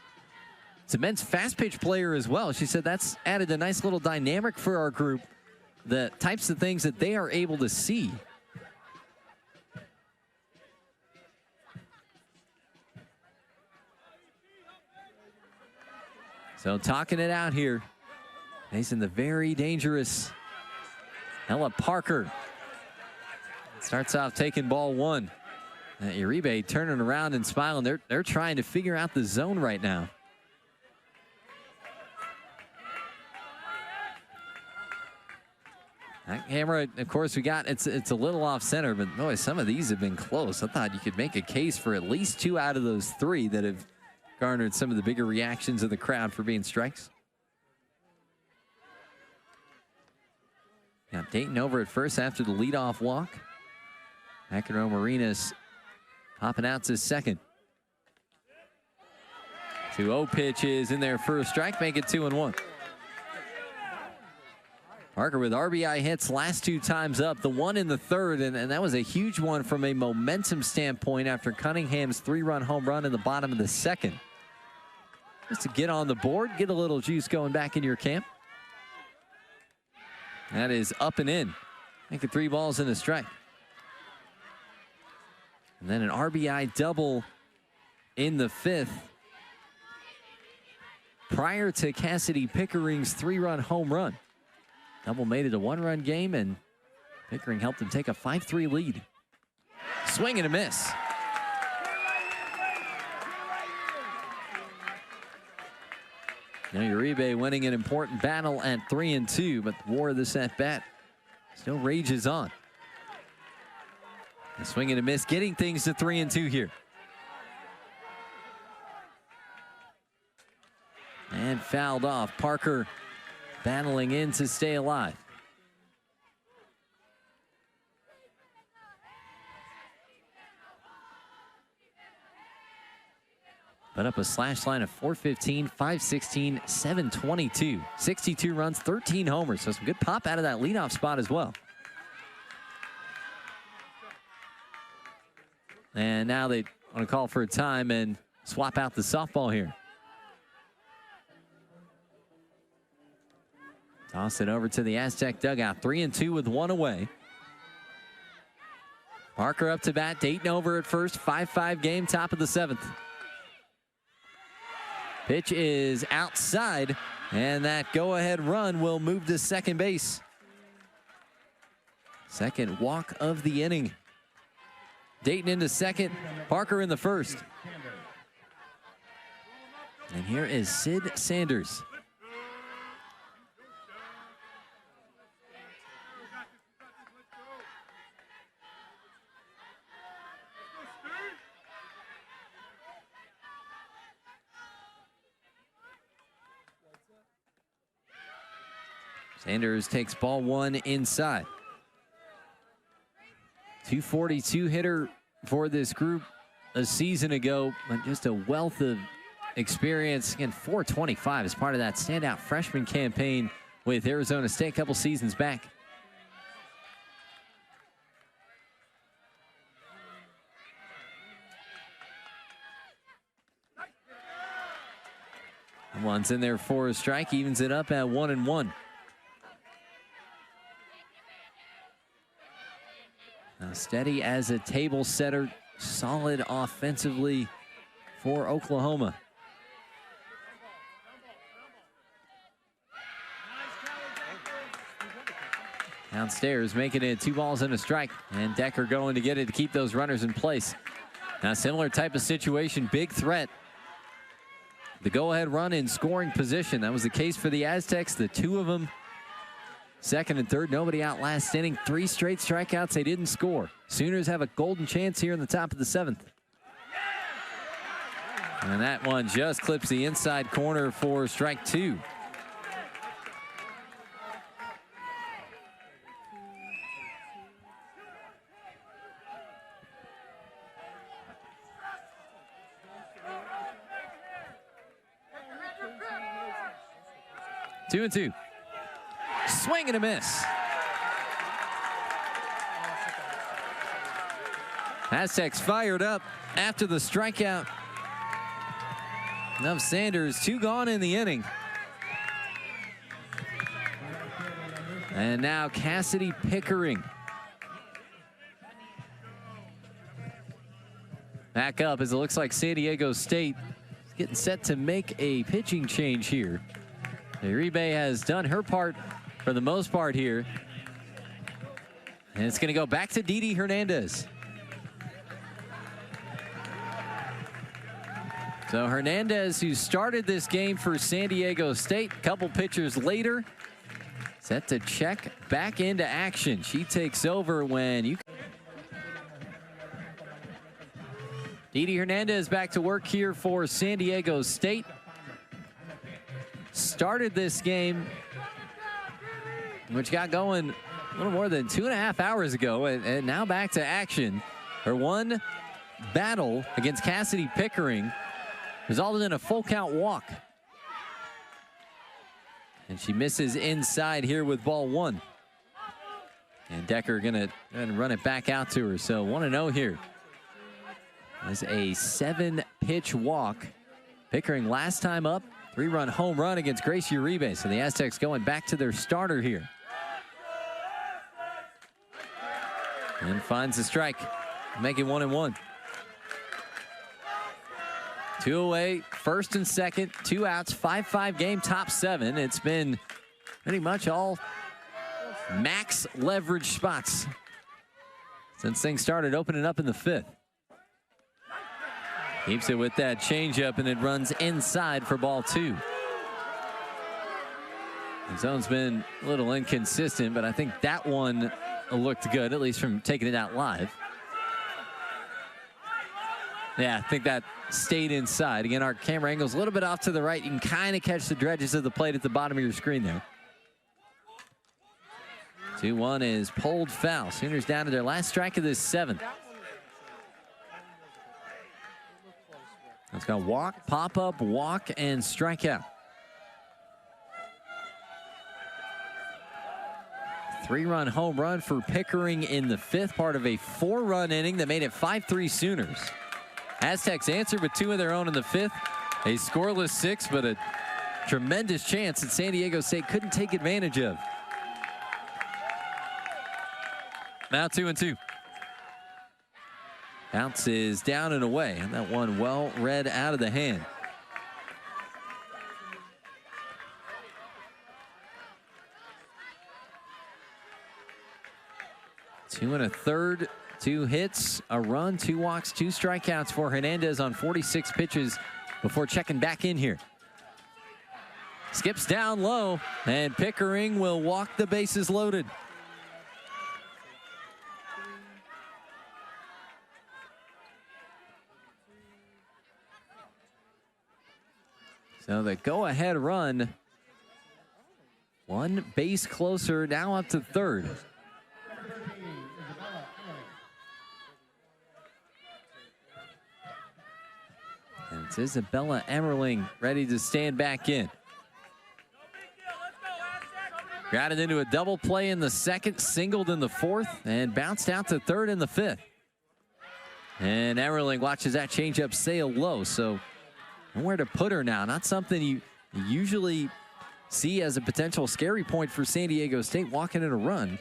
It's a men's fast-pitch player as well. She said that's added a nice little dynamic for our group. The types of things that they are able to see. So talking it out here, facing the very dangerous Ella Parker. Starts off taking ball 1. Uribe turning around and smiling. They're trying to figure out the zone right now. That camera, of course, we got, it's a little off center, but boy, some of these have been close. I thought you could make a case for at least 2 out of those 3 that have garnered some of the bigger reactions of the crowd for being strikes. Got Dayton over at first after the leadoff walk. McEnroe Marinas popping out to second. 2-0 pitches in there for a strike, make it 2-1. Parker with RBI hits last 2 times up, the one in the 3rd, and that was a huge one from a momentum standpoint after Cunningham's 3-run home run in the bottom of the 2nd. Just to get on the board, get a little juice going back in your camp. That is up and in. Make it 3 balls and a strike. And then an RBI double in the 5th. Prior to Cassidy Pickering's 3-run home run. Double made it a 1-run game, and Pickering helped him take a 5-3 lead. Swing and a miss. Now Uribe winning an important battle at 3-2, but the war of this at-bat still rages on. A swing and a miss, getting things to 3-2 here. And fouled off. Parker battling in to stay alive. Put up a slash line of 415, 516, 722. 62 runs, 13 homers. So some good pop out of that leadoff spot as well. And now they want to call for a time and swap out the softball here. Toss it over to the Aztec dugout. 3-2 with 1 away. Parker up to bat. Dayton over at first. 5-5 game, top of the 7th. Pitch is outside, and that go-ahead run will move to second base. Second walk of the inning. Dayton into second, Parker in the first. And here is Sid Sanders. Sanders takes ball one inside. 242 hitter for this group a season ago, but just a wealth of experience. Again, 425 as part of that standout freshman campaign with Arizona State a couple seasons back. One's in there for a strike, evens it up at 1-1. Now steady as a table setter, solid offensively for Oklahoma. Downstairs, making it 2 balls and a strike, and Decker going to get it to keep those runners in place. Now, similar type of situation, big threat. The go-ahead run in scoring position. That was the case for the Aztecs. The 2 of them, second and third, nobody out last inning. 3 straight strikeouts, they didn't score. Sooners have a golden chance here in the top of the 7th. And that one just clips the inside corner for strike 2. Two and two. Swing and a miss. Aztecs fired up after the strikeout of Sanders. 2 gone in the inning. And now Cassidy Pickering. Back up as it looks like San Diego State is getting set to make a pitching change here. Uribe has done her part for the most part here. And it's going to go back to Didi Hernandez. So Hernandez, who started this game for San Diego State, a couple pitchers later, set to check back into action. She takes over when you... Didi Hernandez back to work here for San Diego State. Started this game, which got going a little more than 2.5 hours ago, and now back to action. Her one battle against Cassidy Pickering resulted in a full count walk. And she misses inside here with ball 1. And Decker gonna run it back out to her. So 1-0 here. That's a 7-pitch walk. Pickering last time up, 3-run home run against Grace Uribe. So the Aztecs going back to their starter here. And finds the strike, making 1-1. 2 away, first and second, 2 outs, 5-5 game, top 7. It's been pretty much all max leverage spots since things started opening up in the 5th. Keeps it with that changeup, and it runs inside for ball 2. The zone's been a little inconsistent, but I think that one looked good, at least from taking it out live. Yeah, I think that stayed inside. Again, our camera angle's a little bit off to the right. You can kind of catch the dredges of the plate at the bottom of your screen there. 2-1 is pulled foul. Sooners down to their last strike of this 7th. It's got walk, pop up, walk, and strikeout. 3-run home run for Pickering in the 5th, part of a 4-run inning that made it 5-3 Sooners. Aztecs answered with 2 of their own in the 5th. A scoreless 6, but a tremendous chance that San Diego State couldn't take advantage of. Now 2-2. Bounce is down and away, and that one well read out of the hand. Two and a third, 2 hits, a run, 2 walks, 2 strikeouts for Hernandez on 46 pitches before checking back in here. Skips down low, and Pickering will walk the bases loaded. So the go-ahead run One base closer, now up to third. And it's Isabella Emmerling ready to stand back in. Grounded into a double play in the second, singled in the fourth, and bounced out to third in the fifth. And Emmerling watches that changeup sail low, so nowhere to put her now. Not something you usually see as a potential scary point for San Diego State walking in a run.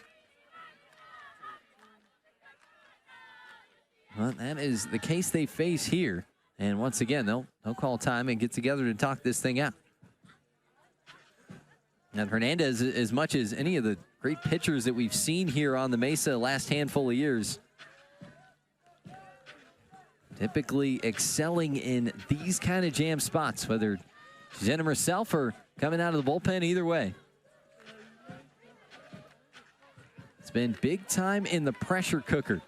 Well, that is the case they face here. And once again, they'll call time and get together to talk this thing out. And Hernandez, as much as any of the great pitchers that we've seen here on the Mesa the last handful of years, typically excelling in these kind of jam spots, whether she's in them herself or coming out of the bullpen, either way. It's been big time in the pressure cooker.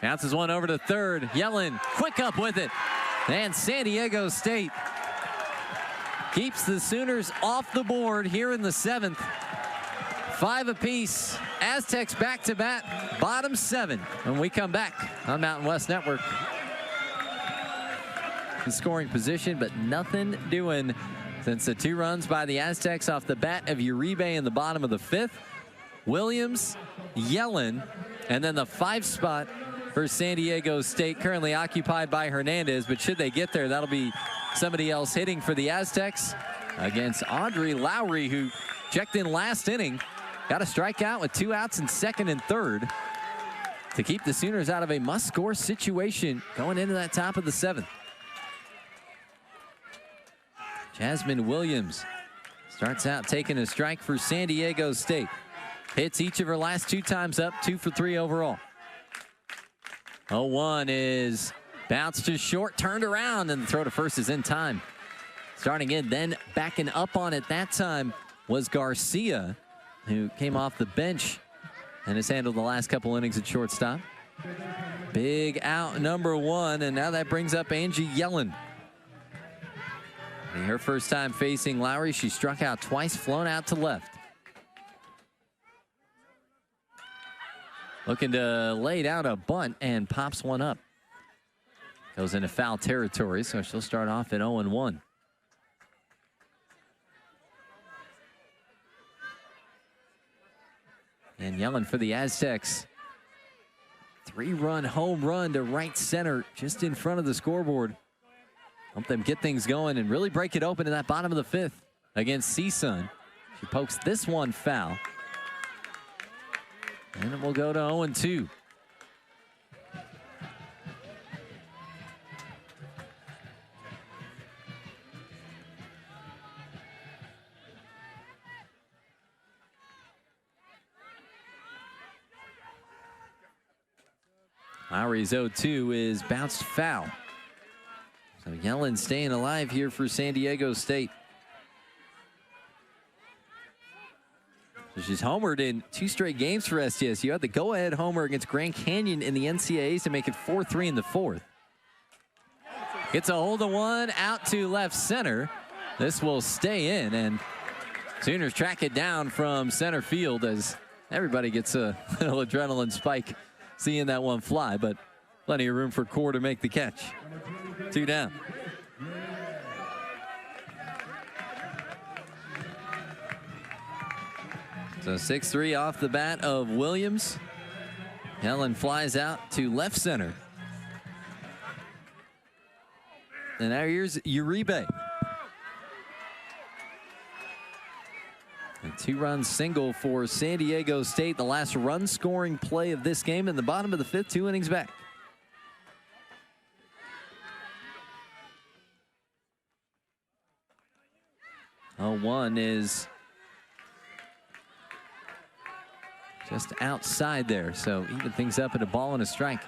Bounces one over to third. Yellen quick up with it. And San Diego State keeps the Sooners off the board here in the seventh. 5 apiece. Aztecs back to bat, bottom 7. When we come back on Mountain West Network. In scoring position, but nothing doing since the 2 runs by the Aztecs off the bat of Uribe in the bottom of the 5th. Williams, Yellen, and then the 5 spot for San Diego State, currently occupied by Hernandez, but should they get there, that'll be somebody else hitting for the Aztecs against Audrey Lowry, who checked in last inning, got a strikeout with 2 outs in second and third to keep the Sooners out of a must-score situation going into that top of the 7th. Jasmine Williams starts out taking a strike for San Diego State. Hits each of her last 2 times up, 2 for 3 overall. 0-1 is bounced to short, turned around, and the throw to first is in time. Starting in, then backing up on it that time was Garcia, who came off the bench and has handled the last couple innings at shortstop. Big out number 1, and now that brings up Angie Yellen. Her first time facing Lowry, she struck out twice, flown out to left. Looking to lay down a bunt and pops one up. Goes into foul territory, so she'll start off at 0-1. And Yellen for the Aztecs. 3-run home run to right center, just in front of the scoreboard. Help them get things going and really break it open in that bottom of the 5th against CSUN. She pokes this one foul. And it will go to 0-2. Lowry's 0-2 is bounced foul. So Yellen staying alive here for San Diego State. So she's homered in 2 straight games for SDSU. Had the go-ahead homer against Grand Canyon in the NCAAs to make it 4-3 in the 4th. Gets a hold of one out to left center. This will stay in, and Sooners track it down from center field as everybody gets a little adrenaline spike seeing that one fly, but plenty of room for Core to make the catch. 2 down. So 6-3 off the bat of Williams. Yellen flies out to left center. And now here's Uribe. A 2-run single for San Diego State. The last run scoring play of this game in the bottom of the 5th, 2 innings back. Oh, 1 is just outside there, so even things up at a ball and a strike.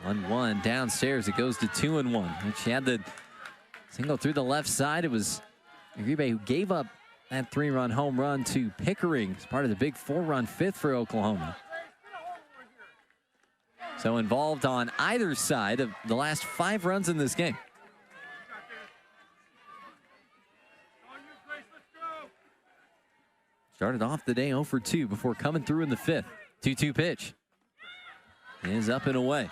1-1 downstairs. It goes to 2-1. And she had the single through the left side. It was Uribe who gave up that 3-run home run to Pickering as part of the big 4-run fifth for Oklahoma. So involved on either side of the last 5 runs in this game. Started off the day 0 for 2 before coming through in the 5th. 2-2 pitch is up and away.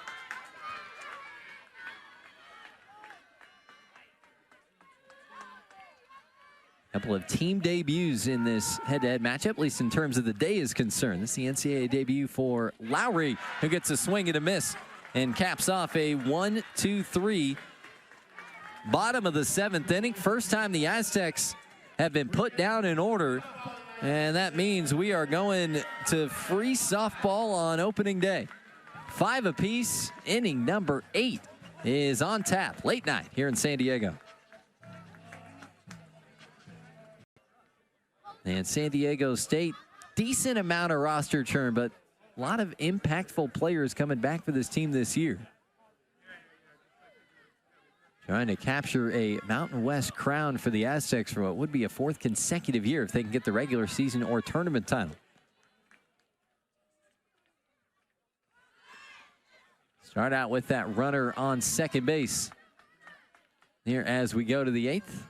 Couple of team debuts in this head-to-head matchup, at least in terms of the day is concerned. This is the NCAA debut for Lowry, who gets a swing and a miss and caps off a 1-2-3. Bottom of the 7th inning. First time the Aztecs have been put down in order. And that means we are going to free softball on opening day. 5 apiece. Inning number 8 is on tap. Late night here in San Diego. And San Diego State, decent amount of roster churn, but a lot of impactful players coming back for this team this year. Trying to capture a Mountain West crown for the Aztecs for what would be a 4th consecutive year if they can get the regular season or tournament title. Start out with that runner on second base here as we go to the 8th.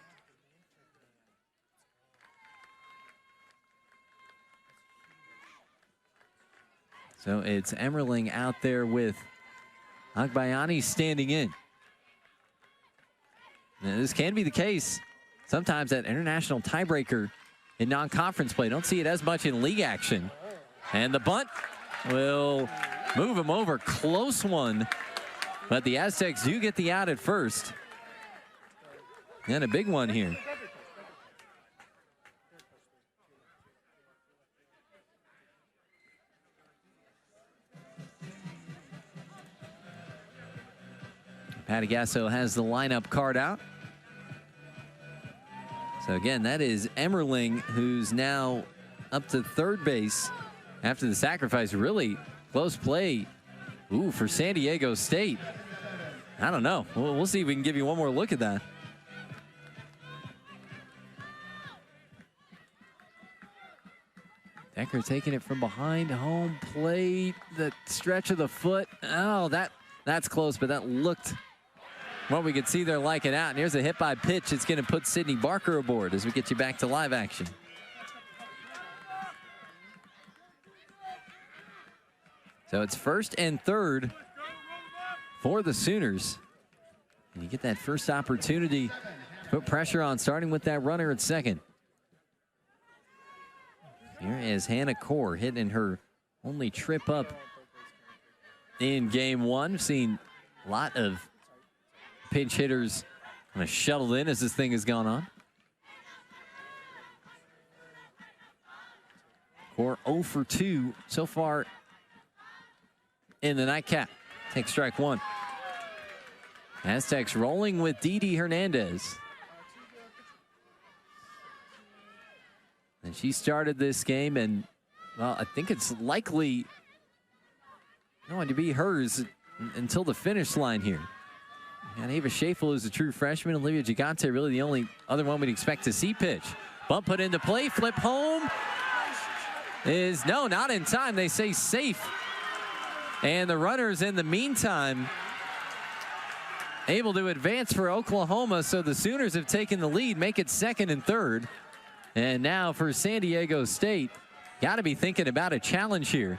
So it's Emmerling out there with Agbayani standing in. Now, this can be the case. Sometimes that international tiebreaker in non-conference play. Don't see it as much in league action. And the bunt will move him over. Close one. But the Aztecs do get the out at first. And a big one here. Patty Gasso has the lineup card out. So again, that is Emmerling, who's now up to third base after the sacrifice. Really close play. Ooh, for San Diego State. I don't know. We'll see if we can give you one more look at that. Decker taking it from behind home plate. The stretch of the foot. Oh, that's close, but that looked what we could see there like it out. And here's a hit by pitch. It's going to put Sydney Barker aboard as we get you back to live action. So it's first and third for the Sooners. And you get that first opportunity to put pressure on, starting with that runner at second. Here is Hannah Core hitting her only trip up in game 1. We've seen a lot of pinch hitters kind of shuttled in as this thing has gone on. Core 0 for 2 so far in the nightcap. Take strike 1. Aztecs rolling with Didi Hernandez. And she started this game, and, well, I think it's likely going to be hers until the finish line here. And Ava Schafel is a true freshman. Olivia Gigante really the only other one we'd expect to see pitch. Bump put into play, flip home. Is, no, not in time. They say safe. And the runners in the meantime able to advance for Oklahoma. So the Sooners have taken the lead, make it second and third. And now for San Diego State, got to be thinking about a challenge here.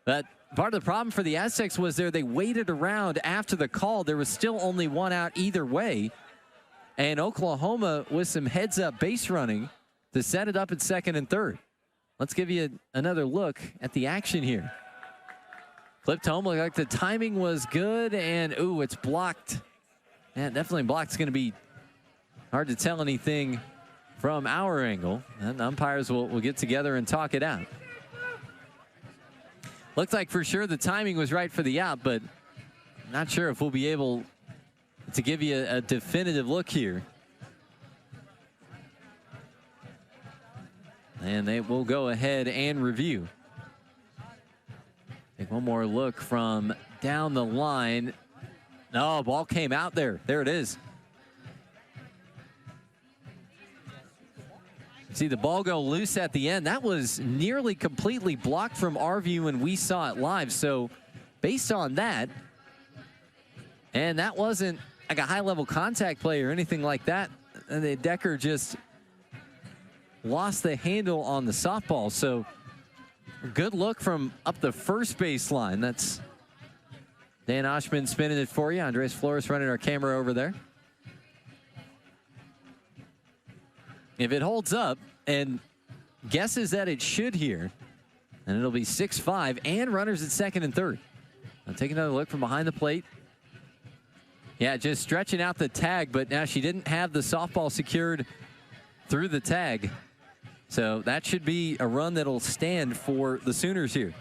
But part of the problem for the Aztecs was they waited around after the call. There was still only one out either way. And Oklahoma with some heads-up base running to set it up at second and third. Let's give you another look at the action here. Flipped home, looked like the timing was good, and ooh, it's blocked. And definitely blocked. It's going to be hard to tell anything from our angle. And umpires will get together and talk it out. Looked like for sure the timing was right for the out, but not sure if we'll be able to give you a definitive look here. And they will go ahead and review. Take one more look from down the line. No, ball came out there. There it is. See the ball go loose at the end. That was nearly completely blocked from our view when we saw it live. So based on that, and that wasn't like a high-level contact play or anything like that, and Decker just lost the handle on the softball. So good look from up the first baseline. That's Dan Oshman spinning it for you. Andres Flores running our camera over there. If it holds up and guesses that it should here, and it'll be 6-5 and runners at second and third. Now take another look from behind the plate. Yeah, just stretching out the tag, but now she didn't have the softball secured through the tag. So that should be a run that'll stand for the Sooners here.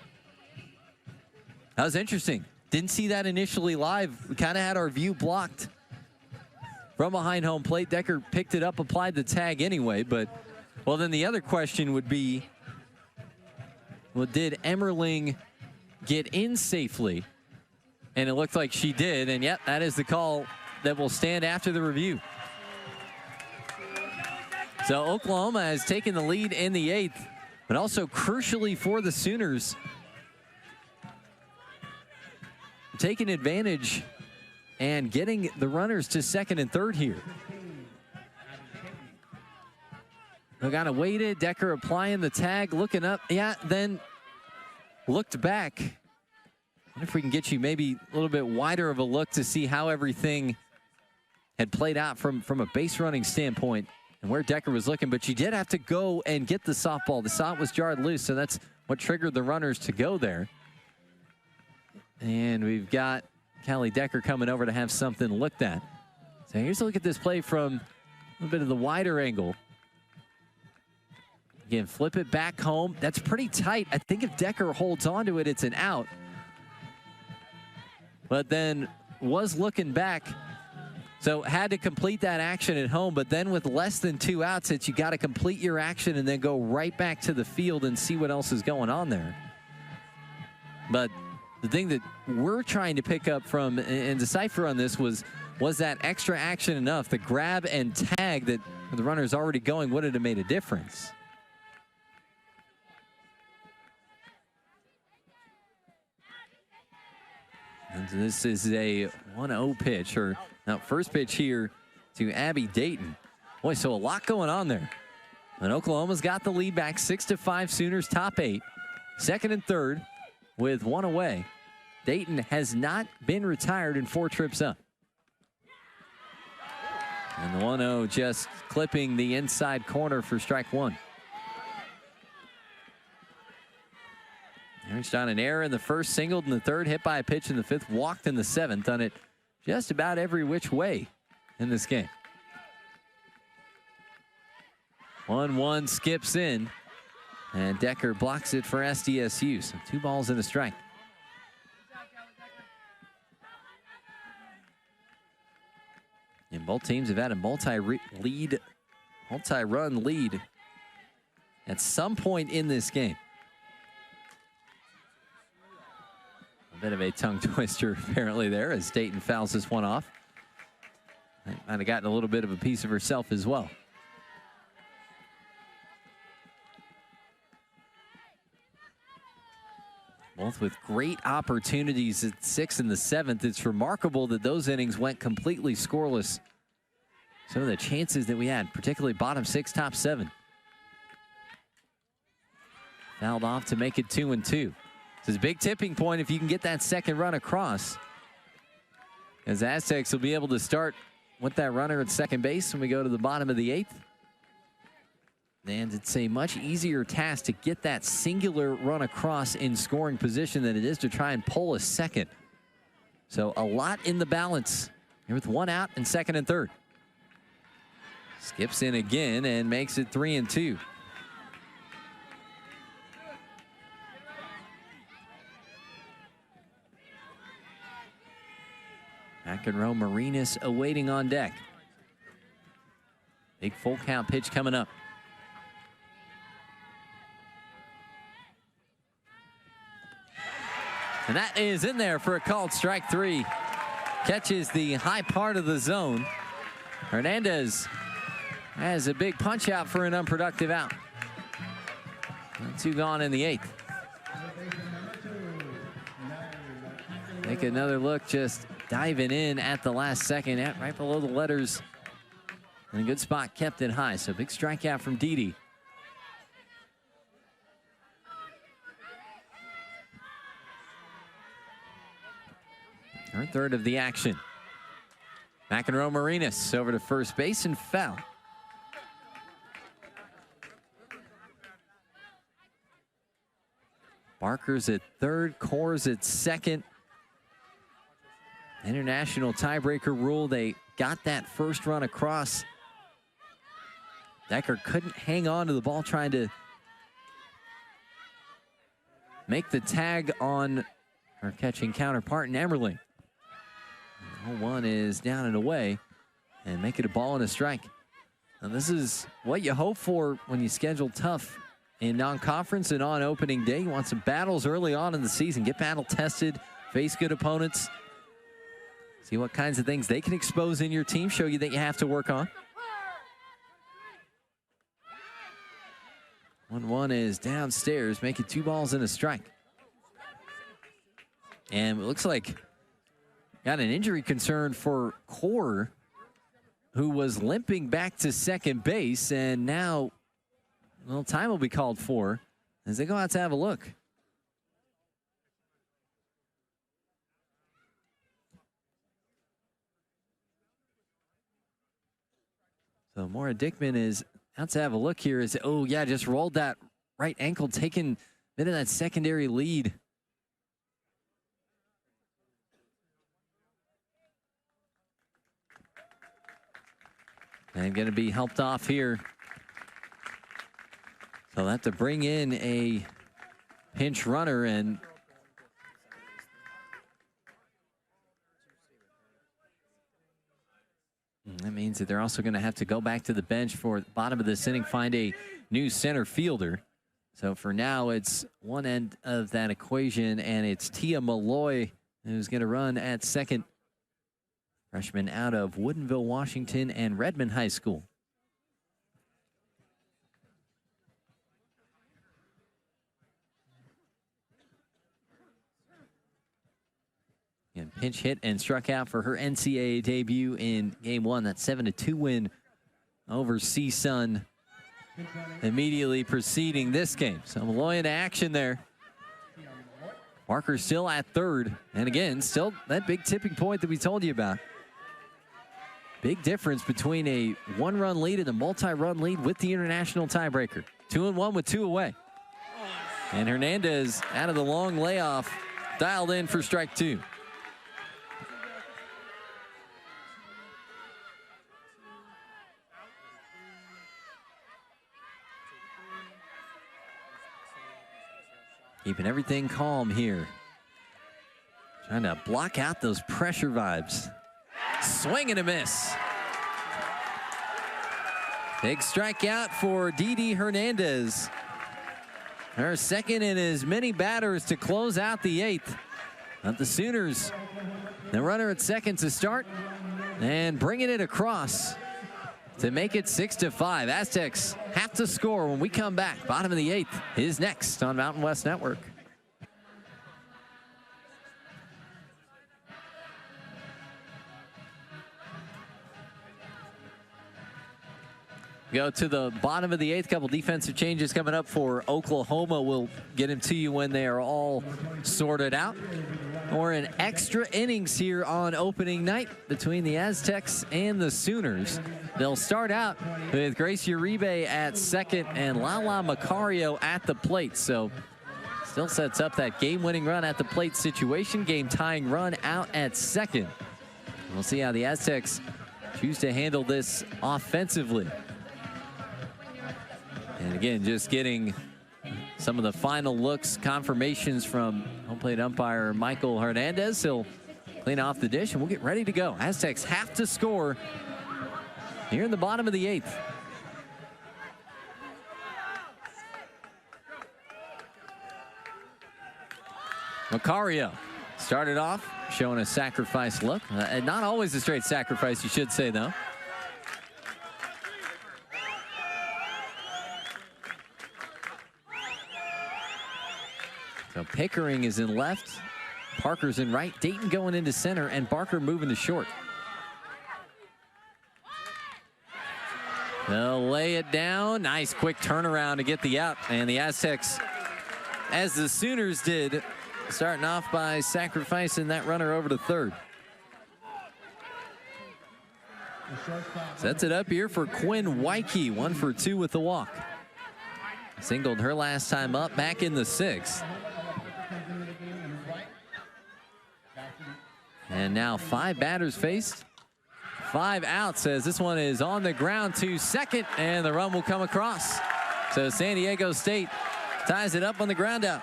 That was interesting. Didn't see that initially live. We kind of had our view blocked from behind home plate. Decker picked it up, applied the tag anyway, but, well, then the other question would be, well, did Emmerling get in safely? And it looked like she did, and yep, that is the call that will stand after the review. So Oklahoma has taken the lead in the 8th, but also crucially for the Sooners, taking advantage and getting the runners to second and third here. Logano waited, Decker applying the tag, looking up, yeah, then looked back. I wonder if we can get you maybe a little bit wider of a look to see how everything had played out from a base running standpoint and where Decker was looking, but she did have to go and get the softball. The soft was jarred loose, so that's what triggered the runners to go there. And we've got Callie Decker coming over to have something looked at. So here's a look at this play from a little bit of the wider angle. Again, flip it back home. That's pretty tight. I think if Decker holds onto it, it's an out. But then was looking back. So had to complete that action at home, but then with less than 2 outs, you got to complete your action and then go right back to the field and see what else is going on there. But the thing that we're trying to pick up from and decipher on this was that extra action enough? The grab and tag that the runner's already going, would it have made a difference? And this is a 1-0 pitch, or now first pitch here to Abby Dayton. Boy, so a lot going on there. And Oklahoma's got the lead back 6-5 Sooners, top 8. Second and third with 1 away. Dayton has not been retired in 4 trips up. And the 1-0 just clipping the inside corner for strike 1. Reached on an error in the first, singled in the third, hit by a pitch in the 5th, walked in the 7th, done it just about every which way in this game. 1-1 skips in, and Decker blocks it for SDSU. So 2 balls and a strike. And both teams have had a multi-run lead at some point in this game. Bit of a tongue twister apparently there as Dayton fouls this one off. Might have gotten a little bit of a piece of herself as well. Both with great opportunities at 6th and the 7th. It's remarkable that those innings went completely scoreless. Some of the chances that we had, particularly bottom 6, top 7. Fouled off to make it 2-2. This is a big tipping point if you can get that second run across, as Aztecs will be able to start with that runner at second base when we go to the bottom of the 8th. And it's a much easier task to get that singular run across in scoring position than it is to try and pull a second. So a lot in the balance here with 1 out and second and third. Skips in again and makes it 3-2. McEnroe Marinas awaiting on deck. Big full count pitch coming up. And that is in there for a called strike 3. Catches the high part of the zone. Hernandez has a big punch out for an unproductive out. 2 gone in the 8th. Take another look, just diving in at the last second, right below the letters. And a good spot, kept it high. So big strikeout from Didi. Her third of the action. McEnroe Marinas over to first base and foul. Barker's at third, Coors at second. International tiebreaker rule. They got that first run across. Decker couldn't hang on to the ball, trying to make the tag on her catching counterpart in Emerling. 0-1 is down and away, and make it a ball and a strike. Now this is what you hope for when you schedule tough in non-conference and on opening day. You want some battles early on in the season. Get battle tested, face good opponents. See what kinds of things they can expose in your team, show you that you have to work on. 1-1 is downstairs, making 2 balls and a strike. And it looks like got an injury concern for Core, who was limping back to second base, and now, well, time will be called for as they go out to have a look. So Maura Dickman is out to have a look here. Oh yeah, just rolled that right ankle, taking a bit of that secondary lead. And going to be helped off here. So they'll have to bring in a pinch runner, and that means that they're also going to have to go back to the bench for the bottom of this inning, find a new center fielder. So for now, it's one end of that equation, and it's Tia Malloy who's going to run at second. Freshman out of Woodinville, Washington, and Redmond High School. And pinch hit and struck out for her NCAA debut in game 1. That 7-2 win over CSUN immediately preceding this game. So Malloy into action there. Parker still at third. And again, still that big tipping point that we told you about. Big difference between a 1-run lead and a multi-run lead with the international tiebreaker. 2-1 with 2 away. And Hernandez out of the long layoff, dialed in for strike 2. Keeping everything calm here. Trying to block out those pressure vibes. Swing and a miss. Big strikeout for Didi Hernandez. Her second in as many batters to close out the 8th. But the Sooners, the runner at second to start, and bringing it across to make it 6-5. Aztecs have to score when we come back. Bottom of the 8th is next on Mountain West Network. Go to the bottom of the 8th. Couple defensive changes coming up for Oklahoma. We'll get them to you when they are all sorted out. Or in extra innings here on opening night between the Aztecs and the Sooners. They'll start out with Grace Uribe at second and Lala Macario at the plate. So still sets up that game-winning run at the plate situation. Game-tying run out at second. We'll see how the Aztecs choose to handle this offensively. And again, just getting some of the final looks, confirmations from home plate umpire Michael Hernandez. He'll clean off the dish and we'll get ready to go. Aztecs have to score here in the bottom of the 8th. Macario started off showing a sacrifice look. Not always a straight sacrifice, you should say, though. So Pickering is in left, Parker's in right, Dayton going into center, and Barker moving to short. They'll lay it down. Nice quick turnaround to get the out. And the Aztecs, as the Sooners did, starting off by sacrificing that runner over to third. Sets it up here for Quinn Weike, 1 for 2 with the walk. Singled her last time up back in the 6th. And now 5 batters faced. 5 outs as this one is on the ground to second, and the run will come across. So San Diego State ties it up on the ground out.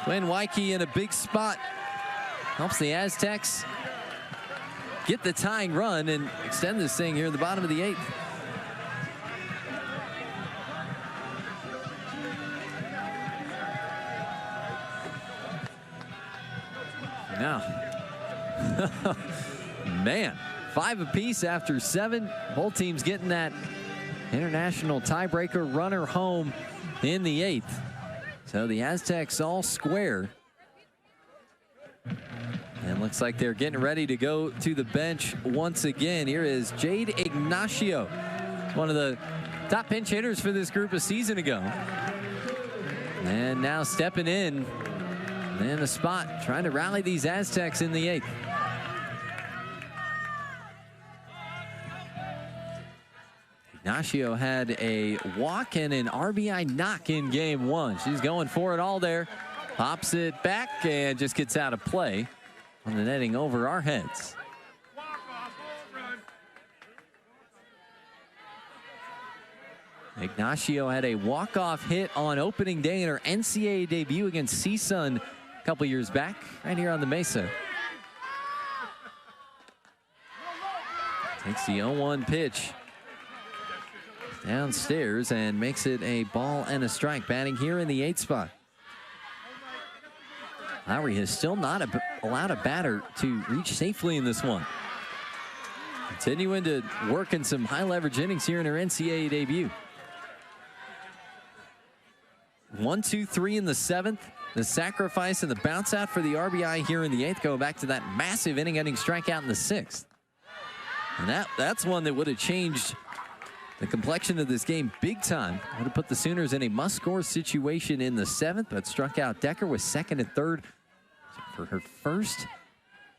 Quinn Weike in a big spot. Helps the Aztecs get the tying run and extend this thing here at the bottom of the 8th. Now, man, 5 apiece after 7. Both teams getting that international tiebreaker runner home in the 8th. So the Aztecs all square. And looks like they're getting ready to go to the bench once again. Here is Jade Ignacio, one of the top pinch hitters for this group a season ago. And now stepping in the spot, trying to rally these Aztecs in the 8th. Ignacio had a walk and an RBI knock in game 1. She's going for it all there. Pops it back and just gets out of play on the netting over our heads. Ignacio had a walk-off hit on opening day in her NCAA debut against CSUN a couple years back, right here on the Mesa. Takes the 0-1 pitch downstairs and makes it a ball and a strike. Batting here in the 8th spot. Lowry has still not allowed a batter to reach safely in this one. Continuing to work in some high leverage innings here in her NCAA debut. 1, 2, 3 in the 7th. The sacrifice and the bounce out for the RBI here in the 8th, going back to that massive inning-ending strikeout in the 6th. And that's one that would have changed the complexion of this game big time. Would have put the Sooners in a must-score situation in the 7th, but struck out Decker with 2nd and 3rd for her first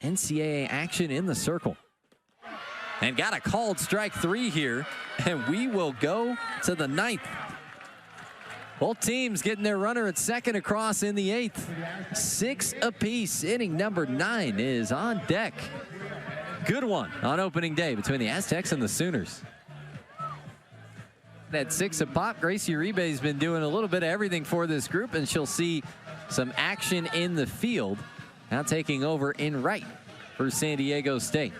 NCAA action in the circle. And got a called strike 3 here, and we will go to the 9th. Both teams getting their runner at 2nd across in the 8th. 6 apiece. Inning number 9 is on deck. Good one on opening day between the Aztecs and the Sooners. At 6 a pop, Gracie Uribe's been doing a little bit of everything for this group, and she'll see some action in the field. Now taking over in right for San Diego State.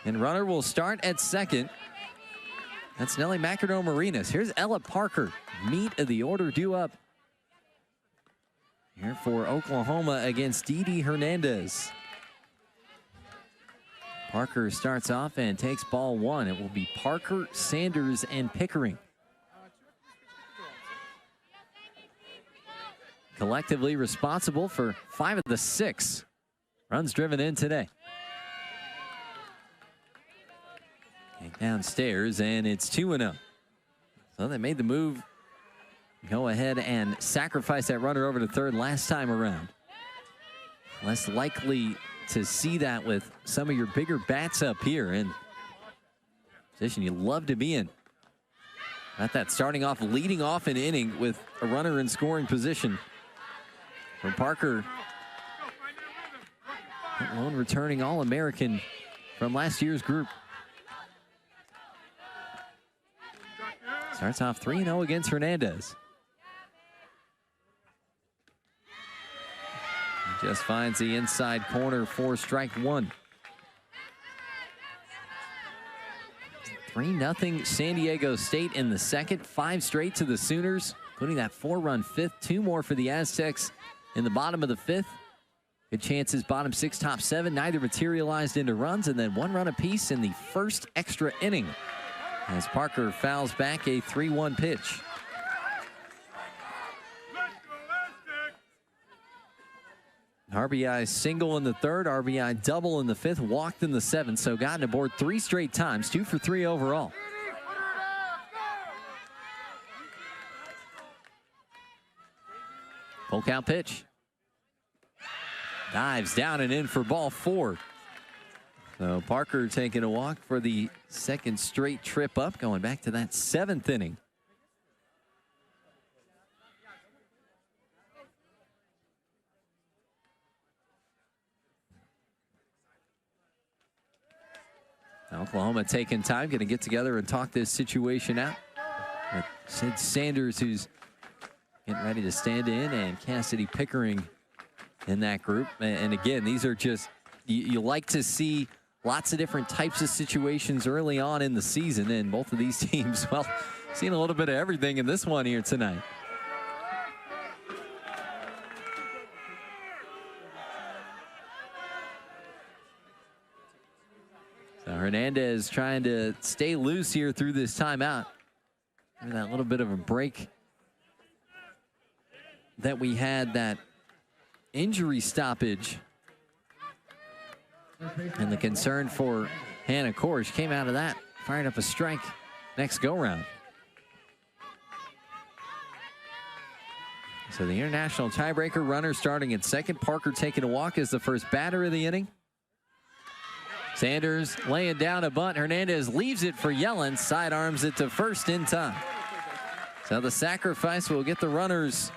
And runner will start at 2nd. That's Nelly McEnroe Marinas. Here's Ella Parker. Meat of the order due up here for Oklahoma against Didi Hernandez. Parker starts off and takes ball 1. It will be Parker, Sanders, and Pickering. Collectively responsible for 5 of the 6 runs driven in today. Downstairs, and it's 2-0. So they made the move. Go ahead and sacrifice that runner over to 3rd last time around. Less likely to see that with some of your bigger bats up here in position you love to be in. Got that starting off, leading off an inning with a runner in scoring position. From Parker, lone returning All-American from last year's group. Starts off 3-0 against Hernandez. Just finds the inside corner for strike 1. 3-0 San Diego State in the 2nd. 5 straight to the Sooners, including that 4-run 5th. 2 more for the Aztecs in the bottom of the 5th. Good chances, bottom 6, top 7. Neither materialized into runs, and then 1 run apiece in the first extra inning as Parker fouls back a 3-1 pitch. RBI single in the third, RBI double in the fifth, walked in the seventh, so gotten aboard 3 straight times, 2 for 3 overall. Full count pitch. Dives down and in for ball 4. So Parker taking a walk for the second straight trip up, going back to that 7th inning. Oklahoma taking time, going to get together and talk this situation out. With Sid Sanders, who's getting ready to stand in, and Cassidy Pickering in that group. And again, these are just, you like to see lots of different types of situations early on in the season, and both of these teams, well, seeing a little bit of everything in this one here tonight. So Hernandez trying to stay loose here through this timeout. And that little bit of a break that we had, that injury stoppage, and the concern for Hannah Korsh came out of that, firing up a strike next go-round. So the international tiebreaker runner starting at second. Parker taking a walk as the first batter of the inning. Sanders laying down a bunt. Hernandez leaves it for Yellen, sidearms it to first in time. So the sacrifice will get the runners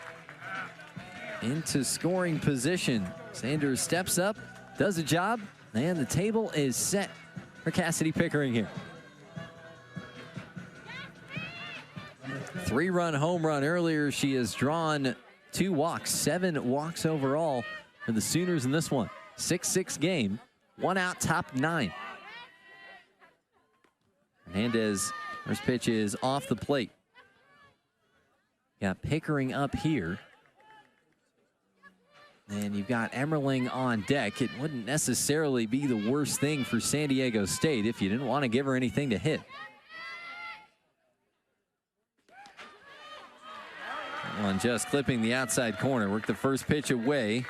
into scoring position. Sanders steps up, does a job, and the table is set for Cassidy Pickering here. 3-run home run earlier. She has drawn 2 walks, 7 walks overall for the Sooners in this one. 6-6 game, 1 out, top 9. Hernandez, first pitch is off the plate. Got Pickering up here. And you've got Emmerling on deck. It wouldn't necessarily be the worst thing for San Diego State if you didn't want to give her anything to hit. One just clipping the outside corner. Worked the first pitch away.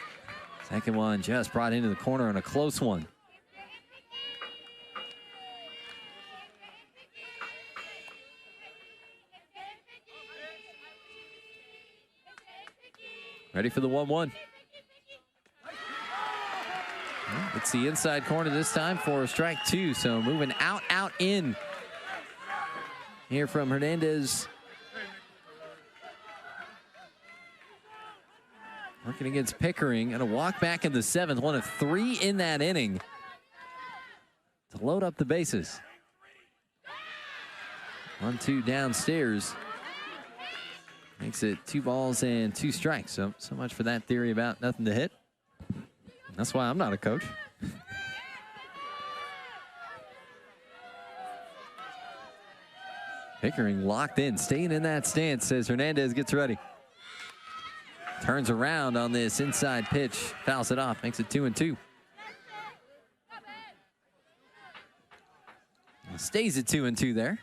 Second one just brought into the corner on a close one. Ready for the 1-1. It's the inside corner this time for a strike 2. So moving out, in. Here from Hernandez. Working against Pickering, and a walk back in the 7th. 1 of 3 in that inning to load up the bases. 1-2 downstairs. Makes it 2 balls and 2 strikes. So much for that theory about nothing to hit. That's why I'm not a coach. Pickering locked in, staying in that stance as Hernandez gets ready. Turns around on this inside pitch, fouls it off, makes it 2-2. Stays at 2-2 there.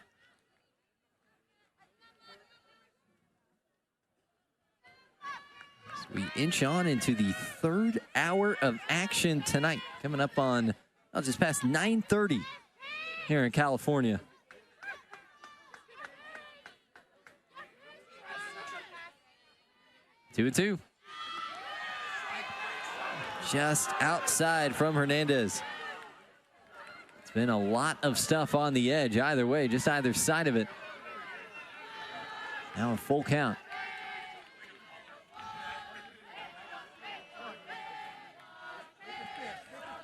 We inch on into the 3rd hour of action tonight. Coming up on just past 9:30 here in California. Two and two. Just outside from Hernandez. It's been a lot of stuff on the edge either way, just either side of it. Now a full count.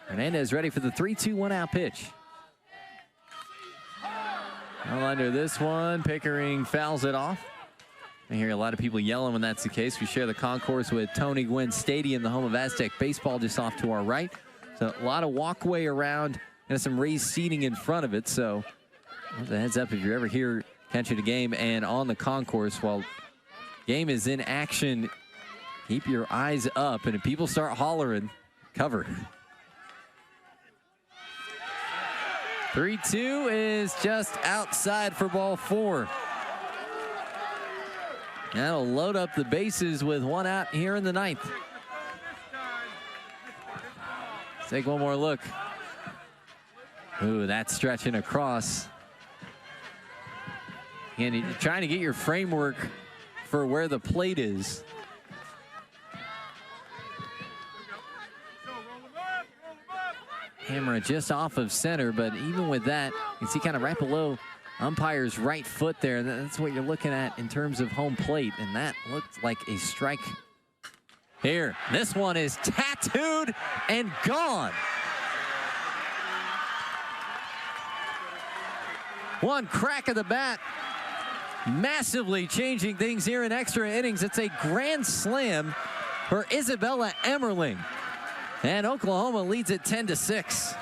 Hernandez ready for the 3-2 1-out pitch. Well, under this one, Pickering fouls it off. I hear a lot of people yelling when that's the case. We share the concourse with Tony Gwynn Stadium, the home of Aztec baseball, just off to our right. So a lot of walkway around and some raised seating in front of it. So a heads up if you're ever here catching a game and on the concourse while game is in action, keep your eyes up. And if people start hollering, cover. 3-2 is just outside for ball 4. That'll load up the bases with 1 out here in the 9th. Let's take one more look. Ooh, that's stretching across. And you're trying to get your framework for where the plate is. Hammer just off of center, but even with that, you can see kind of right below umpire's right foot there. That's what you're looking at in terms of home plate, and that looked like a strike. Here, this one is tattooed and gone. One crack of the bat, massively changing things here in extra innings. It's a grand slam for Isabella Emmerling, and Oklahoma leads it 10-6.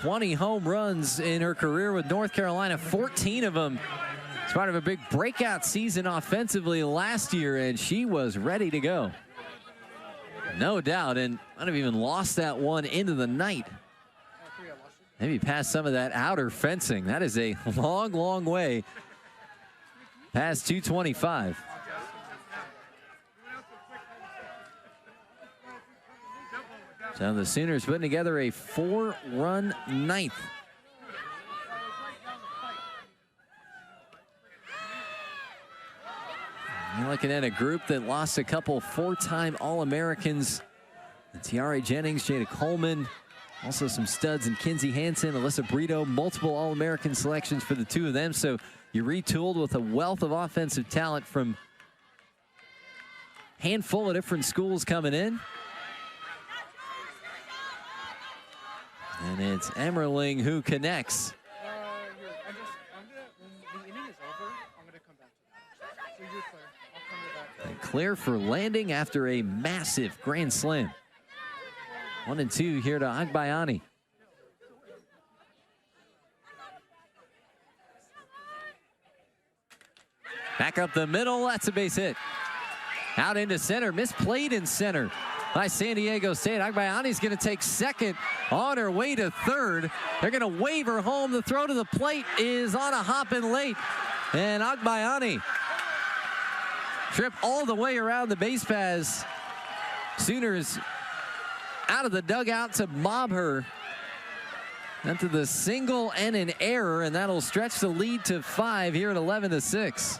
"20 home runs in her career with North Carolina, 14 of them as part of a big breakout season offensively last year, and she was ready to go. No doubt, and might have even lost that one into the night. Maybe past some of that outer fencing. That is a long, long way past 225. So the Sooners putting together a 4-run 9th. You're looking at a group that lost a couple 4-time All-Americans. Tiare Jennings, Jada Coleman, also some studs in Kinsey Hansen, Alyssa Brito, multiple All-American selections for the two of them. So you retooled with a wealth of offensive talent from a handful of different schools coming in. And it's Emmerling who connects. When the inning is over, I'm going to come back to you. So you're clear. I'll come to that. And clear for landing after a massive grand slam. 1-2 here to Agbayani. Back up the middle, that's a base hit. Out into center, misplayed in center by San Diego State. Agbayani's going to take second on her way to third. They're going to wave her home. The throw to the plate is on a hop and late. And Agbayani tripped all the way around the base paths. Sooners out of the dugout to mob her. Into the single and an error, and that'll stretch the lead to 5 here at 11-6.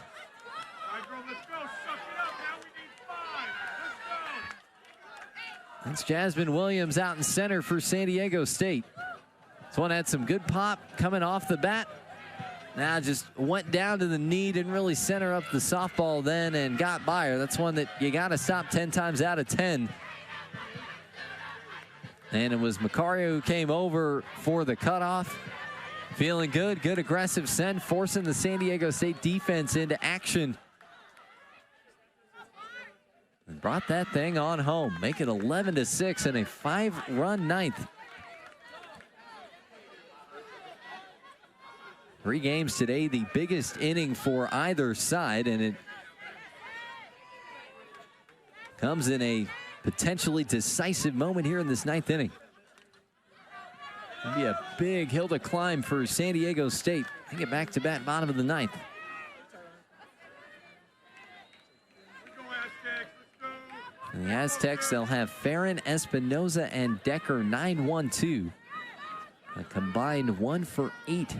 That's Jasmine Williams out in center for San Diego State. This one had some good pop coming off the bat. Now just went down to the knee, didn't really center up the softball then and got by her. That's one that you got to stop 10 times out of 10. And it was Macario who came over for the cutoff. Feeling good, good aggressive send, forcing the San Diego State defense into action. And brought that thing on home, make it 11-6 in a 5-run 9th. 3 games today, the biggest inning for either side, and it comes in a potentially decisive moment here in this 9th inning. It'll be a big hill to climb for San Diego State. They get back to bat bottom of the 9th. And the Aztecs, they'll have Farron, Espinoza, and Decker 9-1-2. A combined 1 for 8.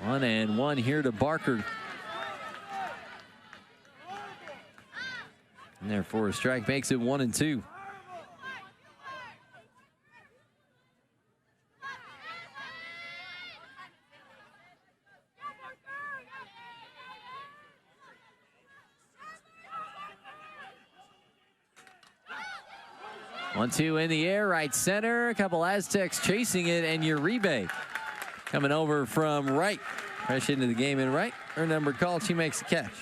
One and one here to Barker. And therefore a strike makes it 1-2. One-two in the air, right center. A couple Aztecs chasing it, and Uribe coming over from right. Fresh into the game in right. her number called. She makes the catch.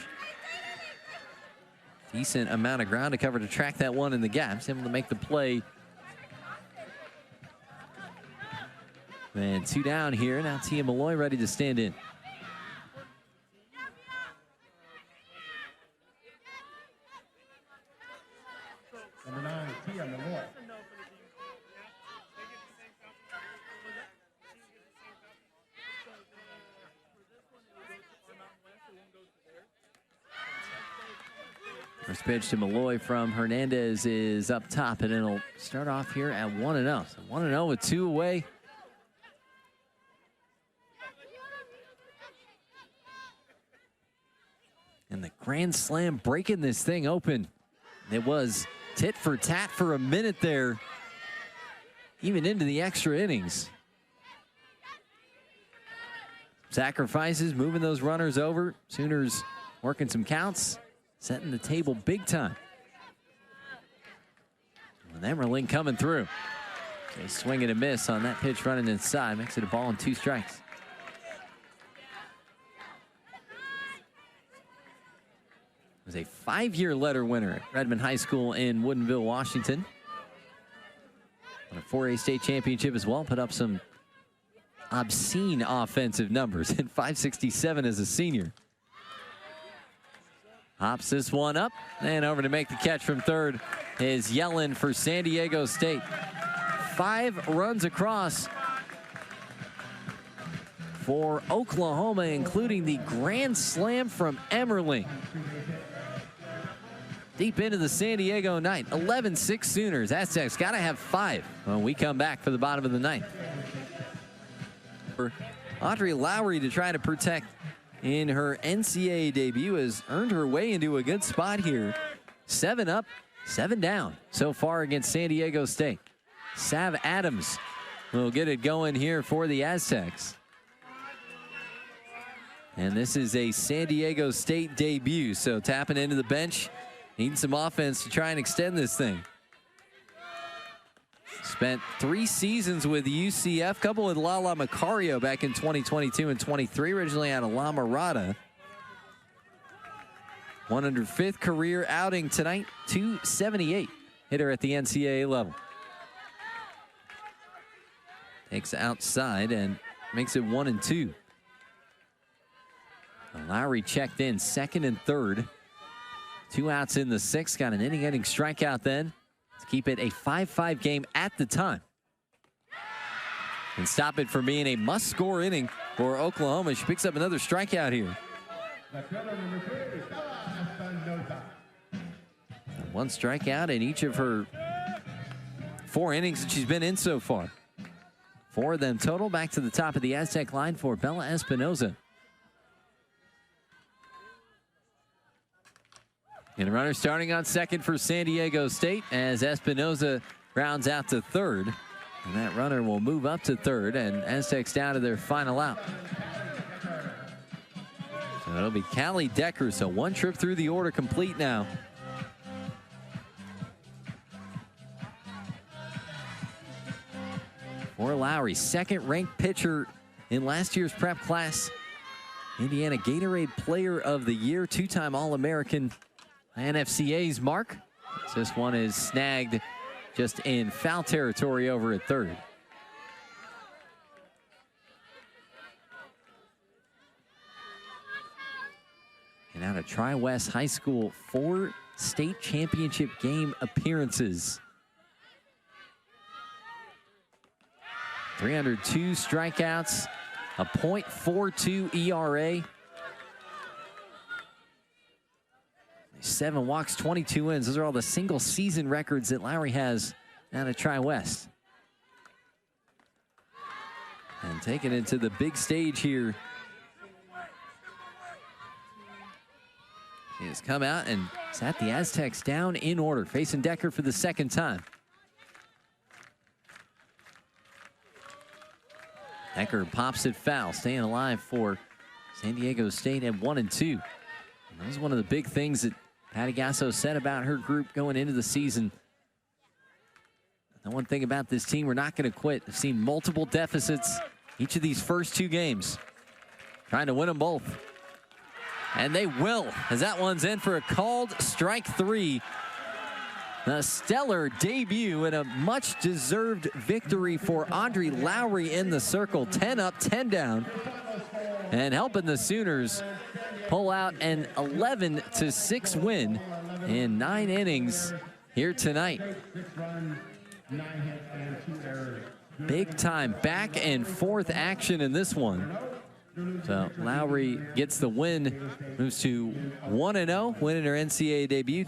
Decent amount of ground to cover to track that one in the gaps. Able to make the play. And 2 down here. Now Tia Malloy ready to stand in. Number 9, Tia Malloy. First pitch to Malloy from Hernandez is up top, and it'll start off here at 1-0. So 1-0 with 2 away. And the grand slam breaking this thing open. It was tit for tat for a minute there, even into the extra innings. Sacrifices, moving those runners over. Sooners working some counts, setting the table big time. And Emmerling coming through. They swing and a miss on that pitch running inside. Makes it a ball and 2 strikes. Was a 5-year letter winner at Redmond High School in Woodinville, Washington. Won a 4A state championship as well. Put up some obscene offensive numbers in 567 as a senior. Hops this one up and over to make the catch from third is Yellen for San Diego State. 5 runs across for Oklahoma, including the grand slam from Emmerling. Deep into the San Diego night. 11-6 Sooners. Aztecs got to have 5 when we come back for the bottom of the ninth. Audrey Lowry to try to protect in her NCAA debut has earned her way into a good spot here. 7 up, 7 down so far against San Diego State. Sav Adams will get it going here for the Aztecs. And this is a San Diego State debut, so tapping into the bench. Needing some offense to try and extend this thing. Spent 3 seasons with UCF, couple with Lala Macario back in 2022 and 23, originally out of La Mirada. 105th career outing tonight, 278 hitter at the NCAA level. Takes outside and makes it 1-2. Lowry checked in 2nd and 3rd. 2 outs in the 6th. Got an inning-ending strikeout then to keep it a 5-5 game at the time. And stop it from being a must-score inning for Oklahoma. She picks up another strikeout here. One strikeout in each of her 4 innings that she's been in so far. 4 of them total. Back to the top of the Aztec line for Bella Espinoza. And a runner starting on second for San Diego State as Espinoza rounds out to third. And that runner will move up to third, and Aztecs down to their final out. So it'll be Callie Decker, so 1 trip through the order complete now. For Lowry, 2nd-ranked pitcher in last year's prep class. Indiana Gatorade Player of the Year, 2-time All-American. NFCA's mark. This one is snagged just in foul territory over at third. And out of Tri-West High School, 4 state championship game appearances. 302 strikeouts, a .42 ERA. 7 walks, 22 wins. Those are all the single season records that Lowry has out of Tri-West. And taking it to the big stage here. She has come out and sat the Aztecs down in order, facing Decker for the 2nd time. Decker pops it foul, staying alive for San Diego State at 1-2. And that was one of the big things that Patty Gasso said about her group going into the season. The one thing about this team, we're not going to quit. I've seen multiple deficits each of these first 2 games. Trying to win them both. And they will, as that one's in for a called strike 3. A stellar debut and a much-deserved victory for Andre Lowry in the circle. 10 up, 10 down. And helping the Sooners pull out an 11-6 win in 9 innings here tonight. Big time back and forth action in this one. So Lowry gets the win, moves to 1-0, winning her NCAA debut.